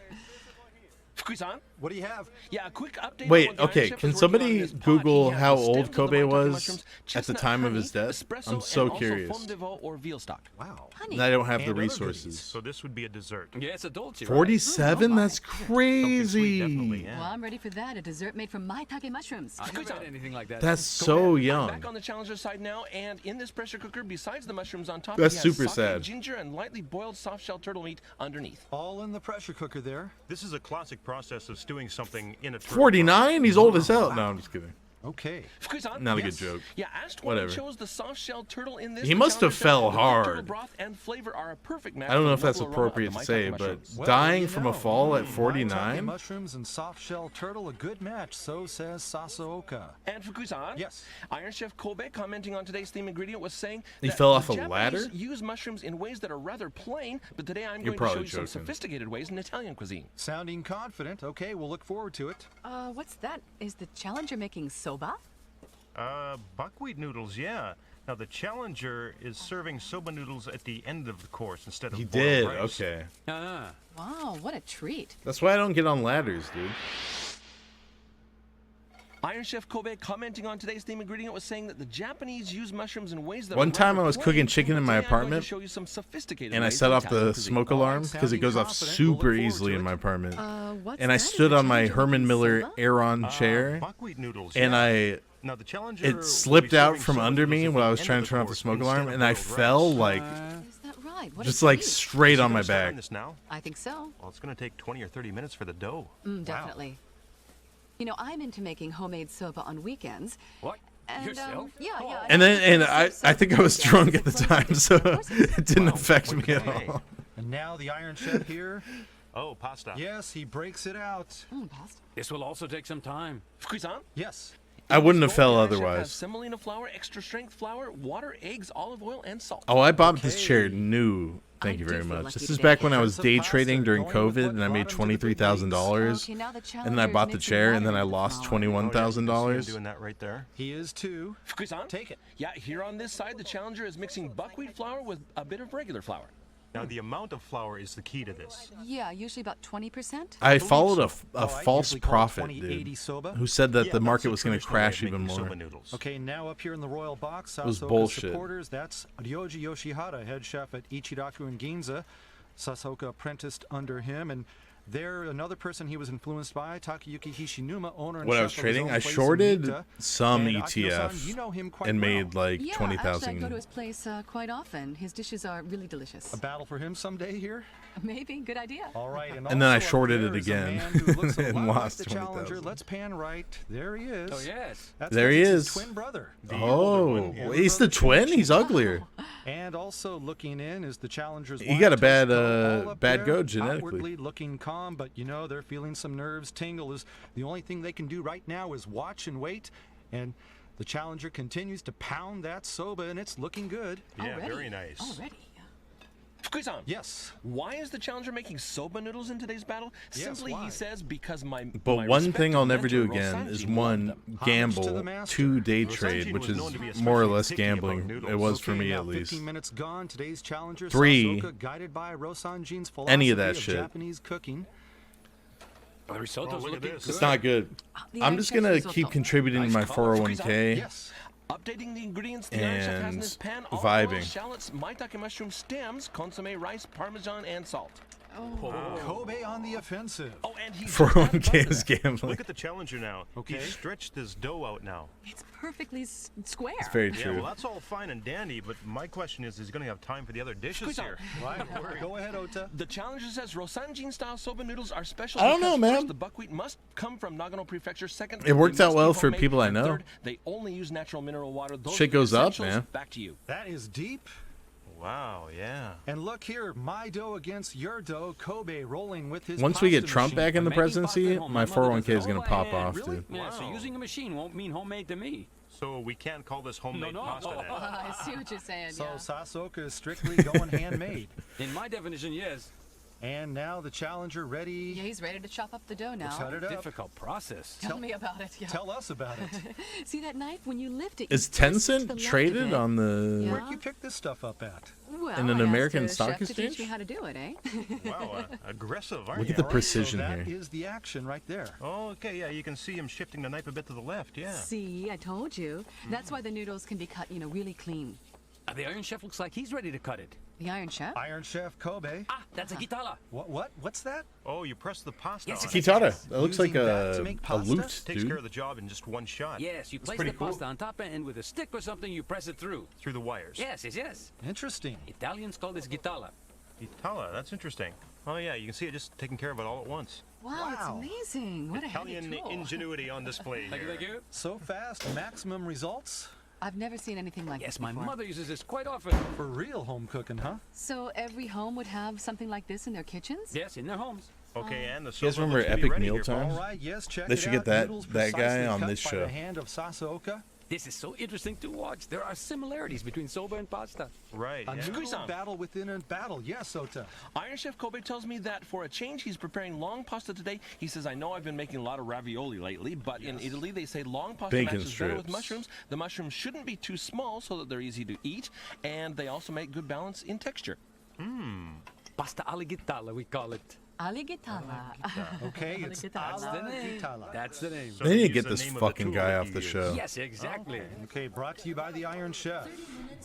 Fukusan, what do you have? Yeah, a quick update. Wait, on what the okay. Iron Chef Can is working on in somebody his pot. Google He has how the stems old of the Kobe maitake was mushrooms, at the chestnut time of honey, his death? espresso, I'm so and also curious. fond de vel or veal stock. Wow. And I don't have the And other resources. So this would be a dessert. Yeah, it's a dolce. 47? That's Something crazy. sweet, definitely, yeah. Well, I'm ready for that. A dessert made from maitake mushrooms. I've never had anything like that. That's so I'm young. back on the challenger's side now, and in this pressure cooker, besides the mushrooms on top, That's he has super sake, sad. ginger, and lightly boiled soft-shell turtle meat underneath. All in the pressure cooker there. This is a classic process of stewing something in a turtle. 49? He's old as hell. No, I'm just kidding. Okay. Fukusan, Not a yes. good joke. Yeah, asked Whatever. why he chose the soft-shell turtle in this. He the must have challenger fell said the turtle hard. broth and flavor are a perfect match I don't for know the if that's noble aroma of appropriate the to say, maitake but mushrooms. Well, dying you from know. a fall at Maitake 49? mushrooms and soft-shell turtle, a good match. So says Sasaoka. And Fukusan, yes. Iron Chef Kobe, commenting on today's theme ingredient, was saying He that fell off the a Japanese ladder? use mushrooms in ways that are rather plain, but today I'm You're going to show probably you some joking. sophisticated ways in Italian cuisine. Sounding confident. Okay, we'll look forward to it. What's that? Is the challenger making soba? Buckwheat noodles, yeah. Now the challenger is serving soba noodles at the end of the course instead of He boiled did. rice. Okay. Wow, what a treat. That's why I don't get on ladders, dude. Iron Chef Kobe, commenting on today's theme ingredient, was saying that the Japanese use mushrooms in ways that One are time I rather was plain, cooking chicken in my but today I'm going to apartment, show you some sophisticated and I ways set in off Italian the cuisine. smoke alarm because it goes off super easily in my apartment. What's And I that? stood Is the on my challenger Herman making Miller soba? Aeron chair, Buckwheat noodles, and yeah. Now the challenger will it be slipped out serving from soba under noodles me at when the I was end trying of to the turn off the course smoke instead alarm, of and I boiled fell rice. like Is that right? What a just like treat. straight So on you're my gonna start on back. this now? I think so. Well, it's going to take 20 or 30 minutes for the dough. Definitely. You know, I'm into making homemade soba on weekends. What? And, Yourself? yeah. And I think I was drunk at the time, so it didn't affect me at all. And now the Iron Chef here. Oh, pasta. Yes, he breaks it out. Pasta. This will also take some time. Fukusan? Yes. I wouldn't have fell Iron Chef has otherwise. semolina flour, extra strength flour, water, eggs, olive oil, and salt. Oh, I bought this chair new. Thank you very much. This is back when I was day trading during COVID, and I made $23,000. Okay, now the And then I bought the challenger's chair, mixing and then I water lost with flour. $21,000. Doing that right there. He is too. Fukusan? Take it. Yeah, here on this side, the challenger is mixing buckwheat flour with a bit of regular flour. Now the amount of flour is the key to this. Yeah, usually about 20%. I followed a I false usually call it prophet, 2080 dude, soba. who said that Yeah, the that's market the was going to traditional way of crash even making more. soba noodles. Okay, now up here in the royal box, was Sasaoka's bullshit. supporters. That's Ryoji Yoshihara, head chef at Ichiraku in Ginza. Sasaoka apprenticed under him, and there another person he was influenced by, Takayuki Hishinuma, owner and When I chef was of his trading, own I place in shorted Mita. some And Akio-san, ETF you know him quite and well. made like Yeah, actually, I go to 20,000. his place quite often. His dishes are really delicious. A battle for him someday here? Maybe, good idea. All right, And then I also up shorted there it is a again man who looks a and lot lost like the challenger. 20,000. Let's pan right. There he is. Oh, yes. That's There he his is. twin brother. Oh, he's the twin? He's uglier. And also looking in is the challenger's He wife, got a bad, Toshiko, all up bad there, goat genetically. Outwardly looking calm, but you know they're feeling some nerves tingle. Is the only thing they can do right now is watch and wait. And the challenger continues to pound that soba, and it's looking good. Yeah, very nice. Already. Fukusan. Yes. Why is the challenger making soba noodles in today's battle? Yes, Simply, why? he says, because my But my one thing respected I'll never do mentor, again Rosanji, is loved one, them. gamble, two, day trade, which is more or less gambling. It was for Okay, me now at least. 15 minutes gone. Today's challenger, 3, Sasaoka, guided by Rosanjin's philosophy any of that of shit. Japanese cooking. The risotto's look at looking this. good. It's not good. The I'm Iron just Chef's gonna risotto. keep contributing to my 401k. Yes. Updating the ingredients the Iron Chef has in And his pan: olive oil, vibing. shallots, maitake mushroom stems, consomme rice, parmesan, and salt. Kobe on the offensive. Oh, and he 401k is gambling. Look at the challenger now. Okay. He's stretched this dough out now. It's perfectly square. It's very Yeah, true. well, that's all fine and dandy, but my question is going to have time for the other dishes Fukusan. here? Right. Go ahead, Ota. The challenger says Rosanjin-style soba noodles are special I don't because know, man. first, the buckwheat must come from Nagano Prefecture. Second, It worked they out must well be for homemade. people I And know. Third, they only use natural mineral water. Those Shit are the goes up, essentials. man. Back to you. That is deep. Wow, yeah. And look here, my dough against your dough. Kobe rolling with his Once we get pasta Trump machine. back in the Making pasta presidency, at home. my mother does 401k it. is gonna Oh, pop man, off, really? dude. Yeah, so Wow. using a machine won't mean homemade to me. So we can't call this homemade No, no. pasta then? I see what you're saying. So yeah. Sasaoka is strictly going handmade. In my definition, yes. And now the challenger ready. Yeah, he's ready to chop up the dough now. Cut it up. Difficult process. Tell me about it. Yeah. Tell us about it. See that knife? When you lift it, Is you twist to the Tencent left a traded bit. on the? Yeah. Where'd you pick this stuff up at? Well, in an I American asked the stock chef to exchange? teach me how to do it, eh? Wow, aggressive, aren't Look you? at the precision so here. That is the action right there. Oh, okay, yeah, you can see him shifting the knife a bit to the left, yeah. See, I told you. That's why the noodles can be cut, really clean. The Iron Chef looks like he's ready to cut it. The Iron Chef? Iron Chef Kobe. Ah, that's a gitala. What's that? Oh, you press the pasta Yes, on it's it. Kitara. That looks like Using that to a make pasta? lute, Takes dude. care of the job in just one shot. Yes, you place pretty the cool. pasta on top and with a stick or something you press it through. Through the wires. Yes. Interesting. Italians call this gitala. Itala, that's interesting. Oh yeah, you can see it just taking care of it all at once. Wow, it's amazing. What a Italian handy tool. ingenuity on display Thank you, here. thank you. So fast, maximum results. I've never seen anything like Yes, this my before. mother uses this quite often. For real home cooking, huh? So every home would have something like this in their kitchens? Yes, in their homes. Okay, and the You guys soba remember looks to be Epic ready here, Mealtime? folks. All right, yes, check They it should out. get that Noodles guy precisely on cut this by show. the hand of Sasaoka. This is so interesting to watch. There are similarities between soba and pasta. Right. A yeah. noodle battle within a battle. Yes, Ota. Iron Chef Kobe tells me that for a change, he's preparing long pasta today. He says, I know I've been making a lot of ravioli lately, but in Italy they say long pasta Bacon matches better with strips. mushrooms. The mushrooms shouldn't be too small so that they're easy to eat, and they also make good balance in texture. Pasta alla gitala, we call it. Alligatala. Okay, it's That's the name. Gitala. That's the name. They need to use get the this name of the fucking tool guy that off you the use. show. Yes, exactly. Okay, brought to you by the Iron Chef.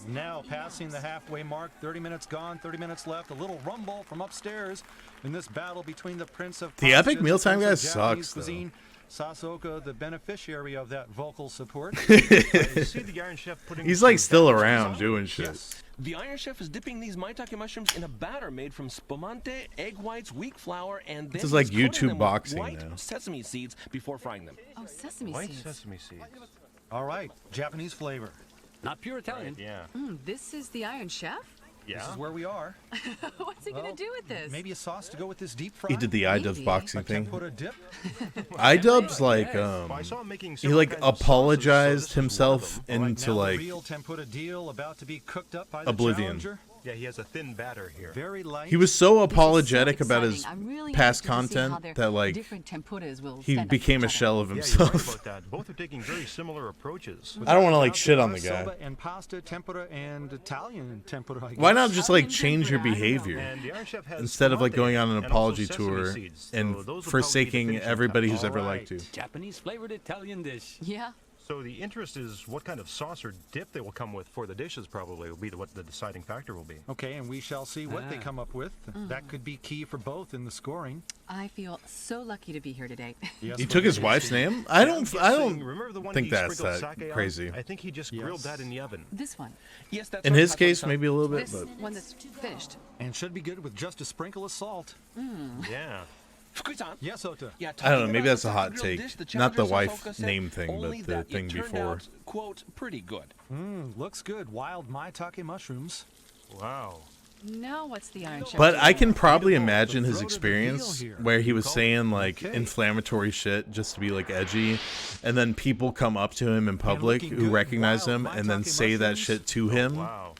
Now passing the halfway mark, 30 minutes gone, 30 minutes left. A little rumble from upstairs in this battle between the Prince of The Pastas Epic and Mealtime Prince guy of Japanese sucks, though. cuisine. Sasaoka, the beneficiary of that vocal support. You see the Iron Chef putting He's some like still vegetables around on? doing shit. Yes. The Iron Chef is dipping these maitake mushrooms in a batter made from spumante, egg whites, wheat flour, and then This is like he's coating YouTube them with boxing white now. sesame seeds before frying them. Oh, sesame White seeds. sesame seeds. All right, Japanese flavor. Not pure Italian. Yeah. This is the Iron Chef? This Yeah. is where we are. What's he gonna do with this? Maybe a sauce to go with this deep fry. He did the iDubbbz Maybe. boxing A thing. tempura dip. iDubbbz like Well, I saw him making he several like kinds of sauces, so apologized this is one of himself them. All right, into now the like real tempura deal about to be cooked up by the Oblivion. challenger. Yeah, he has a thin batter here. Very light. he was so This is so apologetic about his exciting. I'm really past interested to see how content their that like different tempuras will he stand up to became each a other. shell of Yeah, you're right himself. about that. Both are taking very similar approaches. I don't want to like Now shit there on are the guy. soba and pasta, tempura, and Italian tempura. I Why guess. not just like Italian change your tempura, I don't know. behavior And the Iron Chef has instead of like spumante going on an and also apology sesame tour seeds, so and those will probably be the forsaking finishing everybody touch. who's ever All liked right. you? Japanese flavored Italian dish. Yeah. So the interest is what kind of sauce or dip they will come with for the dishes probably will be what the deciding factor will be. Okay, and we shall see what they come up with. That could be key for both in the scoring. I feel so lucky to be here today. Yes, He but took his it is wife's the- name? I don't Remember the one think he that's sprinkled that sake on? crazy. I think he just grilled that in the oven. This one. Yes, that's In right, his Papa case, San. maybe a little bit, This but one that's finished. And should be good with just a sprinkle of salt. Yeah. Fukui-san. Yes, Ota. Yeah, I don't know. talking Maybe about that's a the hot grilled take. dish, the Not the challenger wife Sasoka said name thing, only but the that it thing turned before. out, quote, pretty good. Looks good. Wild maitake mushrooms. Wow. Now what's the Iron Chef? But I doing? can probably imagine his throat of the experience heel here. where he was Call it. saying like Okay. inflammatory shit just to be like edgy, and then people come up to him in public looking who good, recognize wild him and then maitake say that mushrooms. shit to him. Wow.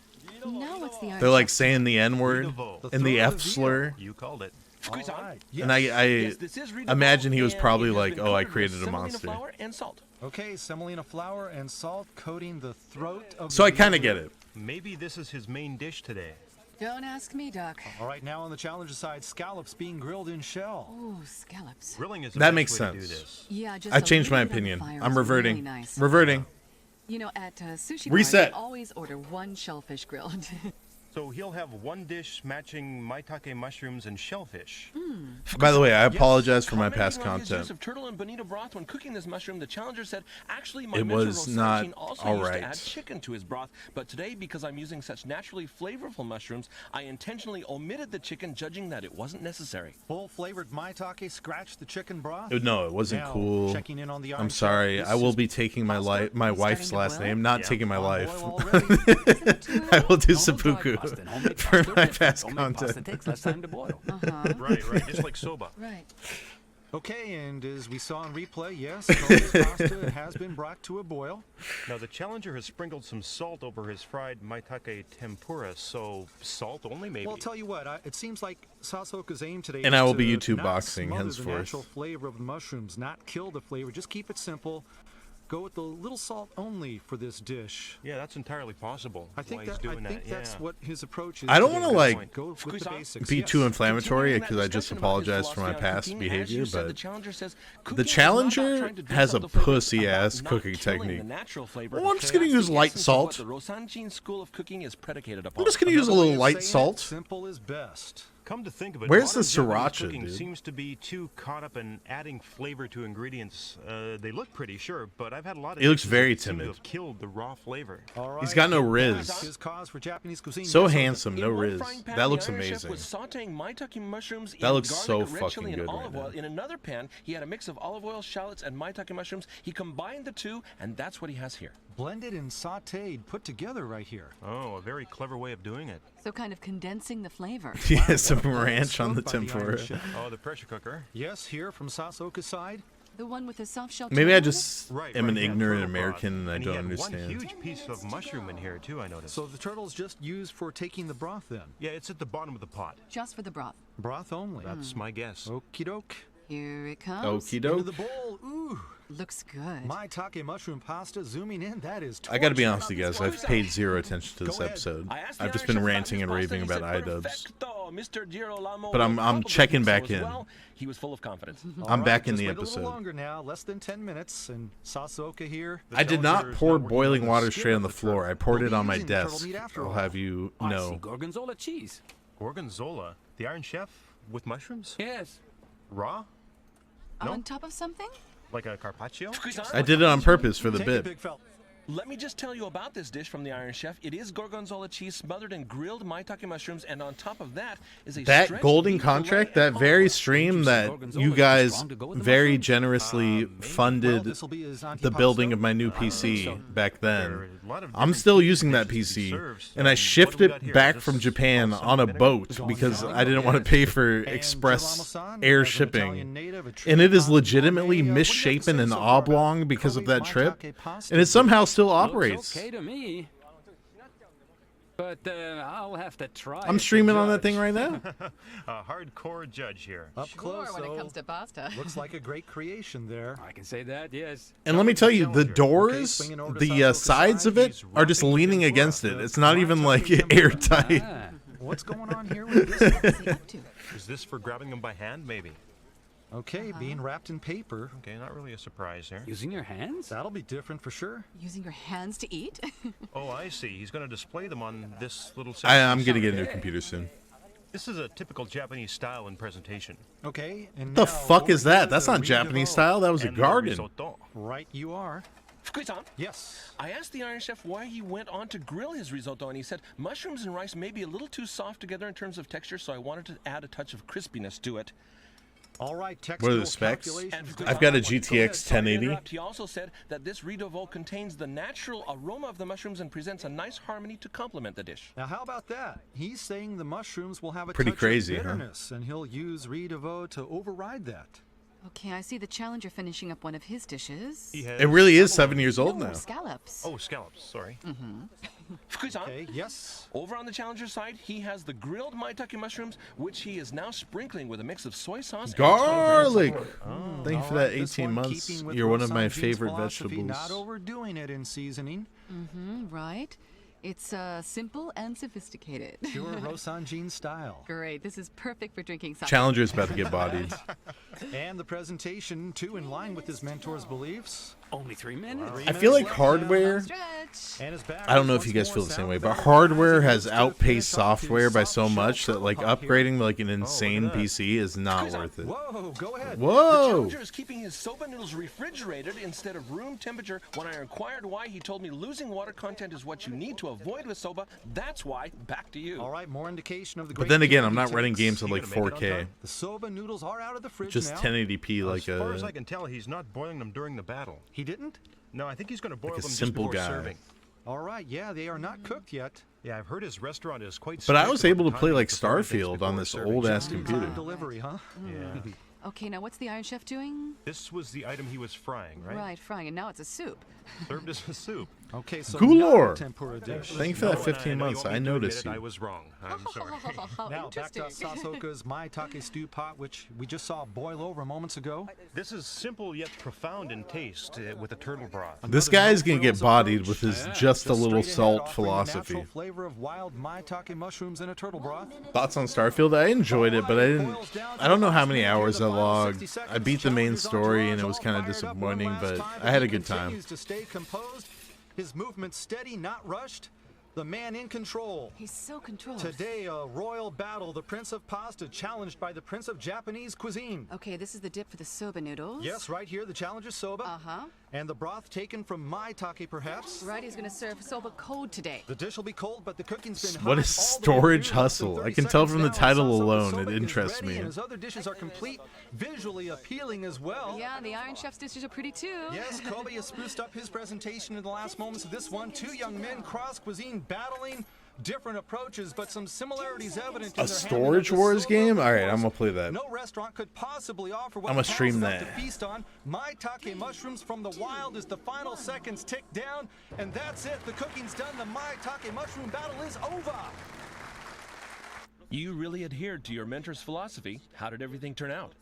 Now what's the Iron They're like Chef saying the N word Beautiful. and the throat of F the slur. You called it. Fukui-san. All right. And I Yes, this is Rita imagine he was and probably it has like, been "Oh, I covered with created a semolina monster." flour and salt. Okay, semolina flour and salt coating the throat of So the I kind of veal. get it. Maybe this is his main dish today. Don't ask me, Doc. All right, now on the challenger side, scallops being grilled in shell. Ooh, scallops. Grilling is the That best makes way to do sense. this. Yeah, just I a changed my little bit on the opinion. fire I'm is reverting. Really nice. Reverting. You know, at Sushi Reset. Bar, we always order one shellfish grilled. So he'll have one dish matching maitake mushrooms and shellfish. By the way, I apologize for my Commenting past on his use content. of turtle and bonito broth when cooking this mushroom, the challenger said, actually, my It mentor was Rosachin not also all used right. to add chicken to his broth, but today, because I'm using such naturally flavorful mushrooms, I intentionally omitted the chicken, judging that it wasn't necessary. Full flavored maitake, scratch the chicken broth. No, it wasn't Now, cool. checking in on the Iron I'm Chef. sorry. This I will is be taking my pasta. my It's wife's starting to last boil? name, not Yeah. taking my On life. boil already? I will do Homemade seppuku pasta and homemade for pasta are my different. past Homemade pasta content. takes less time to boil. Right, just like soba. Right. Okay, and as we saw in replay, yes, Kobe's pasta has been brought to a boil. Now the challenger has sprinkled some salt over his fried maitake tempura, so salt only maybe. Well, I'll tell you what, it seems like Sasoka's aim today And is I will be to YouTube not boxing smother henceforth. the natural flavor of the mushrooms, not kill the flavor, just keep it simple. go with the little salt only for this dish. Yeah, that's entirely possible. I think why he's doing that. that's what his approach is. I don't want to like go with the basics. be too inflammatory because I just apologize for my past behavior, but the challenger has a pussy ass cooking technique. Well, I'm just gonna use light salt. The Rosanjin school of cooking is predicated upon. I'm just gonna use a little light salt. Simple is best. Come to think of it, where's the modern Japanese sriracha, cooking dude? seems to be too caught up in adding flavor to ingredients. They look pretty, sure, but I've had a lot of. He looks dishes very that seem to timid. have killed the raw flavor. He's got no riz. His cause for Japanese cuisine. So handsome, no In one riz. frying pan, That looks the Iron Chef amazing. was sautéing maitake mushrooms That in looks garlic, so red fucking chili, and good olive right oil. now. In another pan, he had a mix of olive oil, shallots, and maitake mushrooms. He combined the two, and that's what he has here. Blended and sautéed, put together right here. Oh, a very clever way of doing it. So kind of condensing the flavor. Yeah, some ranch on the tempura. Oh, the pressure cooker. Yes, here from Sasoka's side. The one with the soft shell. Maybe I tomato? just Right, am an he had ignorant turtle broth, American and I and don't he had understand. One huge piece of mushroom in here too. I noticed. So the turtle's just used for taking the broth then? Yeah, it's at the bottom of the pot. Just for the broth. Broth only. That's my guess. Okie doke. Here it comes. Okie Into doke. the bowl. Ooh. Looks good. Maitake mushroom pasta zooming in. That is. I gotta be honest with you guys, I've paid zero attention to this episode. I've just been ranting and raving about iDubbbz. But I'm checking back in. He was full of confidence. I'm back in Just the wait a episode. little longer now, less than 10 minutes, and Sasoka here. I did not pour boiling water straight on the floor. I poured it on my desk. I'll have you I see know. gorgonzola cheese. Gorgonzola, the Iron Chef with mushrooms? Yes. Raw? No? On top of something? Like a carpaccio? I did it on purpose for the bit. Let me just tell you about this dish from the Iron Chef. It is gorgonzola cheese smothered in grilled maitake mushrooms, and on top of that is a That stretched golden beef contract, fillet that very stream that you guys very generously funded the building of my new PC back then. I'm still using that PC, and I shipped it back from Japan on a boat because I didn't want to pay for express air shipping. And it is legitimately misshapen and oblong because of that trip, and it somehow still operates. Looks okay to me. But I'll have to try. I'm streaming on that thing right now. A hardcore judge here. Up close, when it though. comes to pasta. Looks like a great creation there. I can say that, yes. And let me tell you, the doors, the sides of it are just leaning against it. It's not even like airtight. What's going on here with this? Is this for grabbing them by hand? Maybe. Okay, being wrapped in paper. Okay, not really a surprise here. Using your hands? That'll be different for sure. Using your hands to eat? Oh, I see. He's going to display them on this little. I'm gonna get a new computer soon. This is a typical Japanese style in presentation. Okay, and The now fuck is over here, that? That's the not riz Japanese de veau. style. That was a And the garden. risotto. Right, you are. Fukui-san? Yes. I asked the Iron Chef why he went on to grill his risotto, and he said mushrooms and rice may be a little too soft together in terms of texture, so I wanted to add a touch of crispiness to it. All right, What are the specs? I've got a GTX 1080. He also said that this riz de veau contains the natural aroma of the mushrooms and presents a nice harmony to complement the dish. Now, how about that? He's saying the mushrooms will have a Pretty touch crazy, of huh? bitterness, and he'll use riz de veau to override that. Okay, I see the challenger finishing up one of his dishes. It really is 7 years old now. Scallops. Oh, scallops. Sorry. Fukui-san? Okay, yes. Over on the challenger side, he has the grilled maitake mushrooms, which he is now sprinkling with a mix of soy sauce Garlic. and Thank you for that 18 months. You're one of my favorite vegetables. Not overdoing it in seasoning. Right. It's simple and sophisticated. Pure Rosanjin style. Great. This is perfect for drinking sake. Challenger's about to get bodied. And the presentation, too, in line with his mentor's beliefs. Only 3 minutes. I feel like hardware, And his back I don't know if you guys feel the same way, but hardware has outpaced software by so much that like upgrading like an insane PC is not worth it. Whoa, go ahead. The Whoa! challenger is keeping his soba noodles refrigerated instead of room temperature. When I inquired why, he told me losing water content is what you need to avoid with soba. That's why. Back to you. All right, more indication of the But great then again, care I'm he not running takes. games at like 4K. The soba noodles are out of the fridge Just now. 1080p like As far as I a can tell, he's not boiling them during the battle. He didn't? No, I think he's going to boil like a them simple just before guy. serving. All right, yeah, they are not cooked yet. Yeah, I've heard his restaurant is quite. But I strict was about able the to play timing like for preparing things Starfield on before this serving. old ass Just in computer. time delivery, huh? Yeah. Okay, now what's the Iron Chef doing? This was the item he was frying, right? Right, frying, and now it's a soup. Served as a soup. Okay, so Goulor. now the tempura dish. Thank you for that 15 months. I noticed you. I was wrong. I'm sorry. Now back to Sasoka's maitake stew pot, which we just saw boil over moments ago. This is simple yet profound in taste with a turtle broth. This guy's gonna get bodied with his just a little salt philosophy. Natural flavor of wild maitake mushrooms in a turtle broth. Thoughts on Starfield? I enjoyed it, but I don't know how many hours I logged. I beat the main story and it was kind of disappointing, but I had a good time. Continues to stay composed, his movement steady, not rushed. The man in control. He's so controlled. Today, a royal battle. The Prince of Pasta challenged by the Prince of Japanese cuisine. Okay, this is the dip for the soba noodles. Yes, right here, the challenge is soba. Uh-huh. And the broth taken from maitake, perhaps. Right, he's gonna serve soba cold today. The dish will be cold, but the cooking's been hot. What is storage hustle? I can tell from the title alone, it interests me. And his other dishes are complete, visually appealing as well. Yeah, the Iron Chef's dishes are pretty too. Yes, Kobe has spruced up his presentation in the last moments of this one. Two young men cross-cuisine battling. Different approaches, but some similarities evident in A their Storage Wars game? All right, I'm gonna play that. No restaurant could possibly offer what I'm gonna stream Palace is that. up to feast on. Maitake mushrooms from the wild as the final seconds tick down, and that's it. The cooking's done. The maitake mushroom battle is over. You really adhered to your mentor's philosophy. How did everything turn out?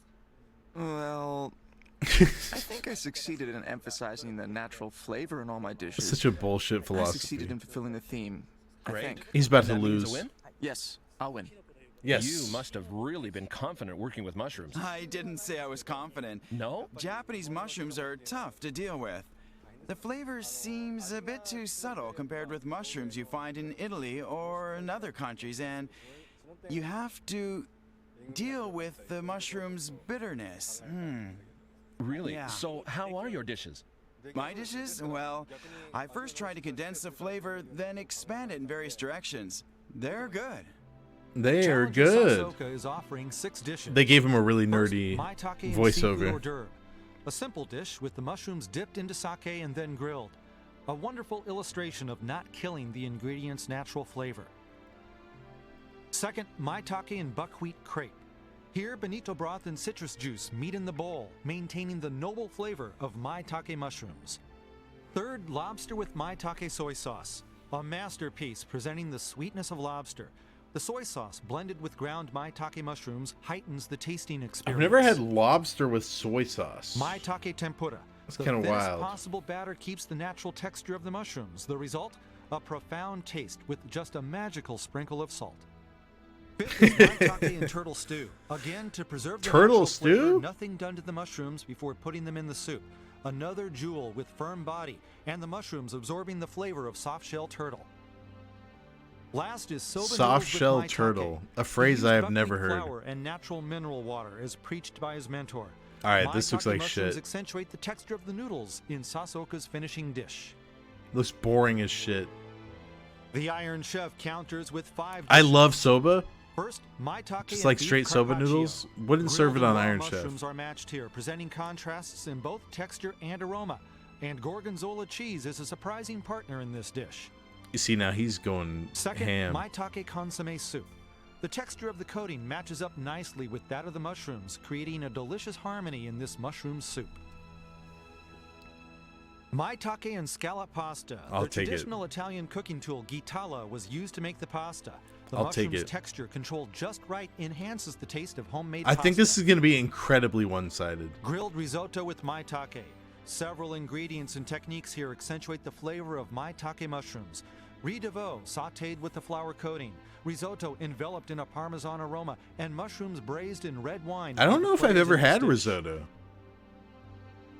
Well, I think I succeeded in emphasizing the natural flavor in all my dishes. Such a bullshit I philosophy. succeeded in fulfilling the theme. Great. I think. He's about to That means a lose. win? Yes, I'll win. Yes. You must have really been confident working with mushrooms. I didn't say I was confident. No? Japanese mushrooms are tough to deal with. The flavor seems a bit too subtle compared with mushrooms you find in Italy or in other countries, and you have to deal with the mushroom's bitterness. Really? Yeah. So how are your dishes? My dishes? Well, I first tried to condense the flavor, then expand it in various directions. They're good. They are Challenger good. Sasoka is offering 6 dishes. They gave him a really First, nerdy maitake and seafood hors voiceover. d'oeuvre. A simple dish with the mushrooms dipped into sake and then grilled. A wonderful illustration of not killing the ingredient's natural flavor. Second, maitake and buckwheat crepe. Here, bonito broth and citrus juice meet in the bowl, maintaining the noble flavor of maitake mushrooms. Third, lobster with maitake soy sauce. A masterpiece presenting the sweetness of lobster. The soy sauce, blended with ground maitake mushrooms, heightens the tasting experience. I've never had lobster with soy sauce. Maitake tempura. That's The kinda thinnest wild. possible batter keeps the natural texture of the mushrooms. The result? A profound taste with just a magical sprinkle of salt. Fifth is maitake and turtle stew. Again, to preserve the Turtle natural flavor, stew? nothing done to the mushrooms before putting them in the soup. Another jewel with firm body, and the mushrooms absorbing the flavor of soft-shell turtle. Last is soba noodles with Soft-shell maitake. turtle, a He phrase used I have buckwheat never heard. flour and natural mineral water as preached by his mentor. All right, this looks Maitake like mushrooms shit. accentuate the texture of the noodles in Sasoka's finishing dish. Looks boring as shit. The Iron Chef counters with 5 I dishes. love soba. First, maitake Just and like beef straight soba carpaccio. noodles. Wouldn't serve Grilled it on and raw Iron Chef. mushrooms are matched here, presenting contrasts in both texture and aroma. And gorgonzola cheese is a surprising partner in this dish. You see, now he's going Second, ham. maitake consomme soup. The texture of the coating matches up nicely with that of the mushrooms, creating a delicious harmony in this mushroom soup. Maitake and scallop pasta. I'll the take it. traditional Italian cooking tool guitala was used to make the pasta. The I'll take mushroom's it. texture controlled just right enhances the taste of homemade I pasta. think this is going to be incredibly one-sided. Grilled risotto with maitake. Several ingredients and techniques here accentuate the flavor of maitake mushrooms. Riz de veau sautéed with the flour coating. Risotto enveloped in a parmesan aroma. And mushrooms braised in red wine. I don't know if I've Praise ever in this had dish. risotto.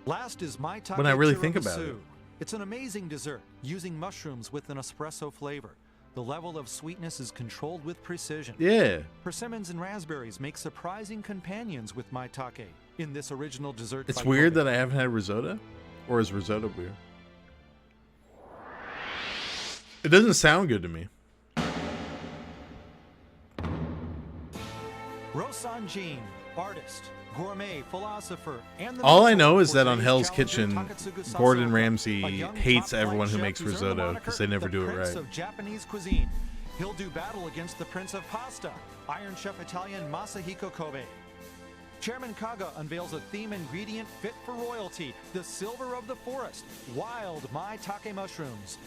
Last is maitake When I really think about tiramisu. it. It's an amazing dessert using mushrooms with an espresso flavor. The level of sweetness is controlled with precision. Yeah. Persimmons and raspberries make surprising companions with maitake in this original dessert. It's by weird Kobe. that I haven't had risotto. Or is risotto weird? It doesn't sound good to me. Rosanjin, artist, gourmet, philosopher, and the All I mentor know is for that on today's Hell's challenger, Kitchen, Takatsugu Gordon Sasoka, a Ramsay young hates top everyone who flight makes chef who's earned the risotto moniker because they never the do it Prince right. of Japanese cuisine. He'll do battle against the Prince of Pasta, Iron Chef Italian Masahiko Kobe. Chairman Kaga unveils a theme ingredient fit for royalty, the silver of the forest, wild maitake mushrooms.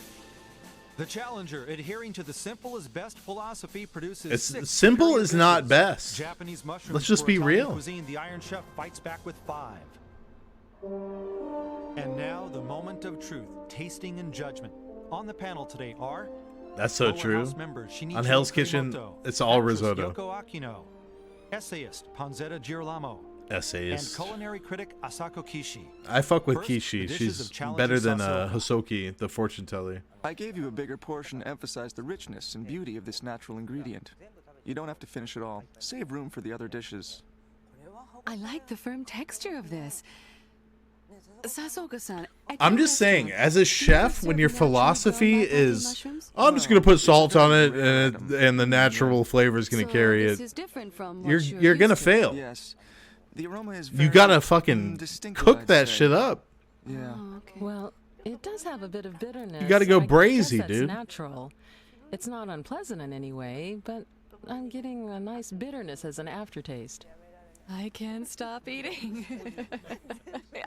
The challenger, adhering to the simple is best philosophy, produces simple is not best. Japanese mushrooms. Let's just for be Italian real. Cuisine, the Iron Chef fights back with 5. And now the moment of truth, tasting and judgment. On the panel today are That's so Lower true. House member Shinichiro On Hell's Kitchen, Kimoto, it's all actress risotto. Yoko Akino, essayist Ponzetta Girolamo, Essayist. and culinary critic Asako Kishi. I fuck with First, the Kishi. dishes She's of Challenger better than Sasooka. Hosoki, the fortune teller. I gave you a bigger portion to emphasize the richness and beauty of this natural ingredient. You don't have to finish it all. Save room for the other dishes. I like the firm texture of this. Sasooka-san, I'm just saying, as a chef, when your philosophy is, oh, I'm just gonna put salt on it, and the natural flavor is gonna carry this it, is different from what you're gonna fail. Yes. The aroma is You gotta fucking cook that shit up. Yeah. Well, it does have a bit of bitterness. You gotta go I guess brazy, that's dude. Natural. It's not unpleasant in any way, but I'm getting a nice bitterness as an aftertaste. I can't stop eating.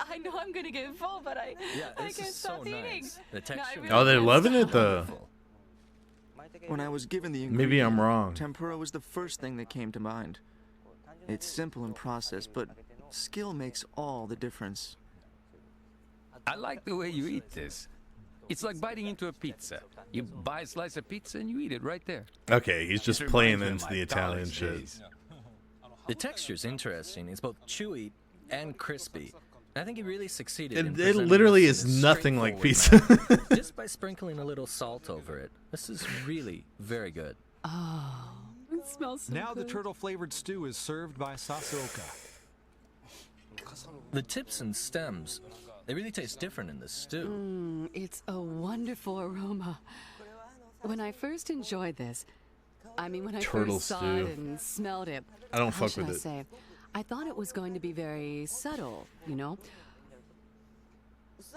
I know I'm gonna get full, but I can't stop eating. The texture. Oh, they're loving it though. When I was given the Maybe I'm ingredient, wrong. Tempura was the first thing that came to mind. It's simple in process, but skill makes all the difference. I like the way you eat this. It's like biting into a pizza. You buy a slice of pizza and you eat it right there. Okay, he's just It playing reminds me of into my the Italian college shit. days. The texture's interesting. It's both chewy and crispy. I think he really succeeded. It in presenting literally this is in a nothing like straightforward pizza. manner, just by sprinkling a little salt over it. This is really very good. Oh, it smells so Now good. the turtle-flavored stew is served by Sasooka. The tips and stems, they really taste different in the stew. It's a wonderful aroma. When I first enjoyed this, I mean, when I Turtle first saw stew. it and smelled it, I don't how fuck should with I it. say? I thought it was going to be very subtle, you know?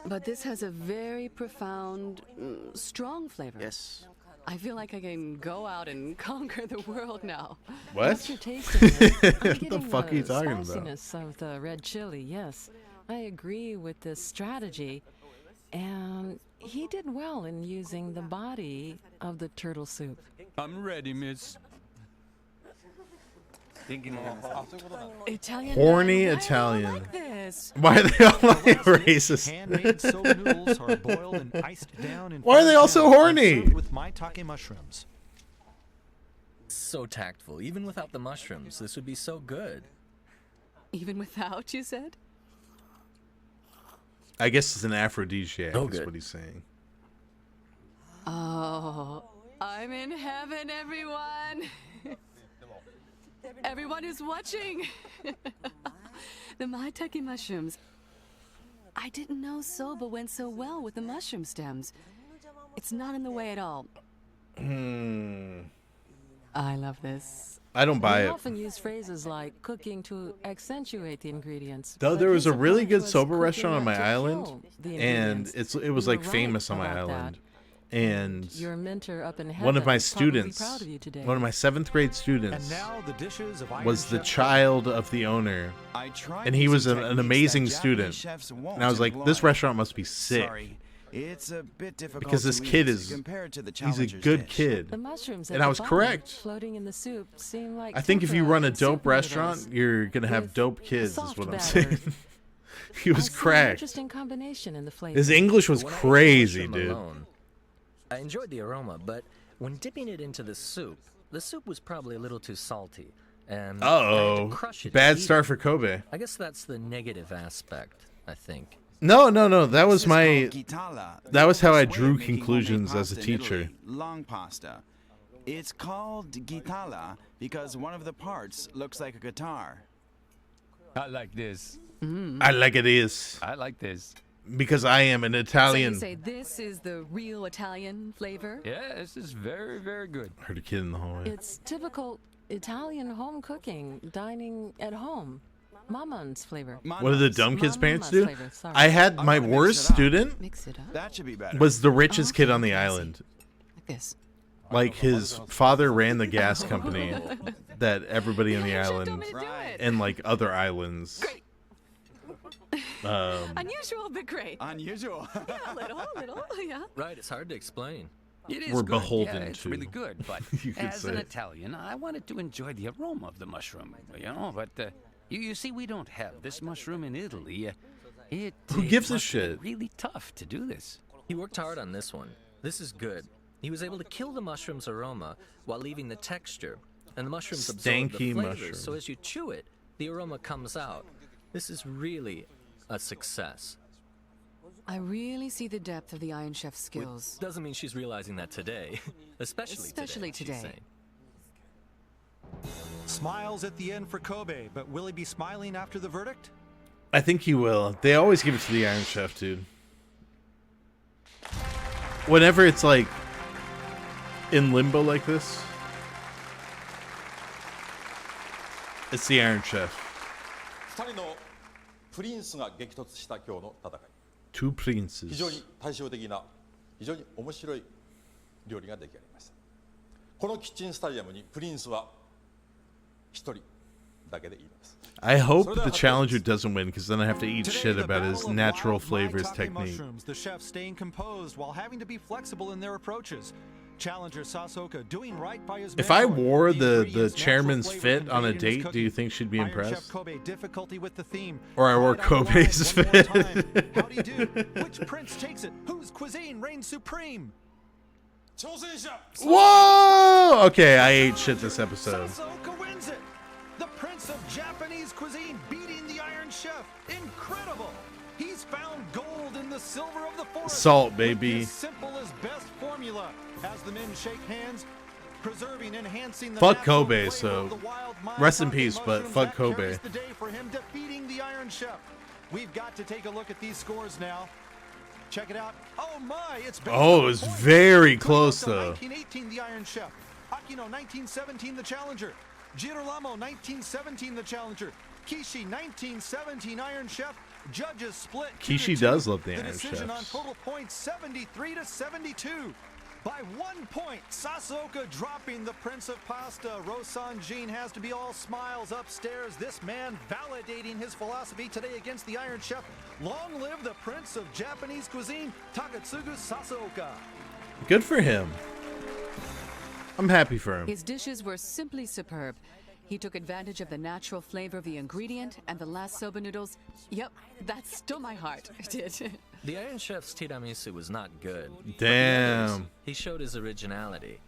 But this has a very profound, strong flavor. Yes. I feel like I can go out and conquer the world now. What? After tasting it, I'm What the getting fuck are you talking about? spiciness of the red chili, yes. I agree with this strategy. And he did well in using the body of the turtle soup. I'm ready, miss. Italian. Horny man, why do you Italian. like this? Why are they all like racist? Handmade soba noodles are boiled and iced down in Why are they all so and horny? served with maitake mushrooms. So tactful. Even without the mushrooms, this would be so good. Even without, you said? I guess it's an aphrodisiac. Oh, Is good. what he's saying. Oh, I'm in heaven, everyone. Everyone who's watching. The maitake mushrooms. I didn't know soba went so well with the mushroom stems. It's not in the way at all. I love this. I don't buy We it. often use phrases like cooking to accentuate the ingredients. Though but there was his a really approach good was soba cooking restaurant on up my to island, kill the and ingredients. it was You like were right famous on my about that. island. And Your mentor up in one of my heaven is probably students, proud of you today. one of my 7th grade And students, now the dishes of Iron was the Chef child of the owner, I tried and he using was an techniques that amazing Japanese student. chefs won't And I was like, this employ. restaurant must be sick. Sorry, it's a bit difficult Because this to kid eat is, compared to the he's a challenger's good dish. kid. The mushrooms And at I the was bottom, correct. floating in the soup seem like I think if you tempura run a and soup dope restaurant, noodles you're going to have with dope kids, is soft what I'm batter. saying. He was I see an cracked. interesting combination in the flavor. His English was When I ate crazy, mushroom dude. alone, I enjoyed the aroma, but when dipping it into the soup was probably a little too salty. And I had to Uh-oh. crush it to Bad eat start it. for Kobe. I guess that's the negative aspect, I think. No. That was This is my. called gitala, the That was how I oldest way drew of making conclusions homemade as a pasta in teacher. Italy, long pasta. It's called gitala because one of the parts looks like a guitar. I like this. I like it is I like this. because I am an Italian. So you say this is the real Italian flavor? Yeah, this is very, very good. Heard a kid in the hallway. It's typical Italian home cooking, dining at home. Mama's flavor. What did the dumb kid's parents Mama's do? flavor, sorry. I had my gonna mix worst it up. student Mix it up. That should be better. was the richest kid on the I see. island. Like this. Like his father ran the gas company that everybody in the island and like other islands. Unusual, but great. Unusual. Yeah, a little, yeah. Right, it's hard to explain. It is We're good. beholden yeah, it's to. really good, but You could as say an it. Italian, I wanted to enjoy the aroma of the mushroom, you know, but you see, we don't have this mushroom in Italy. Who gives a must be shit? really tough to do this. He worked hard on this one. This is good. He was able to kill the mushroom's aroma while leaving the texture, and the mushrooms absorb the Stanky flavors, mushroom. so as you chew it, the aroma comes out. This is really a success. I really see the depth of the Iron Chef's skills. Doesn't mean she's realizing that today, especially today. she's saying. Smiles at the end for Kobe, but will he be smiling after the verdict? I think he will. They always give it to the Iron Chef, dude. Whenever it's like in limbo like this, it's the Iron Chef. 2人のプリンスが激突した今日の戦い。 Two princes. 非常に対照的な非常に面白い料理が出来上がりました。このキッチンスタジアムにプリンスは一人だけでいいのです。 I hope the challenger doesn't win, because then I have to eat shit about his natural flavors technique. Mushrooms, the chefs staying composed while having to be flexible in their approaches. Challenger Sasoka doing right by his If I mentor. wore the ingredients, chairman's natural fit flavors on a conveyed in his date, do you think she'd be Iron Chef impressed? Kobe, difficulty with the theme. Or I wore Right on the line, Kobe's one more time. fit. How'd he do? Which prince takes it? Whose cuisine reigns supreme? Whoa! Okay, I ate shit this episode. Sasoka wins it. The prince of Japanese cuisine beating the Iron Chef. Incredible. He's found gold in the silver of the forest. Salt, baby. With this simple as best formula. As the men shake hands, preserving, enhancing the Fuck natural Kobe, flavor so of the wild rest in Maitake peace, but mushrooms. fuck That Kobe. carries the day for him defeating the Iron Chef. We've got to take a look at these scores now. Check it out. Oh my, it's based Oh, on it was points. very close, Toyota, though. 1918, the Iron Chef. Akino, 1917, the Challenger. Girolamo, 1917, the Challenger. Kishi, 1917, Iron Chef. Judges split. 2-2. Kishi does love the Iron decision on Chefs. total points, 73 to 72. By 1 point, Sasoka dropping the Prince of Pasta. Rosan Jean has to be all smiles upstairs. This man validating his philosophy today against the Iron Chef. Long live the Prince of Japanese cuisine, Takatsugu Sasoka. Good for him. I'm happy for him. His dishes were simply superb. He took advantage of the natural flavor of the ingredient and the last soba noodles. Yep, that stole my heart. It did. The Iron Chef's tiramisu was not good. but the Damn. others, he showed his originality.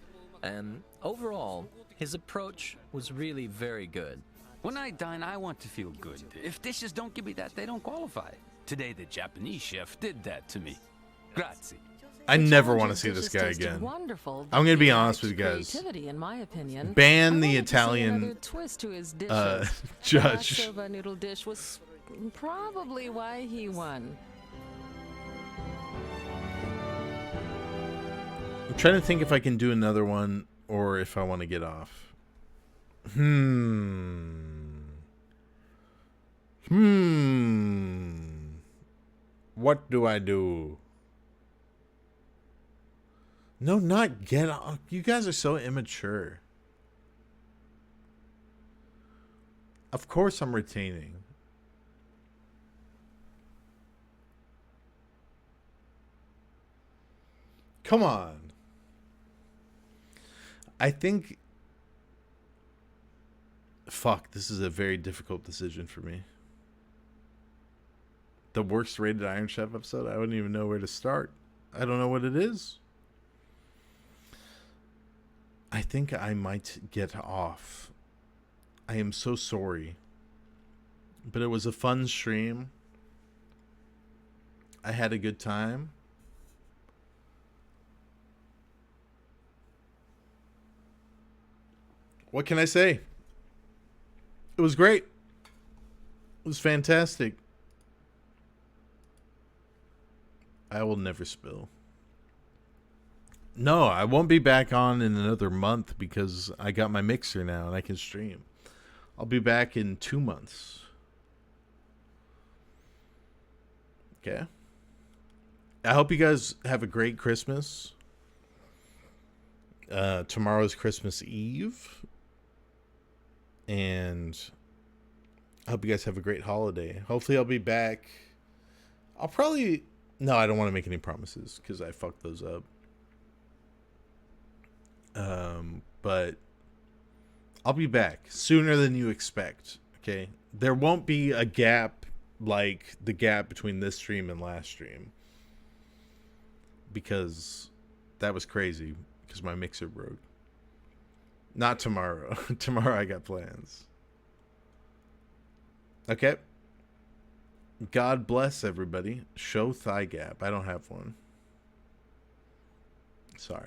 And overall, his approach was really very good. When I dine, I want to feel good. If dishes don't give me that, they don't qualify. Today, the Japanese chef did that to me. Grazie. I never want to see this guy again. Wonderful. I'm gonna be but honest with you lacked guys. Creativity, in my opinion. Ban I the wanted to see Italian, another twist to his dishes. judge. The soba noodle dish was probably why he won. I'm trying to think if I can do another one or if I want to get off. What do I do? No, not get off. You guys are so immature. Of course I'm retaining. Come on. I think... Fuck, this is a very difficult decision for me. The worst rated Iron Chef episode? I wouldn't even know where to start. I don't know what it is. I think I might get off. I am so sorry. But it was a fun stream. I had a good time. What can I say? It was great. It was fantastic. I will never spill. No, I won't be back on in another month because I got my mixer now and I can stream. I'll be back in 2 months. Okay. I hope you guys have a great Christmas. Tomorrow's Christmas Eve. And I hope you guys have a great holiday. Hopefully I'll be back. I'll probably... No, I don't want to make any promises because I fucked those up. But I'll be back sooner than you expect. Okay? There won't be a gap like the gap between this stream and last stream. Because that was crazy. Because my mixer broke. Not tomorrow. Tomorrow I got plans. Okay. God bless everybody. Show thigh gap. I don't have one. Sorry.